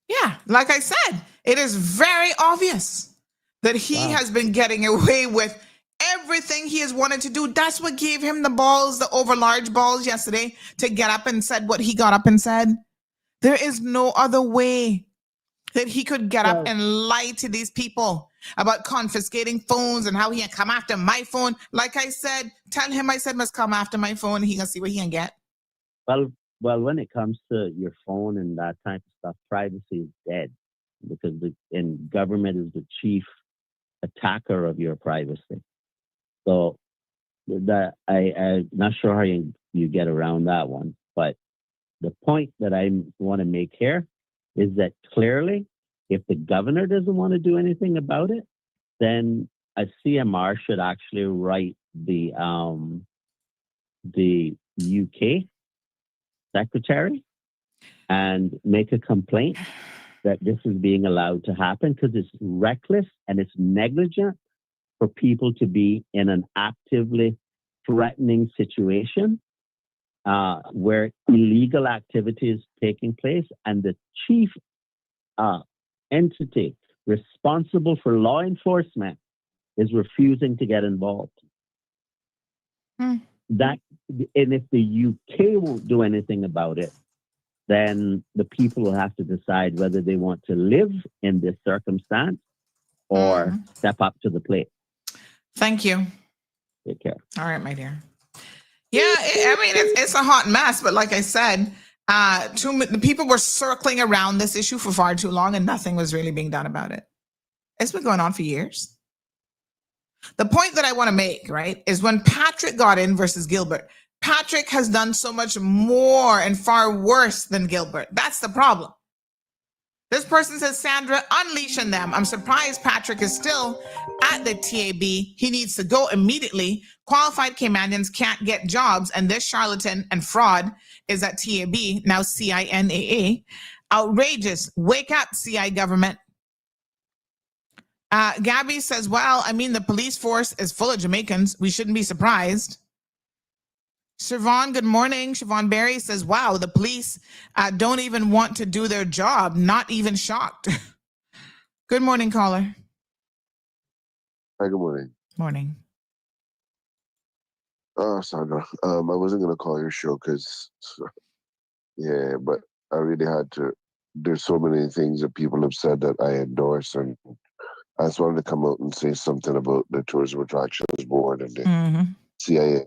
Yeah, like I said, it is very obvious that he has been getting away with everything he has wanted to do. That's what gave him the balls, the overlarge balls yesterday to get up and said what he got up and said. There is no other way that he could get up and lie to these people about confiscating phones and how he can come after my phone. Like I said, tell him I said must come after my phone. He can see what he can get. Well, when it comes to your phone and that type of stuff, privacy is dead because government is the chief attacker of your privacy. So that I'm not sure how you get around that one. But the point that I want to make here is that clearly, if the governor doesn't want to do anything about it, then a CMR should actually write the UK secretary and make a complaint that this is being allowed to happen because it's reckless and it's negligent for people to be in an actively threatening situation where illegal activity is taking place, and the chief entity responsible for law enforcement is refusing to get involved. And if the UK won't do anything about it, then the people will have to decide whether they want to live in this circumstance or step up to the plate. Thank you. Take care. All right, my dear. Yeah, it's a hot mess, but like I said, the people were circling around this issue for far too long and nothing was really being done about it. It's been going on for years. The point that I want to make, right, is when Patrick got in versus Gilbert, Patrick has done so much more and far worse than Gilbert. That's the problem. This person says, Sandra, unleashing them. I'm surprised Patrick is still at the TAB. He needs to go immediately. Qualified Caymanians can't get jobs, and this charlatan and fraud is at TAB, now CINAA. Outrageous. Wake up, CI government. Gabby says, well, I mean, the police force is full of Jamaicans. We shouldn't be surprised. Siobhan, good morning. Siobhan Berry says, wow, the police don't even want to do their job. Not even shocked. Good morning, caller. Hi, good morning. Morning. Oh, Sandra, I wasn't going to call your show because, yeah, but I really had to. There's so many things that people have said that I endorse, and I just wanted to come out and say something about the Tourism Attractions Board and the CIA.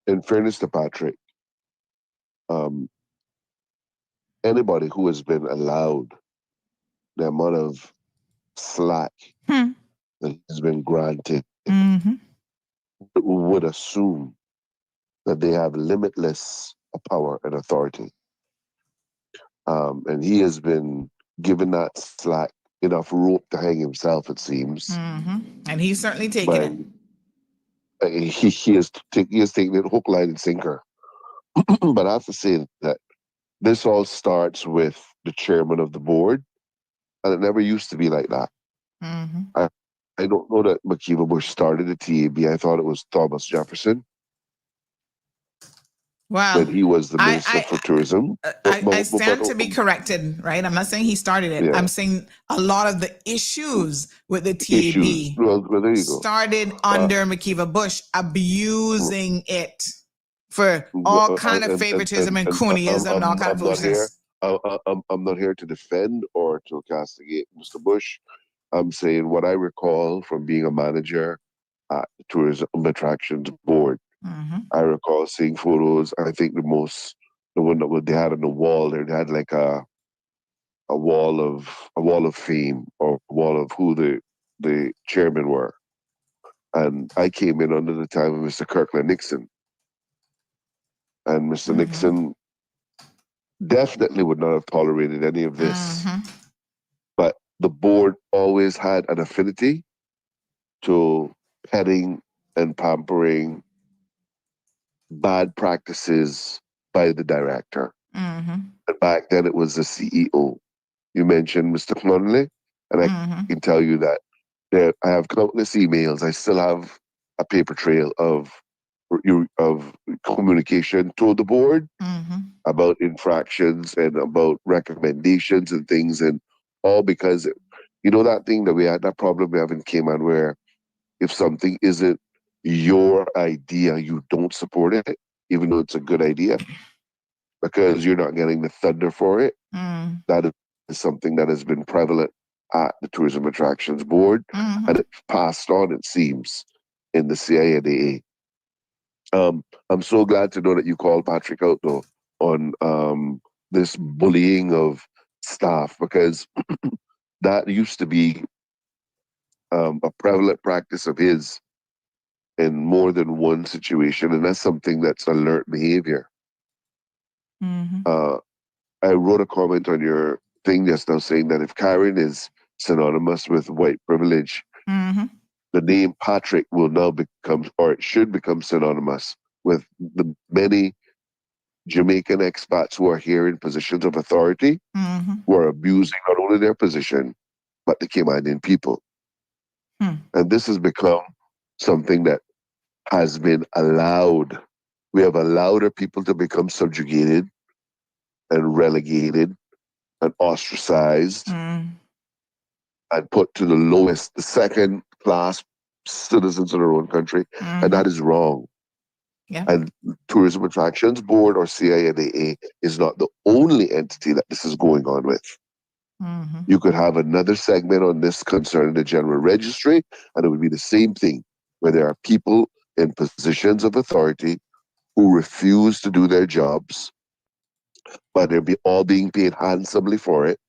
In fairness to Patrick, anybody who has been allowed the amount of slack that has been granted would assume that they have limitless power and authority. And he has been given that slack, enough rope to hang himself, it seems. And he's certainly taken it. He has taken it hook, line, and sinker. But I have to say that this all starts with the chairman of the board, and it never used to be like that. I don't know that McKeeva Bush started the TAB. I thought it was Thomas Jefferson. Well, when he was the minister for tourism. I stand to be corrected, right? I'm not saying he started it. Yeah. I'm saying a lot of the issues with the TAB started under McKeeva Bush abusing it for all kind of favoritism and cooneyism and all kind of foolishness. I'm not here to defend or to castigate Mr. Bush. I'm saying what I recall from being a manager at the Tourism Attractions Board. I recall seeing photos. I think the one that they had on the wall there, they had like a wall of fame, or a wall of who the chairmen were. And I came in under the time of Mr. Kirkland Nixon. And Mr. Nixon definitely would not have tolerated any of this. But the board always had an affinity to petting and pampering bad practices by the director. And back then it was the CEO. You mentioned Mr. Clonley, and I can tell you that I have countless emails. I still have a paper trail of communication to the board about infractions and about recommendations and things, and all because that thing that we had, that problem we have in Cayman, where if something isn't your idea, you don't support it, even though it's a good idea, because you're not getting the thunder for it. That is something that has been prevalent at the Tourism Attractions Board, and it's passed on, it seems, in the CINAA. I'm so glad to know that you called Patrick out, though, on this bullying of staff, because that used to be a prevalent practice of his in more than one situation, and that's something that's alert behavior. I wrote a comment on your thing just now saying that if Karen is synonymous with white privilege, the name Patrick will now become, or it should become, synonymous with the many Jamaican expats who are here in positions of authority, who are abusing not only their position, but the Caymanian people. And this has become something that has been allowed. We have allowed our people to become subjugated and relegated and ostracized and put to the lowest, the second class citizens in our own country. And that is wrong. Yeah. And Tourism Attractions Board, or CINAA, is not the only entity that this is going on with. You could have another segment on this concerning the general registry, and it would be the same thing, where there are people in positions of authority who refuse to do their jobs, but they're all being paid handsomely for it.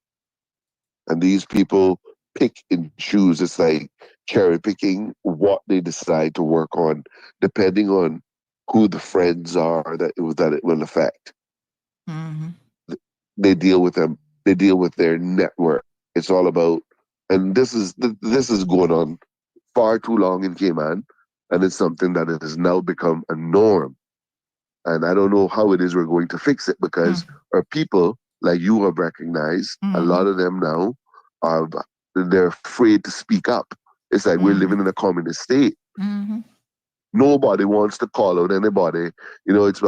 And these people pick and choose. It's like cherry picking what they decide to work on, depending on who the friends are that it will affect. They deal with them. They deal with their network. It's all about, and this is going on far too long in Cayman, and it's something that has now become a norm. And I don't know how it is we're going to fix it, because our people, like you have recognized, a lot of them now they're afraid to speak up. It's like we're living in a communist state. Nobody wants to call out anybody. You know, it's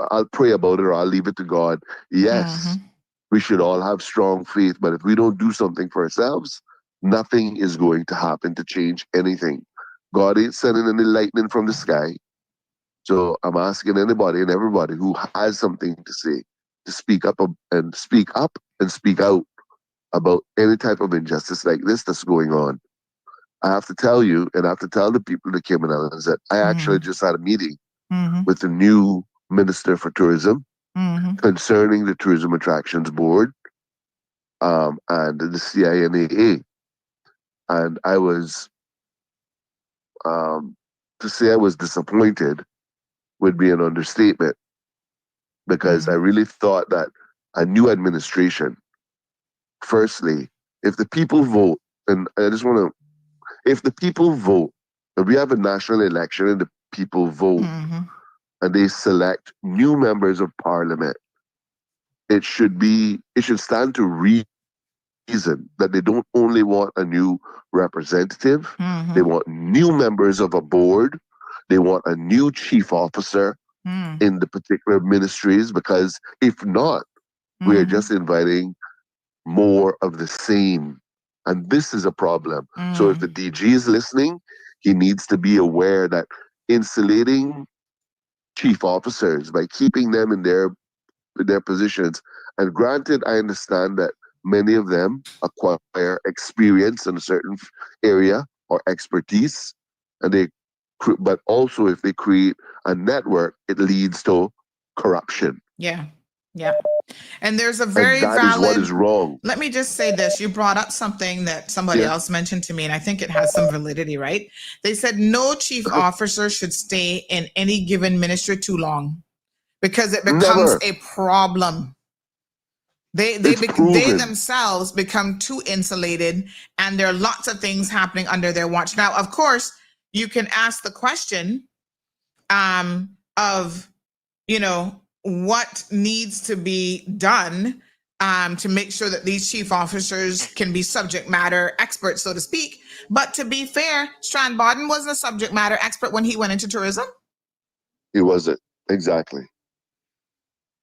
I'll pray about it, or I'll leave it to God. Yes, we should all have strong faith, but if we don't do something for ourselves, nothing is going to happen to change anything. God ain't sending any lightning from the sky. So I'm asking anybody and everybody who has something to say to speak up and speak out about any type of injustice like this that's going on. I have to tell you, and I have to tell the people of the Cayman Islands, that I actually just had a meeting with the new Minister for Tourism concerning the Tourism Attractions Board and the CINAA. And I was, to say I was disappointed would be an understatement, because I really thought that a new administration, firstly, if the people vote, and I just want to, if the people vote, if we have a national election and the people vote and they select new members of parliament, it should stand to reason that they don't only want a new representative, they want new members of a board, they want a new chief officer in the particular ministries, because if not, we are just inviting more of the same. And this is a problem. So if the DG is listening, he needs to be aware that insulating chief officers by keeping them in their positions, and granted, I understand that many of them acquire experience in a certain area or expertise, but also if they create a network, it leads to corruption. Yeah. And there's a very valid. That is what is wrong. Let me just say this. You brought up something that somebody else mentioned to me, and I think it has some validity, right? They said no chief officer should stay in any given ministry too long, because it becomes a problem. They themselves become too insulated, and there are lots of things happening under their watch. Now, of course, you can ask the question of, what needs to be done to make sure that these chief officers can be subject matter experts, so to speak. But to be fair, Strand Bodden wasn't a subject matter expert when he went into tourism. He wasn't. Exactly.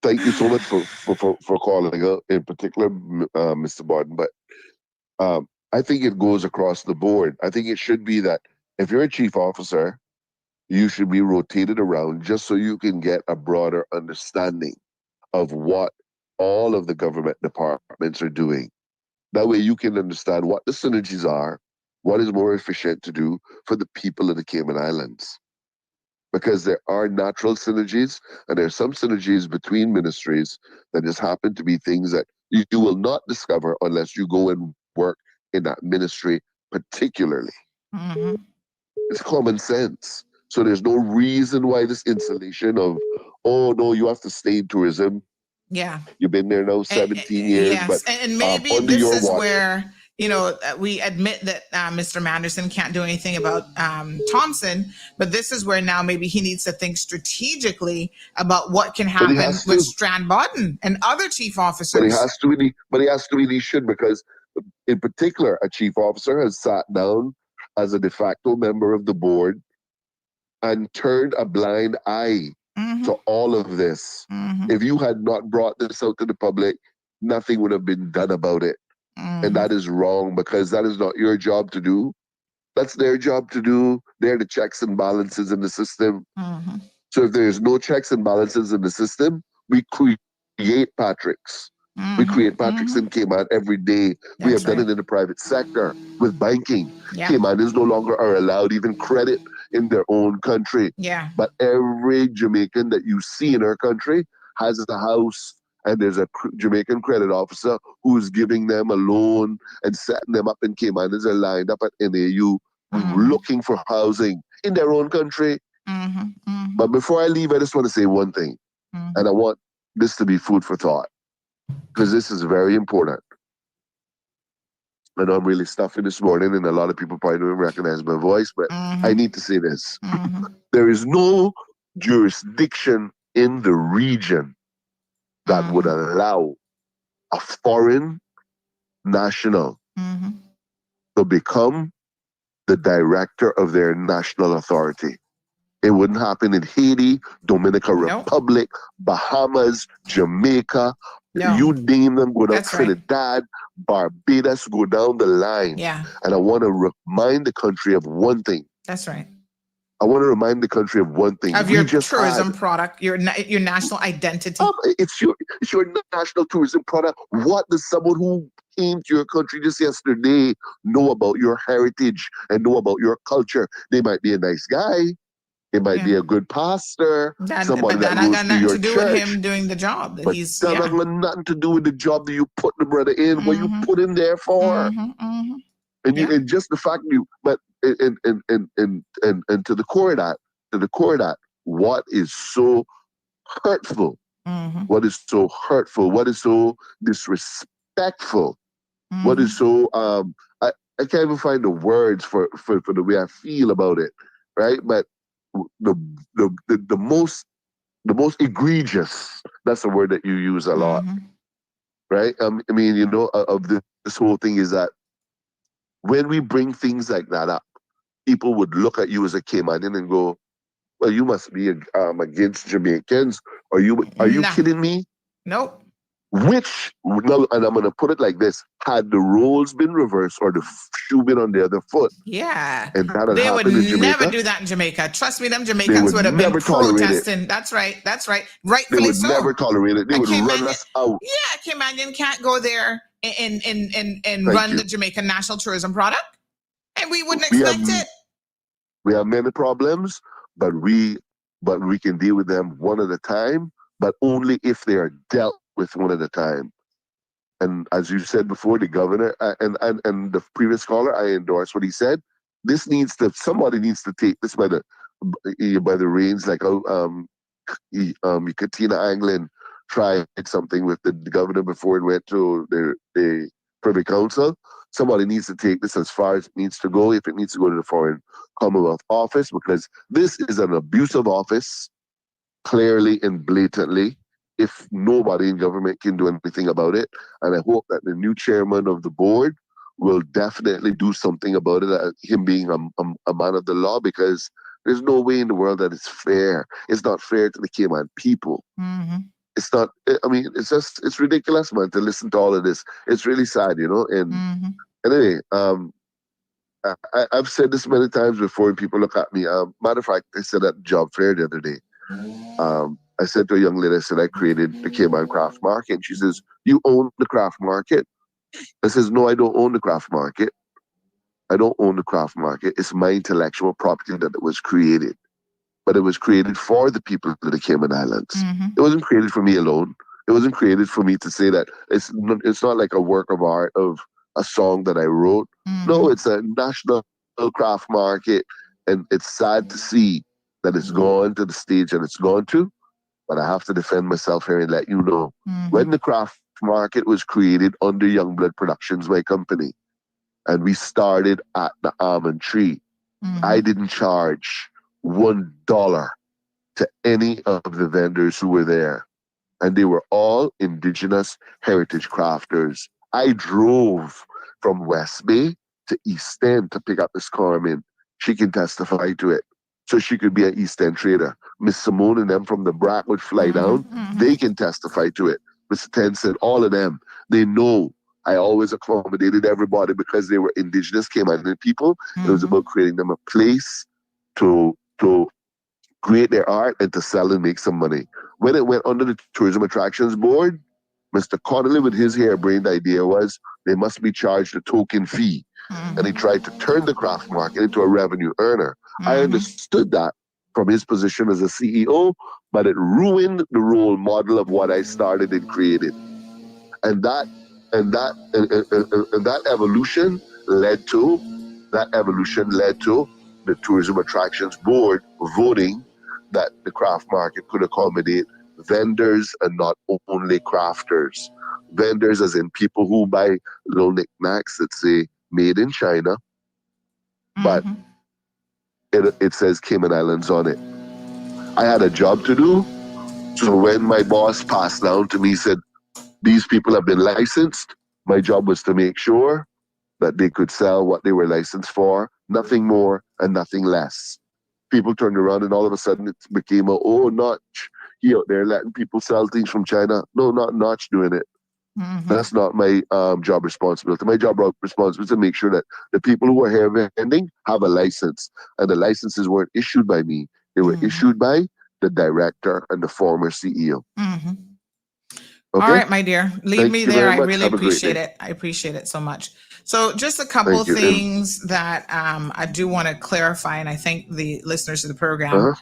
Thank you so much for calling out in particular, Mr. Bodden. But I think it goes across the board. I think it should be that if you're a chief officer, you should be rotated around just so you can get a broader understanding of what all of the government departments are doing. That way you can understand what the synergies are, what is more efficient to do for the people of the Cayman Islands. Because there are natural synergies, and there are some synergies between ministries that just happen to be things that you will not discover unless you go and work in that ministry particularly. It's common sense. So there's no reason why this insulation of, oh no, you have to stay in tourism. Yeah. You've been there now 17 years. Yes. But and maybe this is where, we admit that Mr. Manderson can't do anything about Thompson, but this is where now maybe he needs to think strategically about what can happen with Strand Bodden and other chief officers. But he has to, and he should, because in particular, a chief officer has sat down as a de facto member of the board and turned a blind eye to all of this. If you had not brought this out to the public, nothing would have been done about it. And that is wrong, because that is not your job to do. That's their job to do. They're the checks and balances in the system. So if there's no checks and balances in the system, we create Patricks. We create Patricks in Cayman every day. We have done it in the private sector with banking. Caymanians no longer are allowed even credit in their own country. But every Jamaican that you see in our country has a house, and there's a Jamaican credit officer who's giving them a loan and setting them up in Cayman. They're lined up at NAU looking for housing in their own country. But before I leave, I just want to say one thing, and I want this to be food for thought, because this is very important. I know I'm really stuffy this morning, and a lot of people probably don't recognize my voice, but I need to say this. There is no jurisdiction in the region that would allow a foreign national to become the director of their national authority. It wouldn't happen in Haiti, Dominican Republic, Bahamas, Jamaica. You name them, go down Trinidad, Barbados, go down the line. And I want to remind the country of one thing. That's right. I want to remind the country of one thing. Of your tourism product, your national identity. It's your national tourism product. What does someone who came to your country just yesterday know about your heritage and know about your culture? They might be a nice guy. It might be a good pastor, somebody that goes to your church. That got nothing to do with him doing the job. That he's that got nothing to do with the job that you put the brother in. What you put him there for, and just the fact but and to the core of that, what is so hurtful? What is so hurtful? What is so disrespectful? What is so I can't even find the words for the way I feel about it, right? But the most egregious, that's a word that you use a lot, right? I mean, of this whole thing is that when we bring things like that up, people would look at you as a Caymanian and go, well, you must be against Jamaicans. Are you kidding me? Nope. Which, and I'm going to put it like this, had the roles been reversed or the shoe been on the other foot. And that they would never do that in Jamaica. Trust me, them Jamaicans would have been protesting. That's right. Rightfully so. They would never tolerate it. They would run us out. Yeah, Caymanian can't go there and run the Jamaican national tourism product. And we wouldn't expect it. We have many problems, but we can deal with them one at a time, but only if they are dealt with one at a time. And as you said before, the governor and the previous caller, I endorse what he said. Somebody needs to take this by the reins, like Katina Anglin tried something with the governor before it went to the Privy Council. Somebody needs to take this as far as it needs to go, if it needs to go to the Foreign Commonwealth Office, because this is an abusive office, clearly and blatantly, if nobody in government can do anything about it. And I hope that the new chairman of the board will definitely do something about it, him being a man of the law, because there's no way in the world that it's fair. It's not fair to the Cayman people. It's not, I mean, it's ridiculous, man, to listen to all of this. It's really sad, and anyway, I've said this many times before and people look at me. Matter of fact, I said at job fair the other day. I said to a young lady, I said, I created the Cayman Craft Market. And she says, you own the craft market? I says, no, I don't own the craft market. I don't own the craft market. It's my intellectual property that it was created. But it was created for the people of the Cayman Islands. It wasn't created for me alone. It wasn't created for me to say that it's not like a work of art of a song that I wrote. No, it's a national craft market. And it's sad to see that it's gone to the stage and it's gone to. But I have to defend myself here and let you know. When the craft market was created under Youngblood Productions, my company, and we started at the almond tree, I didn't charge $1 to any of the vendors who were there. And they were all indigenous heritage crafters. I drove from West Bay to East End to pick up this Carmen. She can testify to it. So she could be an East End trader. Miss Simone and them from the BRAC would fly down. They can testify to it. Mr. Tenson, all of them, they know I always accommodated everybody because they were indigenous Caymanian people. It was about creating them a place to create their art and to sell and make some money. When it went under the Tourism Attractions Board, Mr. Connolly with his harebrained idea was they must be charged a token fee. And he tried to turn the craft market into a revenue earner. I understood that from his position as a CEO, but it ruined the role model of what I started and created. And that evolution led to the Tourism Attractions Board voting that the craft market could accommodate vendors and not only crafters. Vendors as in people who buy little knickknacks that say made in China, but it says Cayman Islands on it. I had a job to do, so when my boss passed down to me, he said, these people have been licensed. My job was to make sure that they could sell what they were licensed for, nothing more and nothing less. People turned around and all of a sudden it became Notch, he out there letting people sell things from China. No, not Notch doing it. That's not my job responsibility. My job responsibility is to make sure that the people who are hair vending have a license. And the licenses weren't issued by me. They were issued by the director and the former CEO. Okay? All right, my dear. Leave Thank me you there. very I much. really Have a great appreciate day. it. I appreciate it so much. So just a couple Thank you. things that I do want to clarify, and I thank the listeners of the program.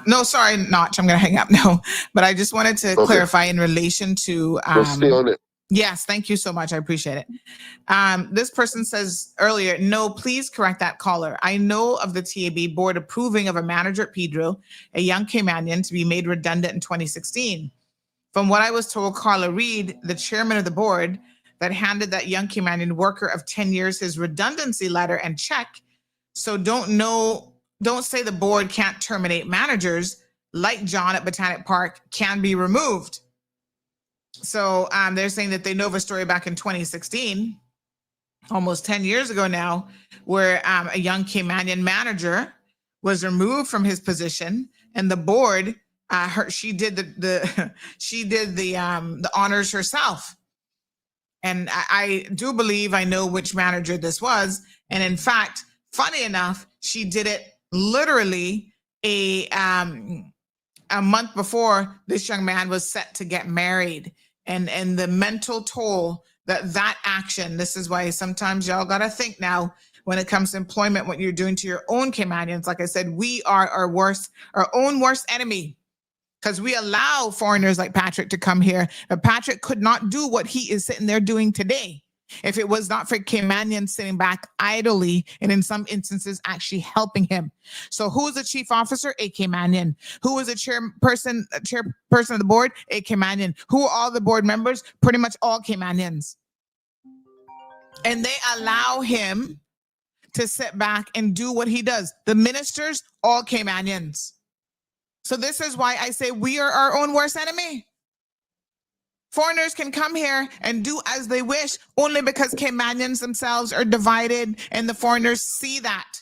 No, sorry, Notch. I'm going to hang up now. But I just wanted to clarify in relation to... We'll stay on it. Yes, thank you so much. I appreciate it. This person says earlier, no, please correct that caller. I know of the TAB board approving of a manager at Pedro, a young Caymanian, to be made redundant in 2016. From what I was told, Carla Reed, the chairman of the board, that handed that young Caymanian worker of 10 years his redundancy letter and check. So don't say the board can't terminate managers like John at Botanic Park can be removed. So they're saying that they know of a story back in 2016, almost 10 years ago now, where a young Caymanian manager was removed from his position, and the board, she did the honors herself. And I do believe I know which manager this was. And in fact, funny enough, she did it literally a month before this young man was set to get married. And the mental toll that action, this is why sometimes y'all got to think now when it comes to employment, what you're doing to your own Caymanians. Like I said, we are our own worst enemy, because we allow foreigners like Patrick to come here. But Patrick could not do what he is sitting there doing today if it was not for Caymanians sitting back idly and in some instances actually helping him. So who is the chief officer? A Caymanian. Who is the chairperson of the board? A Caymanian. Who are all the board members? Pretty much all Caymanians. And they allow him to sit back and do what he does. The ministers, all Caymanians. So this is why I say we are our own worst enemy. Foreigners can come here and do as they wish only because Caymanians themselves are divided, and the foreigners see that.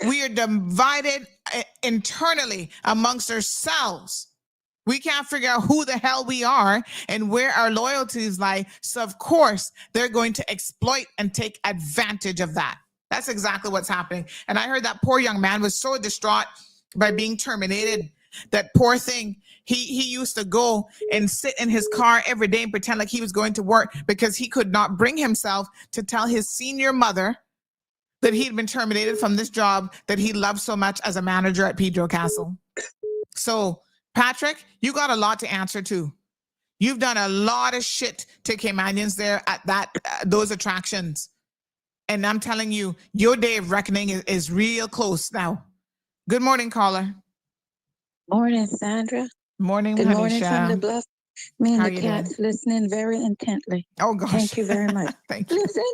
We are divided internally amongst ourselves. We can't figure out who the hell we are and where our loyalties lie. So of course, they're going to exploit and take advantage of that. That's exactly what's happening. And I heard that poor young man was so distraught by being terminated. That poor thing, he used to go and sit in his car every day and pretend like he was going to work because he could not bring himself to tell his senior mother that he'd been terminated from this job that he loved so much as a manager at Pedro Castle. So, Patrick, you got a lot to answer to. You've done a lot of shit to Caymanians there at those attractions. And I'm telling you, your day of reckoning is real close now. Good morning, caller. Morning, Sandra. Morning, Good Hanisha. morning from the bluff. Me and How the you cats doing? listening very intently. Oh, gosh. Thank you very much. Thank you. Listen,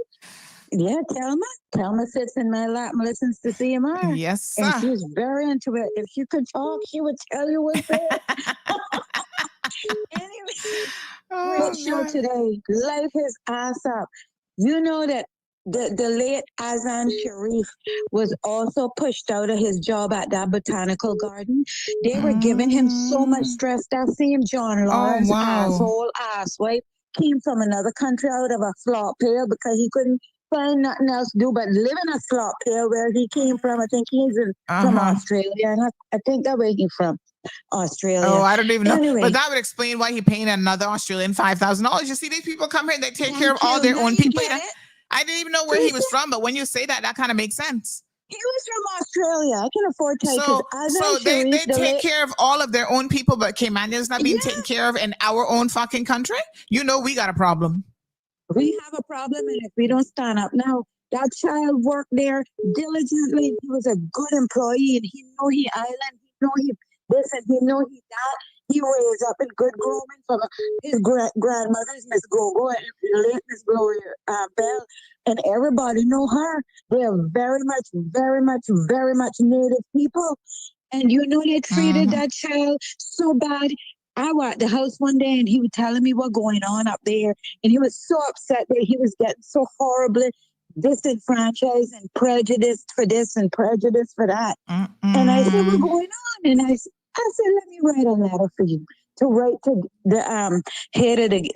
yeah, Telma sits in my lap and listens to CMR. Yes, sir. And she's very into it. If you could talk, she would tell you what's there. Anyway, great show today. Life his ass up. You know that the late Azan Sharif was also pushed out of his job at that botanical garden. They were giving him so much stress. That same John Lawrence asshole asswipe came from another country out of a slop pail because he couldn't find nothing else to do but live in a slop pail where he came from. I think he's from Australia, and I think that's where he's from. Australia. Oh, I don't even know. Anyway. But that would explain why he paying another Australian $5,000. You see, these people come here, they take care of all their own people. I didn't even know where he was from, but when you say that, that kind of makes sense. He was from Australia. I can afford to So they take care of all of their own people, but Caymanians not being taken care of in our own fucking country? You know we got a problem. We have a problem, and if we don't stand up now, that child worked there diligently. He was a good employee, and he know he island. He know he this, and he know he that. He raised up in good grooming from his grandmother's Miss Gogo and late Miss Gloria Bell, and everybody know her. They are very much Native people, and you know they treated that child so bad. I was at the house one day, and he was telling me what going on up there, and he was so upset that he was getting so horribly disenfranchised and prejudiced for this and prejudiced for that. And I said, what's going on? And I said, let me write a letter for you to write to the head of the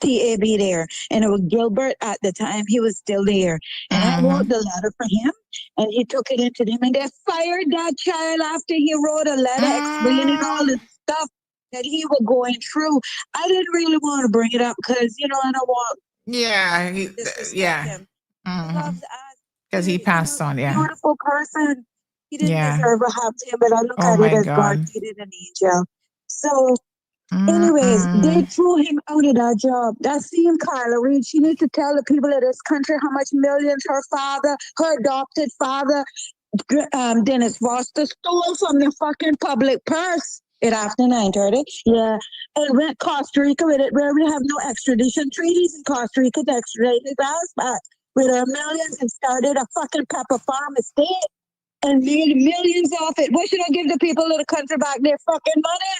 TAB there. And it was Gilbert at the time. He was still there. And I wrote the letter for him, and he took it into them. And they fired that child after he wrote a letter explaining all the stuff that he was going through. I didn't really want to bring it up because, you know, I don't want him. Because he passed on, Beautiful person. He didn't deserve a happy, but I look at it as God needed an angel. So, anyways, they threw him out of that job. That same Carla Reed, she needs to tell the people of this country how much millions her father, her adopted father, Dennis Foster, stole from the fucking public purse. It after 9:30, and went Costa Rica with it, where we have no extradition treaties in Costa Rica to extradite his ass back with our millions and started a fucking pepper farm estate and made millions off it. What should I give the people of the country back their fucking money?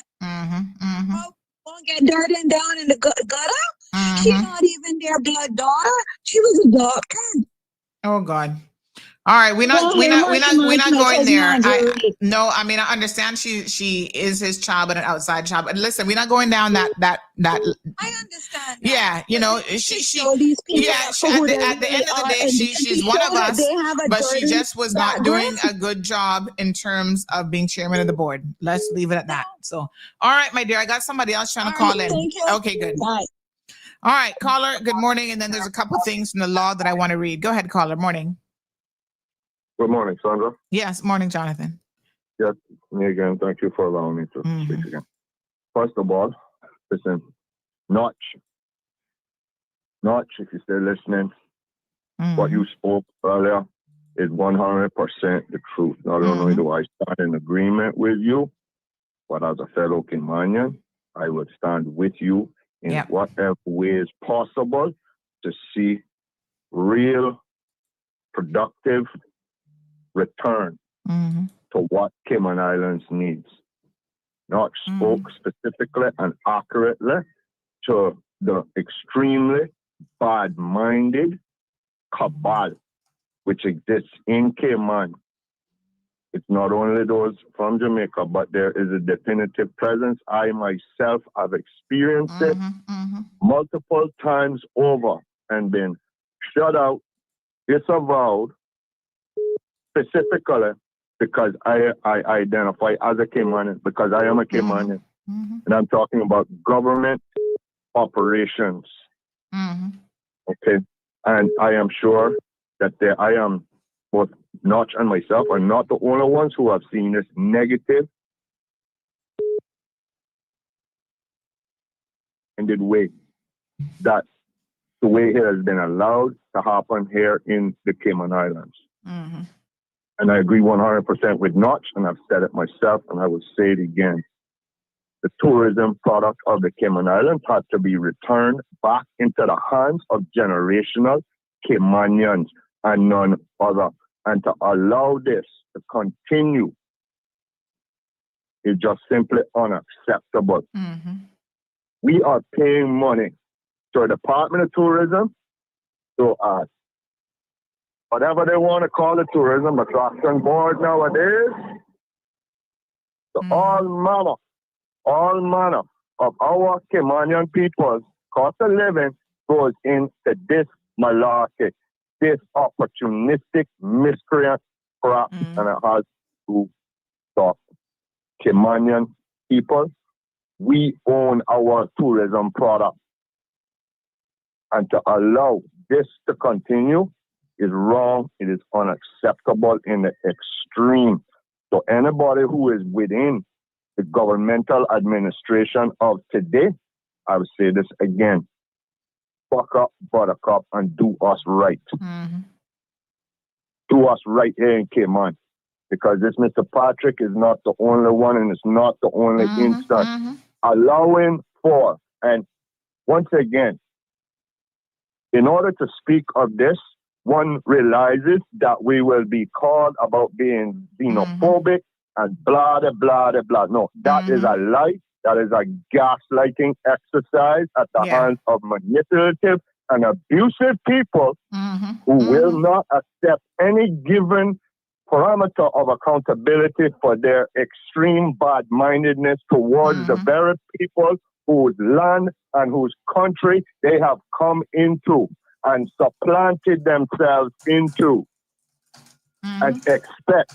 Won't get dirty and down in the gutter. She's not even their blood daughter. She was adopted. Oh God. All right, we're not going there. I understand she is his child, but an outside child. But listen, we're not going down that. I understand. Yeah, you know, she at the end of the day, she's one of us, but she just was not doing a good job in terms of being chairman of the board. Let's leave it at that. So, all right, my dear, I got somebody else trying to call in. Thank you. Okay, good. Bye. All right, caller. Good morning. And then there's a couple things from the law that I want to read. Go ahead, caller. Morning. Good morning, Sandra. Yes, morning, Jonathan. Yes, me again. Thank you for allowing me to speak again. First of all, listen, Notch, if you're still listening, what you spoke earlier is 100% the truth. Not only do I stand in agreement with you, but as a fellow Caymanian, I would stand with you in whatever way is possible to see real, productive return to what Cayman Islands needs. Notch spoke specifically and accurately to the extremely bad-minded cabal which exists in Cayman. It's not only those from Jamaica, but there is a definitive presence. I myself have experienced it multiple times over and been shut out, disavowed, specifically because I identify as a Caymanian, because I am a Caymanian. And I'm talking about government operations. Okay. And I am sure that I am, both Notch and myself are not the only ones who have seen this negative ended way, that the way it has been allowed to happen here in the Cayman Islands. And I agree 100% with Notch, and I've said it myself, and I will say it again. The tourism product of the Cayman Islands has to be returned back into the hands of generational Caymanians and none other. And to allow this to continue is just simply unacceptable. We are paying money to the Department of Tourism, to whatever they want to call the tourism attraction board nowadays, all manner of our Caymanian people's cost of living goes into this malarkey, this opportunistic miscreant crap, and it has to stop. Caymanian people, we own our tourism product. And to allow this to continue is wrong. It is unacceptable in the extreme. So anybody who is within the governmental administration of today, I would say this again, fuck up, buttercup, and do us right. Do us right here in Cayman. Because this Mr. Patrick is not the only one and it's not the only instance. Allowing for, and once again, in order to speak of this, one realizes that we will be called about being xenophobic and blah, blah, blah, blah. No, that is a lie. That is a gaslighting exercise at the hands of manipulative and abusive people who will not accept any given parameter of accountability for their extreme bad-mindedness towards the very people whose land and whose country they have come into and supplanted themselves into and expect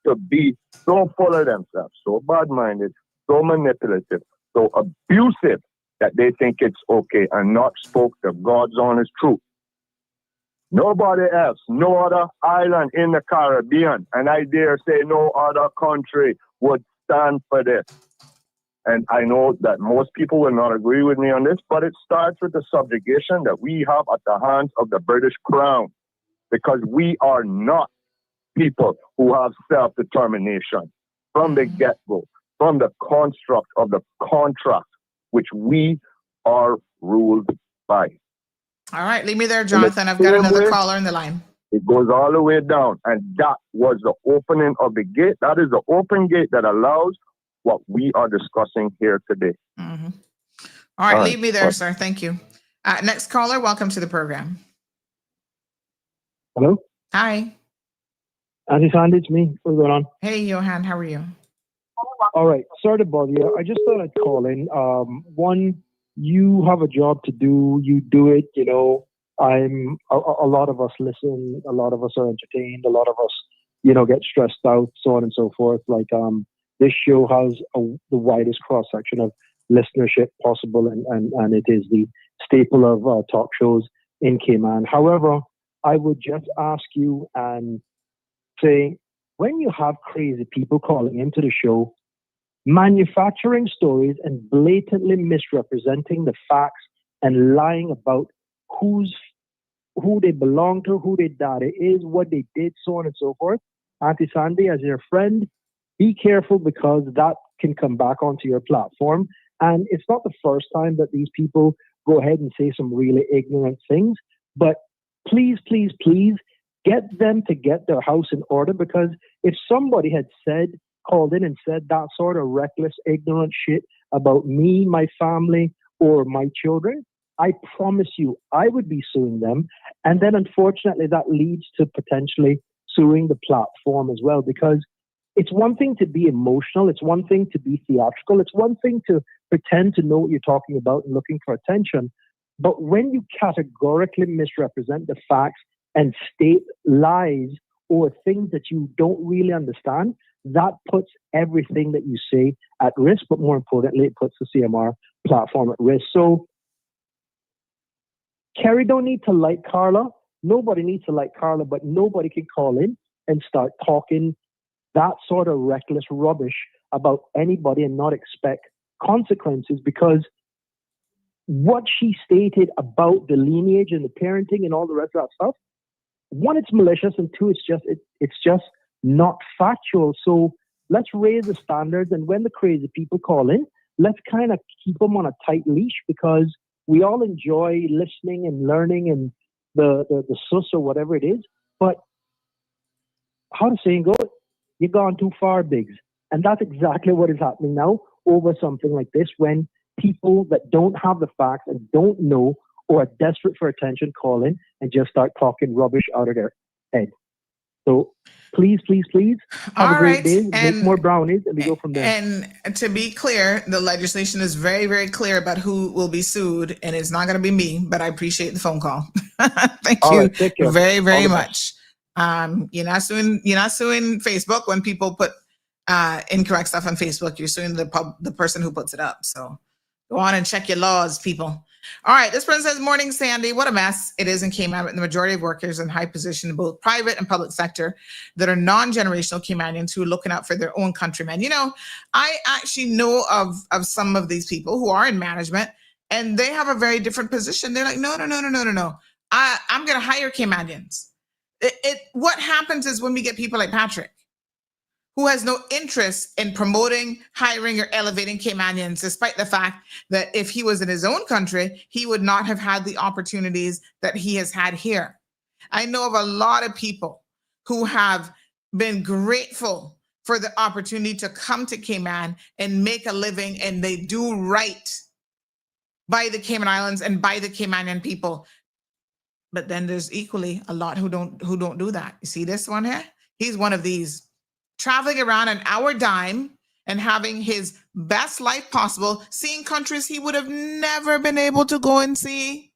to be so full of themselves, so bad-minded, so manipulative, so abusive that they think it's okay and not spoke the God's honest truth. Nobody else, no other island in the Caribbean, and I dare say no other country would stand for this. And I know that most people will not agree with me on this, but it starts with the subjugation that we have at the hands of the British Crown, because we are not people who have self-determination from the get-go, from the construct of the contract, which we are ruled by. All right, leave me there, Jonathan. I've got another caller in the line. It goes all the way down. And that was the opening of the gate. That is the open gate that allows what we are discussing here today. All right, leave me there, sir. Thank you. Next caller, welcome to the program. Hello? Hi. Auntie Sandy, it's me. What's going on? Hey, Johan, how are you? All right, sorry to bother you. I just thought I'd call in. One, you have a job to do. You do it, you know. A lot of us listen. A lot of us are entertained. A lot of us, you know, get stressed out, so on and so forth. Like, this show has the widest cross-section of listenership possible, and it is the staple of talk shows in Cayman. However, I would just ask you and say, when you have crazy people calling into the show, manufacturing stories and blatantly misrepresenting the facts and lying about who they belong to, who their data is, what they did, so on and so forth. Auntie Sandy, as your friend, be careful, because that can come back onto your platform. And it's not the first time that these people go ahead and say some really ignorant things. But please, please, please get them to get their house in order, because if somebody had called in and said that sort of reckless, ignorant shit about me, my family, or my children, I promise you, I would be suing them. And then unfortunately, that leads to potentially suing the platform as well, because it's one thing to be emotional. It's one thing to be theatrical. It's one thing to pretend to know what you're talking about and looking for attention. But when you categorically misrepresent the facts and state lies or things that you don't really understand, that puts everything that you say at risk. But more importantly, it puts the CMR platform at risk. So Kerry don't need to like Carla. Nobody needs to like Carla, but nobody can call in and start talking that sort of reckless rubbish about anybody and not expect consequences, because what she stated about the lineage and the parenting and all the rest of that stuff, one, it's malicious, and two, it's just not factual. So let's raise the standards, and when the crazy people call in, let's kind of keep them on a tight leash, because we all enjoy listening and learning and the sus or whatever it is. But how the saying goes, you've gone too far, Biggs. And that's exactly what is happening now over something like this, when people that don't have the facts and don't know or are desperate for attention call in and just start talking rubbish out of their head. So please, please, please have All a great right. day. Make And more brownies, and we go from there. And to be clear, the legislation is very, very clear about who will be sued, and it's not going to be me. But I appreciate the phone call. Thank All you right, take care. very, All very the much. You're not suing Facebook when people put incorrect stuff on Facebook. You're suing the person who puts it up. So go on and check your laws, people. All right, this person says, morning, Sandy. What a mess it is in Cayman with the majority of workers in high position in both private and public sector that are non-generational Caymanians who are looking out for their own countrymen. You know, I actually know of some of these people who are in management, and they have a very different position. They're like, no. I'm going to hire Caymanians. What happens is when we get people like Patrick, who has no interest in promoting, hiring, or elevating Caymanians, despite the fact that if he was in his own country, he would not have had the opportunities that he has had here. I know of a lot of people who have been grateful for the opportunity to come to Cayman and make a living, and they do right by the Cayman Islands and by the Caymanian people. But then there's equally a lot who don't do that. You see this one here? He's one of these, traveling around an hour dime and having his best life possible, seeing countries he would have never been able to go and see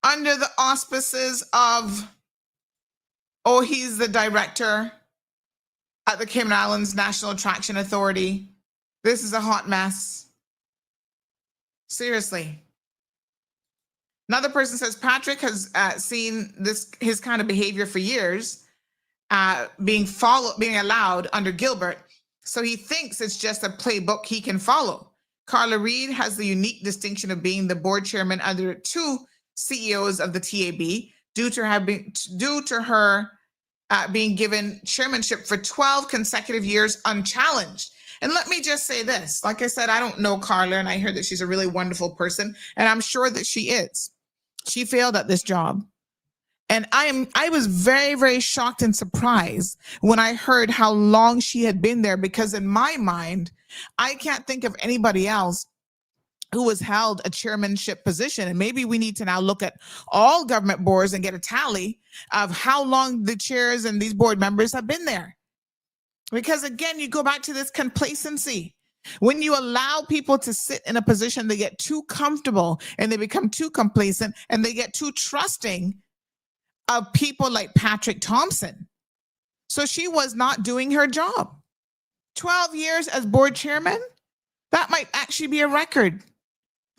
under the auspices of, he's the director at the Cayman Islands National Attraction Authority. This is a hot mess. Seriously. Another person says Patrick has seen his kind of behavior for years, being allowed under Gilbert. So he thinks it's just a playbook he can follow. Carla Reid has the unique distinction of being the board chairman under 2 CEOs of the TAB, due to her being given chairmanship for 12 consecutive years unchallenged. And let me just say this, like I said, I don't know Carla, and I heard that she's a really wonderful person, and I'm sure that she is. She failed at this job. And I was very, very shocked and surprised when I heard how long she had been there, because in my mind, I can't think of anybody else who has held a chairmanship position. And maybe we need to now look at all government boards and get a tally of how long the chairs and these board members have been there. Because again, you go back to this complacency. When you allow people to sit in a position, they get too comfortable and they become too complacent and they get too trusting of people like Patrick Thompson. So she was not doing her job. 12 years as board chairman, that might actually be a record.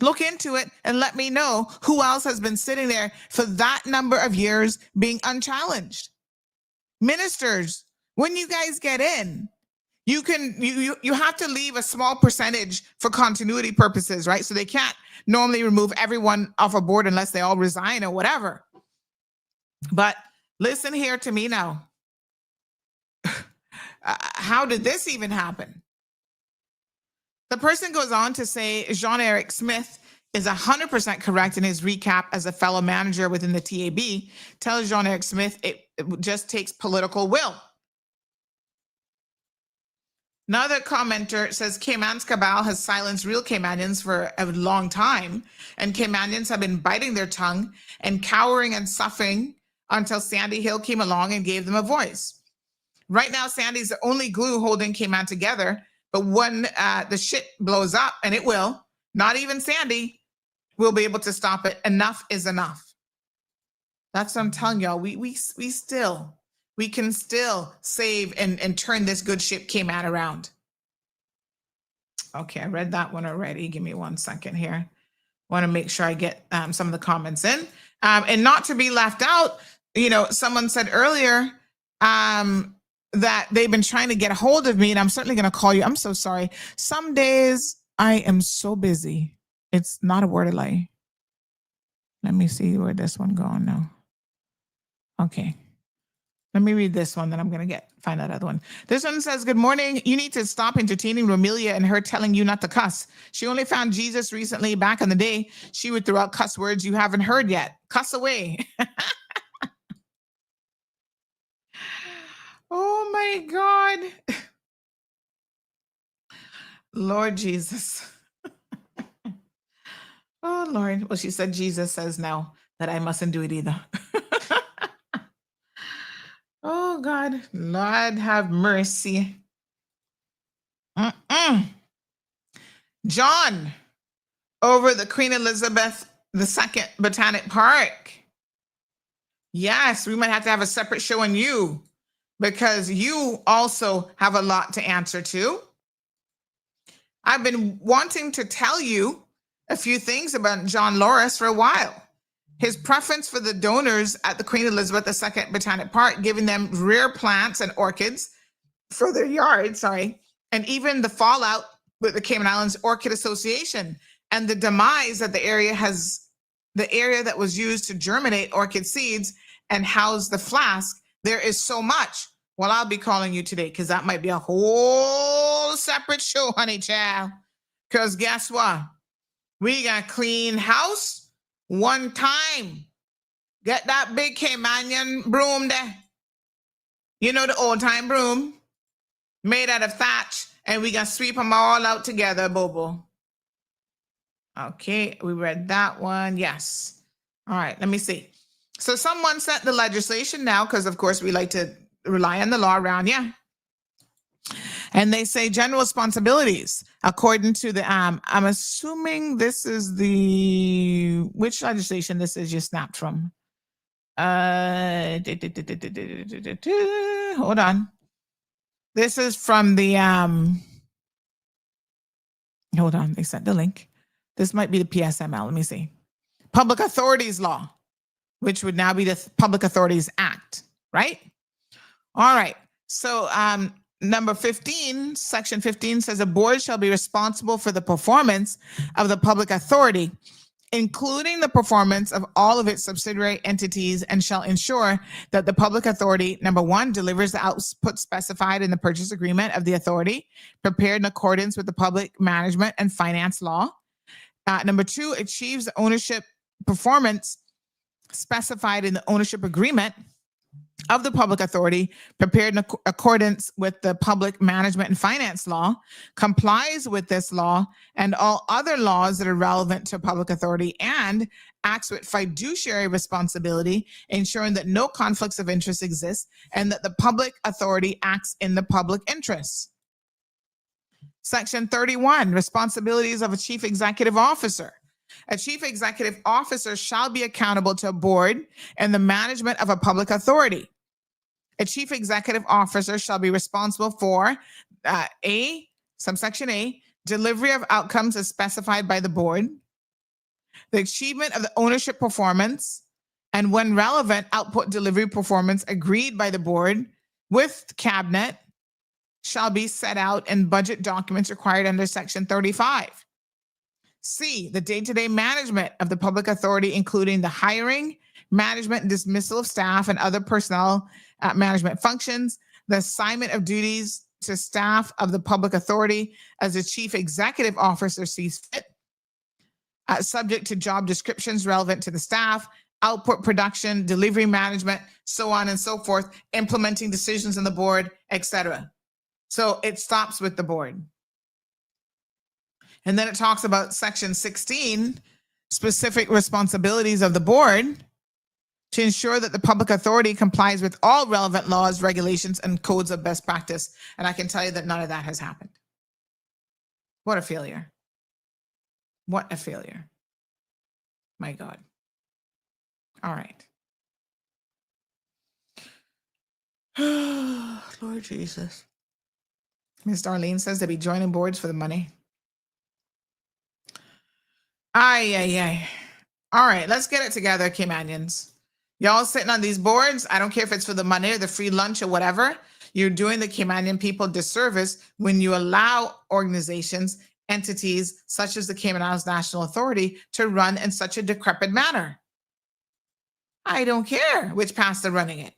Look into it and let me know who else has been sitting there for that number of years being unchallenged. Ministers, when you guys get in, you have to leave a small percentage for continuity purposes, right? So they can't normally remove everyone off a board unless they all resign or whatever. But listen here to me now. How did this even happen? The person goes on to say Jean-Eric Smith is 100% correct in his recap as a fellow manager within the TAB. Tells Jean-Eric Smith it just takes political will. Another commenter says Cayman's cabal has silenced real Caymanians for a long time, and Caymanians have been biting their tongue and cowering and suffering until Sandy Hill came along and gave them a voice. Right now, Sandy's the only glue holding Cayman together, but when the shit blows up, and it will, not even Sandy will be able to stop it. Enough is enough. That's what I'm telling y'all. We can still save and turn this good ship Cayman around. Okay, I read that one already. Give me 1 second here. Want to make sure I get some of the comments in. And not to be left out, someone said earlier that they've been trying to get a hold of me, and I'm certainly going to call you. I'm so sorry. Some days I am so busy. It's not a word of lie. Let me see where this one going now. Okay. Let me read this one, then I'm going to find that other one. This one says, good morning. You need to stop entertaining Romelia and her telling you not to cuss. She only found Jesus recently. Back in the day, she would throw out cuss words you haven't heard yet. Cuss away. Oh my God. Lord Jesus. Oh Lord. Well, she said Jesus says now that I mustn't do it either. God. Lord have mercy. John, over the Queen Elizabeth II Botanic Park. Yes, we might have to have a separate show on you because you also have a lot to answer to. I've been wanting to tell you a few things about John Loris for a while. His preference for the donors at the Queen Elizabeth II Botanic Park, giving them rare plants and orchids for their yard, and even the fallout with the Cayman Islands Orchid Association and the demise that the area that was used to germinate orchid seeds and house the flask. There is so much. Well, I'll be calling you today because that might be a whole separate show, honey child. Because guess what? We got clean house one time. Get that big Caymanian broom there. You know, the old time broom made out of thatch, and we gonna sweep them all out together, Bobo. Okay, we read that one. Yes. All right, let me see. So someone sent the legislation now, because of course we like to rely on the law around here. And they say general responsibilities according to the I'm assuming this is which legislation this is you snapped from. Hold on. This is from the hold on, they sent the link. This might be the PSML. Let me see. Public Authorities Law, which would now be the Public Authorities Act, right? All right. So number 15, section 15 says a board shall be responsible for the performance of the public authority, including the performance of all of its subsidiary entities, and shall ensure that the public authority, number one, delivers the output specified in the purchase agreement of the authority, prepared in accordance with the public management and finance law. Number two, achieves the ownership performance specified in the ownership agreement of the public authority, prepared in accordance with the public management and finance law, complies with this law and all other laws that are relevant to public authority, and acts with fiduciary responsibility, ensuring that no conflicts of interest exist and that the public authority acts in the public interest. Section 31, responsibilities of a chief executive officer. A chief executive officer shall be accountable to a board and the management of a public authority. A chief executive officer shall be responsible for subsection A, delivery of outcomes as specified by the board, the achievement of the ownership performance, and when relevant, output delivery performance agreed by the board with cabinet shall be set out in budget documents required under section 35. C, the day-to-day management of the public authority, including the hiring, management, and dismissal of staff and other personnel management functions, the assignment of duties to staff of the public authority as the chief executive officer sees fit, subject to job descriptions relevant to the staff, output production, delivery management, so on and so forth, implementing decisions in the board, etc. So it stops with the board. And then it talks about section 16, specific responsibilities of the board to ensure that the public authority complies with all relevant laws, regulations, and codes of best practice. And I can tell you that none of that has happened. What a failure. What a failure. My God. All right. Lord Jesus. Miss Darlene says they'll be joining boards for the money. Ay. All right, let's get it together, Caymanians. Y'all sitting on these boards, I don't care if it's for the money or the free lunch or whatever, you're doing the Caymanian people disservice when you allow organizations, entities such as the Cayman Islands National Authority to run in such a decrepit manner. I don't care which pastor running it.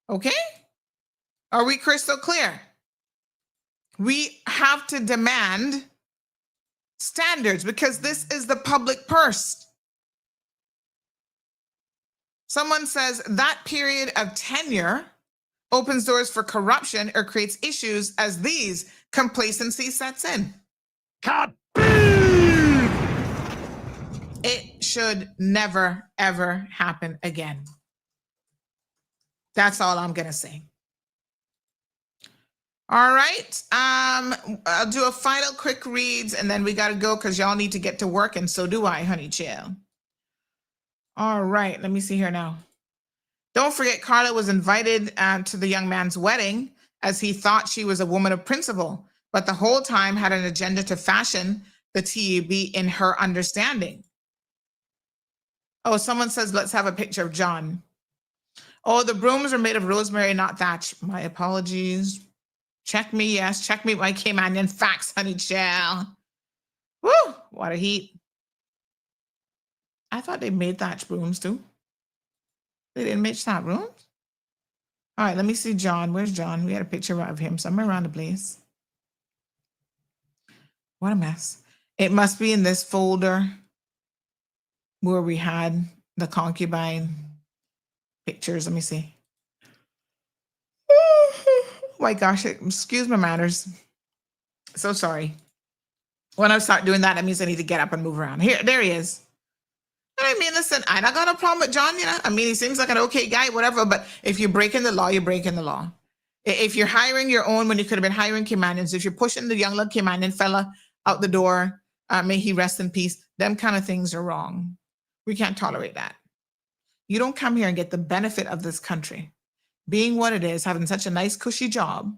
Okay? Are we crystal clear? We have to demand standards because this is the public purse. Someone says that period of tenure opens doors for corruption or creates issues as these complacency sets in. It should never, ever happen again. That's all I'm going to say. All right. I'll do a final quick reads and then we got to go because y'all need to get to work. And so do I, honey chill. All right. Let me see here now. Don't forget, Carla was invited to the young man's wedding as he thought she was a woman of principle, but the whole time had an agenda to fashion the TUB in her understanding. Oh, someone says, let's have a picture of John. Oh, the brooms are made of rosemary, not thatch. My apologies. Check me, yes. Check me, my Caymanian facts, honey chill. Woo, what a heat. I thought they made thatch brooms too. They didn't make thatch brooms? All right, let me see John. Where's John? We had a picture of him somewhere around the place. What a mess. It must be in this folder where we had the concubine pictures. Let me see. Oh my gosh, excuse my manners. So sorry. When I start doing that, that means I need to get up and move around. Here, there he is. And I mean, listen, I not got a problem with John, you know. I mean, he seems like an okay guy, whatever, but if you're breaking the law, you're breaking the law. If you're hiring your own when you could have been hiring Caymanians, if you're pushing the young little Caymanian fella out the door, may he rest in peace, them kind of things are wrong. We can't tolerate that. You don't come here and get the benefit of this country, being what it is, having such a nice, cushy job,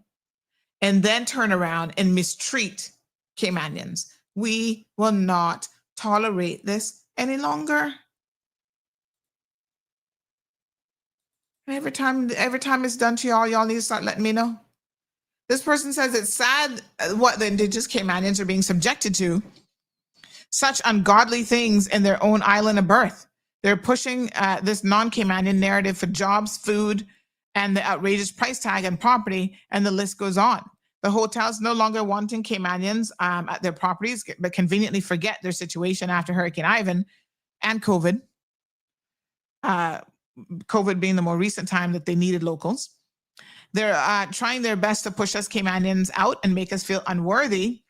and then turn around and mistreat Caymanians. We will not tolerate this any longer. And every time it's done to y'all need to start letting me know. This person says it's sad what the indigenous Caymanians are being subjected to. Such ungodly things in their own island of birth. They're pushing this non-Caymanian narrative for jobs, food, and the outrageous price tag and property, and the list goes on. The hotels no longer wanting Caymanians at their properties, but conveniently forget their situation after Hurricane Ivan and COVID. COVID being the more recent time that they needed locals. They're trying their best to push us Caymanians out and make us feel unworthy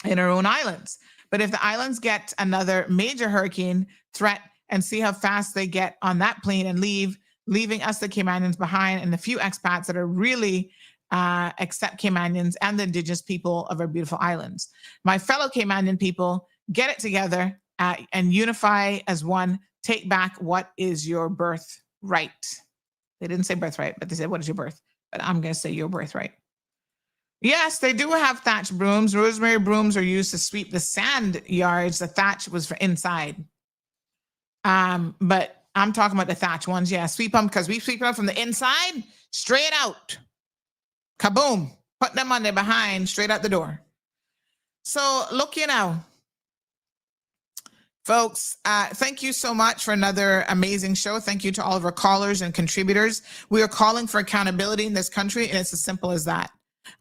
in our own islands. But if the islands get another major hurricane threat and see how fast they get on that plane and leaving us, the Caymanians, behind, and the few expats that are really accept Caymanians and the indigenous people of our beautiful islands. My fellow Caymanian people, get it together and unify as one. Take back what is your birthright. They didn't say birthright, but they said, what is your birth? But I'm going to say your birthright. Yes, they do have thatch brooms. Rosemary brooms are used to sweep the sand yards. The thatch was for inside. But I'm talking about the thatch ones. Yeah, sweep them because we sweep them from the inside straight out. Kaboom. Put them on their behind straight out the door. So look, you know, folks, thank you so much for another amazing show. Thank you to all of our callers and contributors. We are calling for accountability in this country, and it's as simple as that.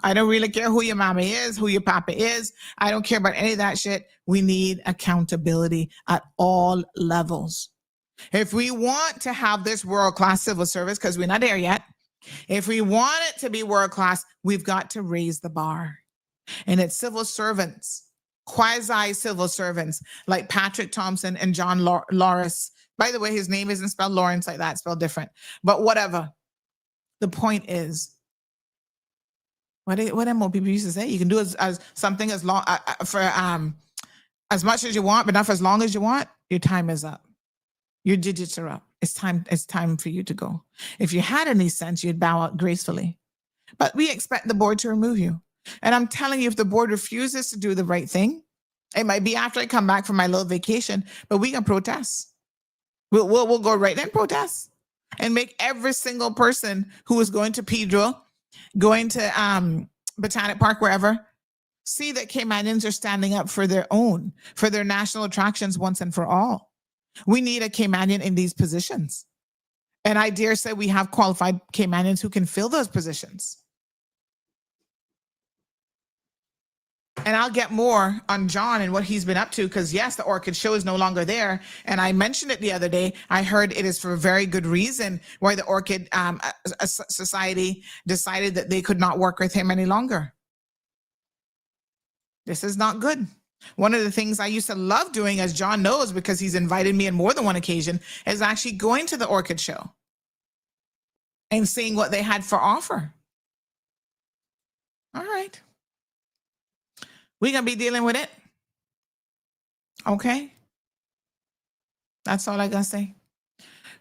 I don't really care who your mama is, who your papa is. I don't care about any of that shit. We need accountability at all levels. If we want to have this world-class civil service, because we're not there yet, if we want it to be world-class, we've got to raise the bar. And it's civil servants, quasi-civil servants like Patrick Thompson and John Lawrence. By the way, his name isn't spelled Lawrence like that, it's spelled different. But whatever. The point is, what MO people used to say, you can do as something as long for as much as you want, but not for as long as you want. Your time is up. Your digits are up. It's time for you to go. If you had any sense, you'd bow out gracefully. But we expect the board to remove you. And I'm telling you, if the board refuses to do the right thing, it might be after I come back from my little vacation, but we can protest. We'll go right then protest and make every single person who is going to Pedro, going to Botanic Park, wherever, see that Caymanians are standing up for their own, for their national attractions once and for all. We need a Caymanian in these positions. And I dare say we have qualified Caymanians who can fill those positions. And I'll get more on John and what he's been up to, because yes, the Orchid Show is no longer there. And I mentioned it the other day. I heard it is for a very good reason why the Orchid Society decided that they could not work with him any longer. This is not good. One of the things I used to love doing, as John knows, because he's invited me on more than one occasion, is actually going to the Orchid Show and seeing what they had for offer. All right. We're going to be dealing with it. Okay. That's all I got to say.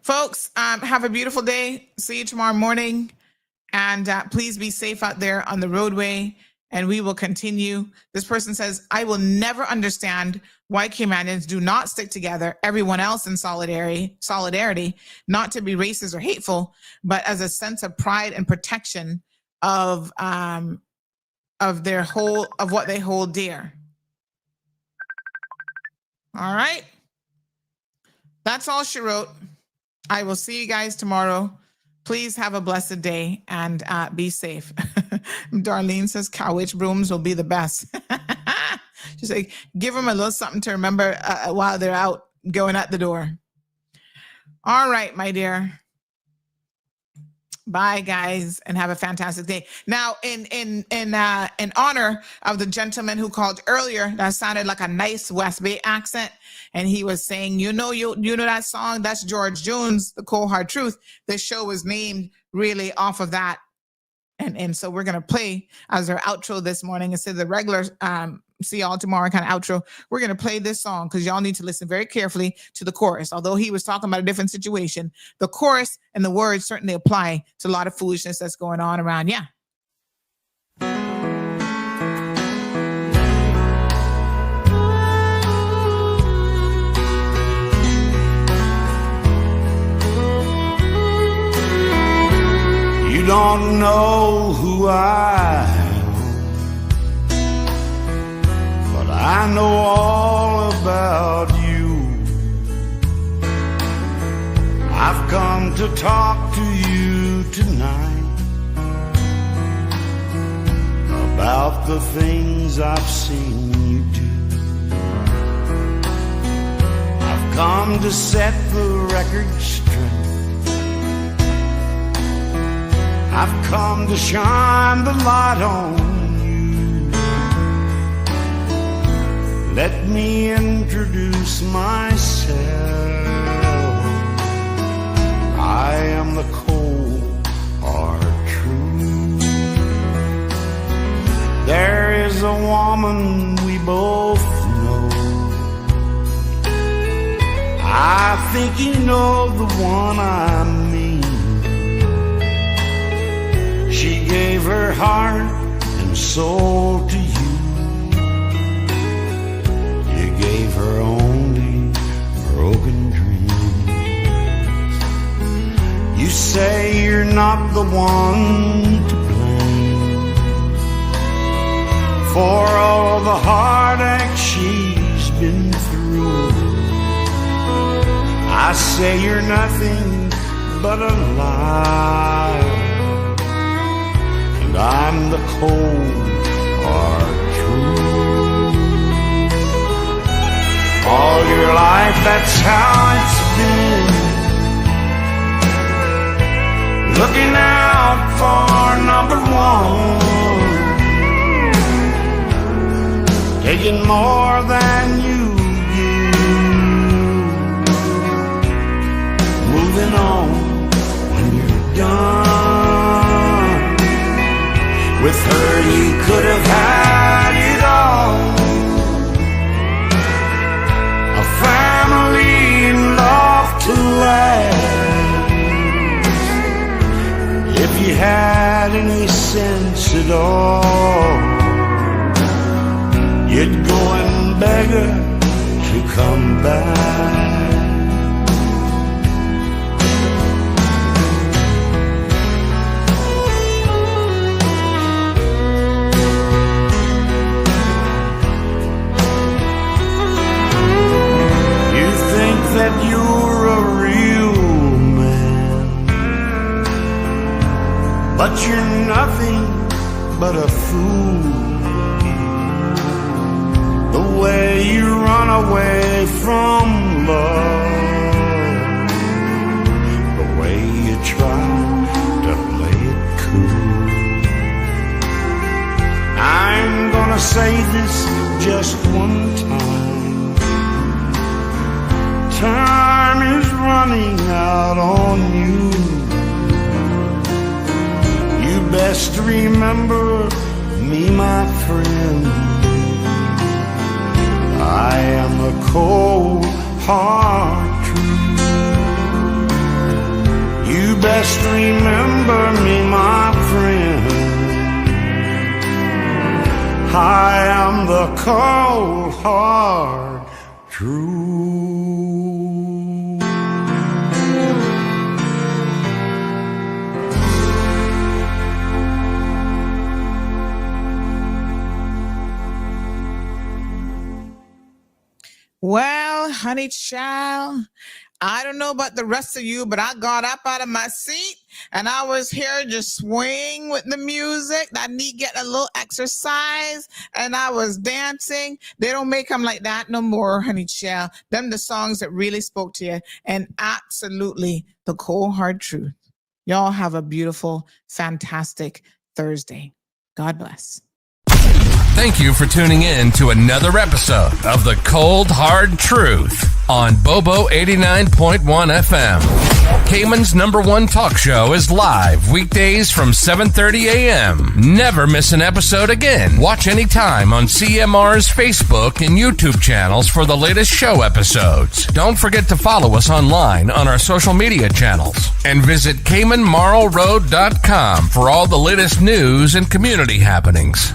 Folks, have a beautiful day. See you tomorrow morning. And please be safe out there on the roadway. And we will continue. This person says, I will never understand why Caymanians do not stick together, everyone else in solidarity, not to be racist or hateful, but as a sense of pride and protection of what they hold dear. All right. That's all she wrote. I will see you guys tomorrow. Please have a blessed day and be safe. Darlene says cowwitch brooms will be the best. She's like, give them a little something to remember while they're out going out the door. All right, my dear. Bye, guys, and have a fantastic day. Now, in honor of the gentleman who called earlier, that sounded like a nice West Bay accent, and he was saying, you know that song? That's George Jones, The Cold Hard Truth. This show was named really off of that, and so we're gonna play as our outro this morning instead of the regular see y'all tomorrow kind of outro. We're going to play this song because y'all need to listen very carefully to the chorus. Although he was talking about a different situation, the chorus and the words certainly apply to a lot of foolishness that's going on around. Yeah. You don't know who I am, but I know all about you. I've come to talk to you tonight about the things I've seen you do. I've come to set the record straight. I've come to shine the light on you. Let me introduce myself. I am the cold, hard truth. There is a woman we both know. I think you know the one I mean. She gave her heart and soul to you. You gave her only broken dreams. You say you're not the one to blame for all the heartache she's been through. I say you're nothing but a liar. I'm the cold, hard truth. All your life, that's how it's been. Looking out for number one, taking more than you give, moving on when you're done. With her you could have had it all. A family and love to last. If you had any sense at all, you'd go and beg her to come back. That you're a real man, but you're nothing but a fool. The way you run away from love, the way you try to play it cool. I'm gonna say this just one time. Time is running out on you. best remember me, my friend. I am the cold, hard truth. You best remember me, my friend. I am the cold, hard truth. Well, honey child, I don't know about the rest of you, but I got up out of my seat and I was here just swaying with the music. I need get a little exercise and I was dancing. They don't make them like that no more, honey child. Them the songs that really spoke to you, and absolutely the cold hard truth. Y'all have a beautiful, fantastic Thursday. God bless. Thank you for tuning in to another episode of The Cold Hard Truth on Bobo 89.1 FM. Cayman's #1 talk show is live weekdays from 7:30 a.m. Never miss an episode again. Watch anytime on CMR's Facebook and YouTube channels for the latest show episodes. Don't forget to follow us online on our social media channels and visit CaymanMarlRoad.com for all the latest news and community happenings.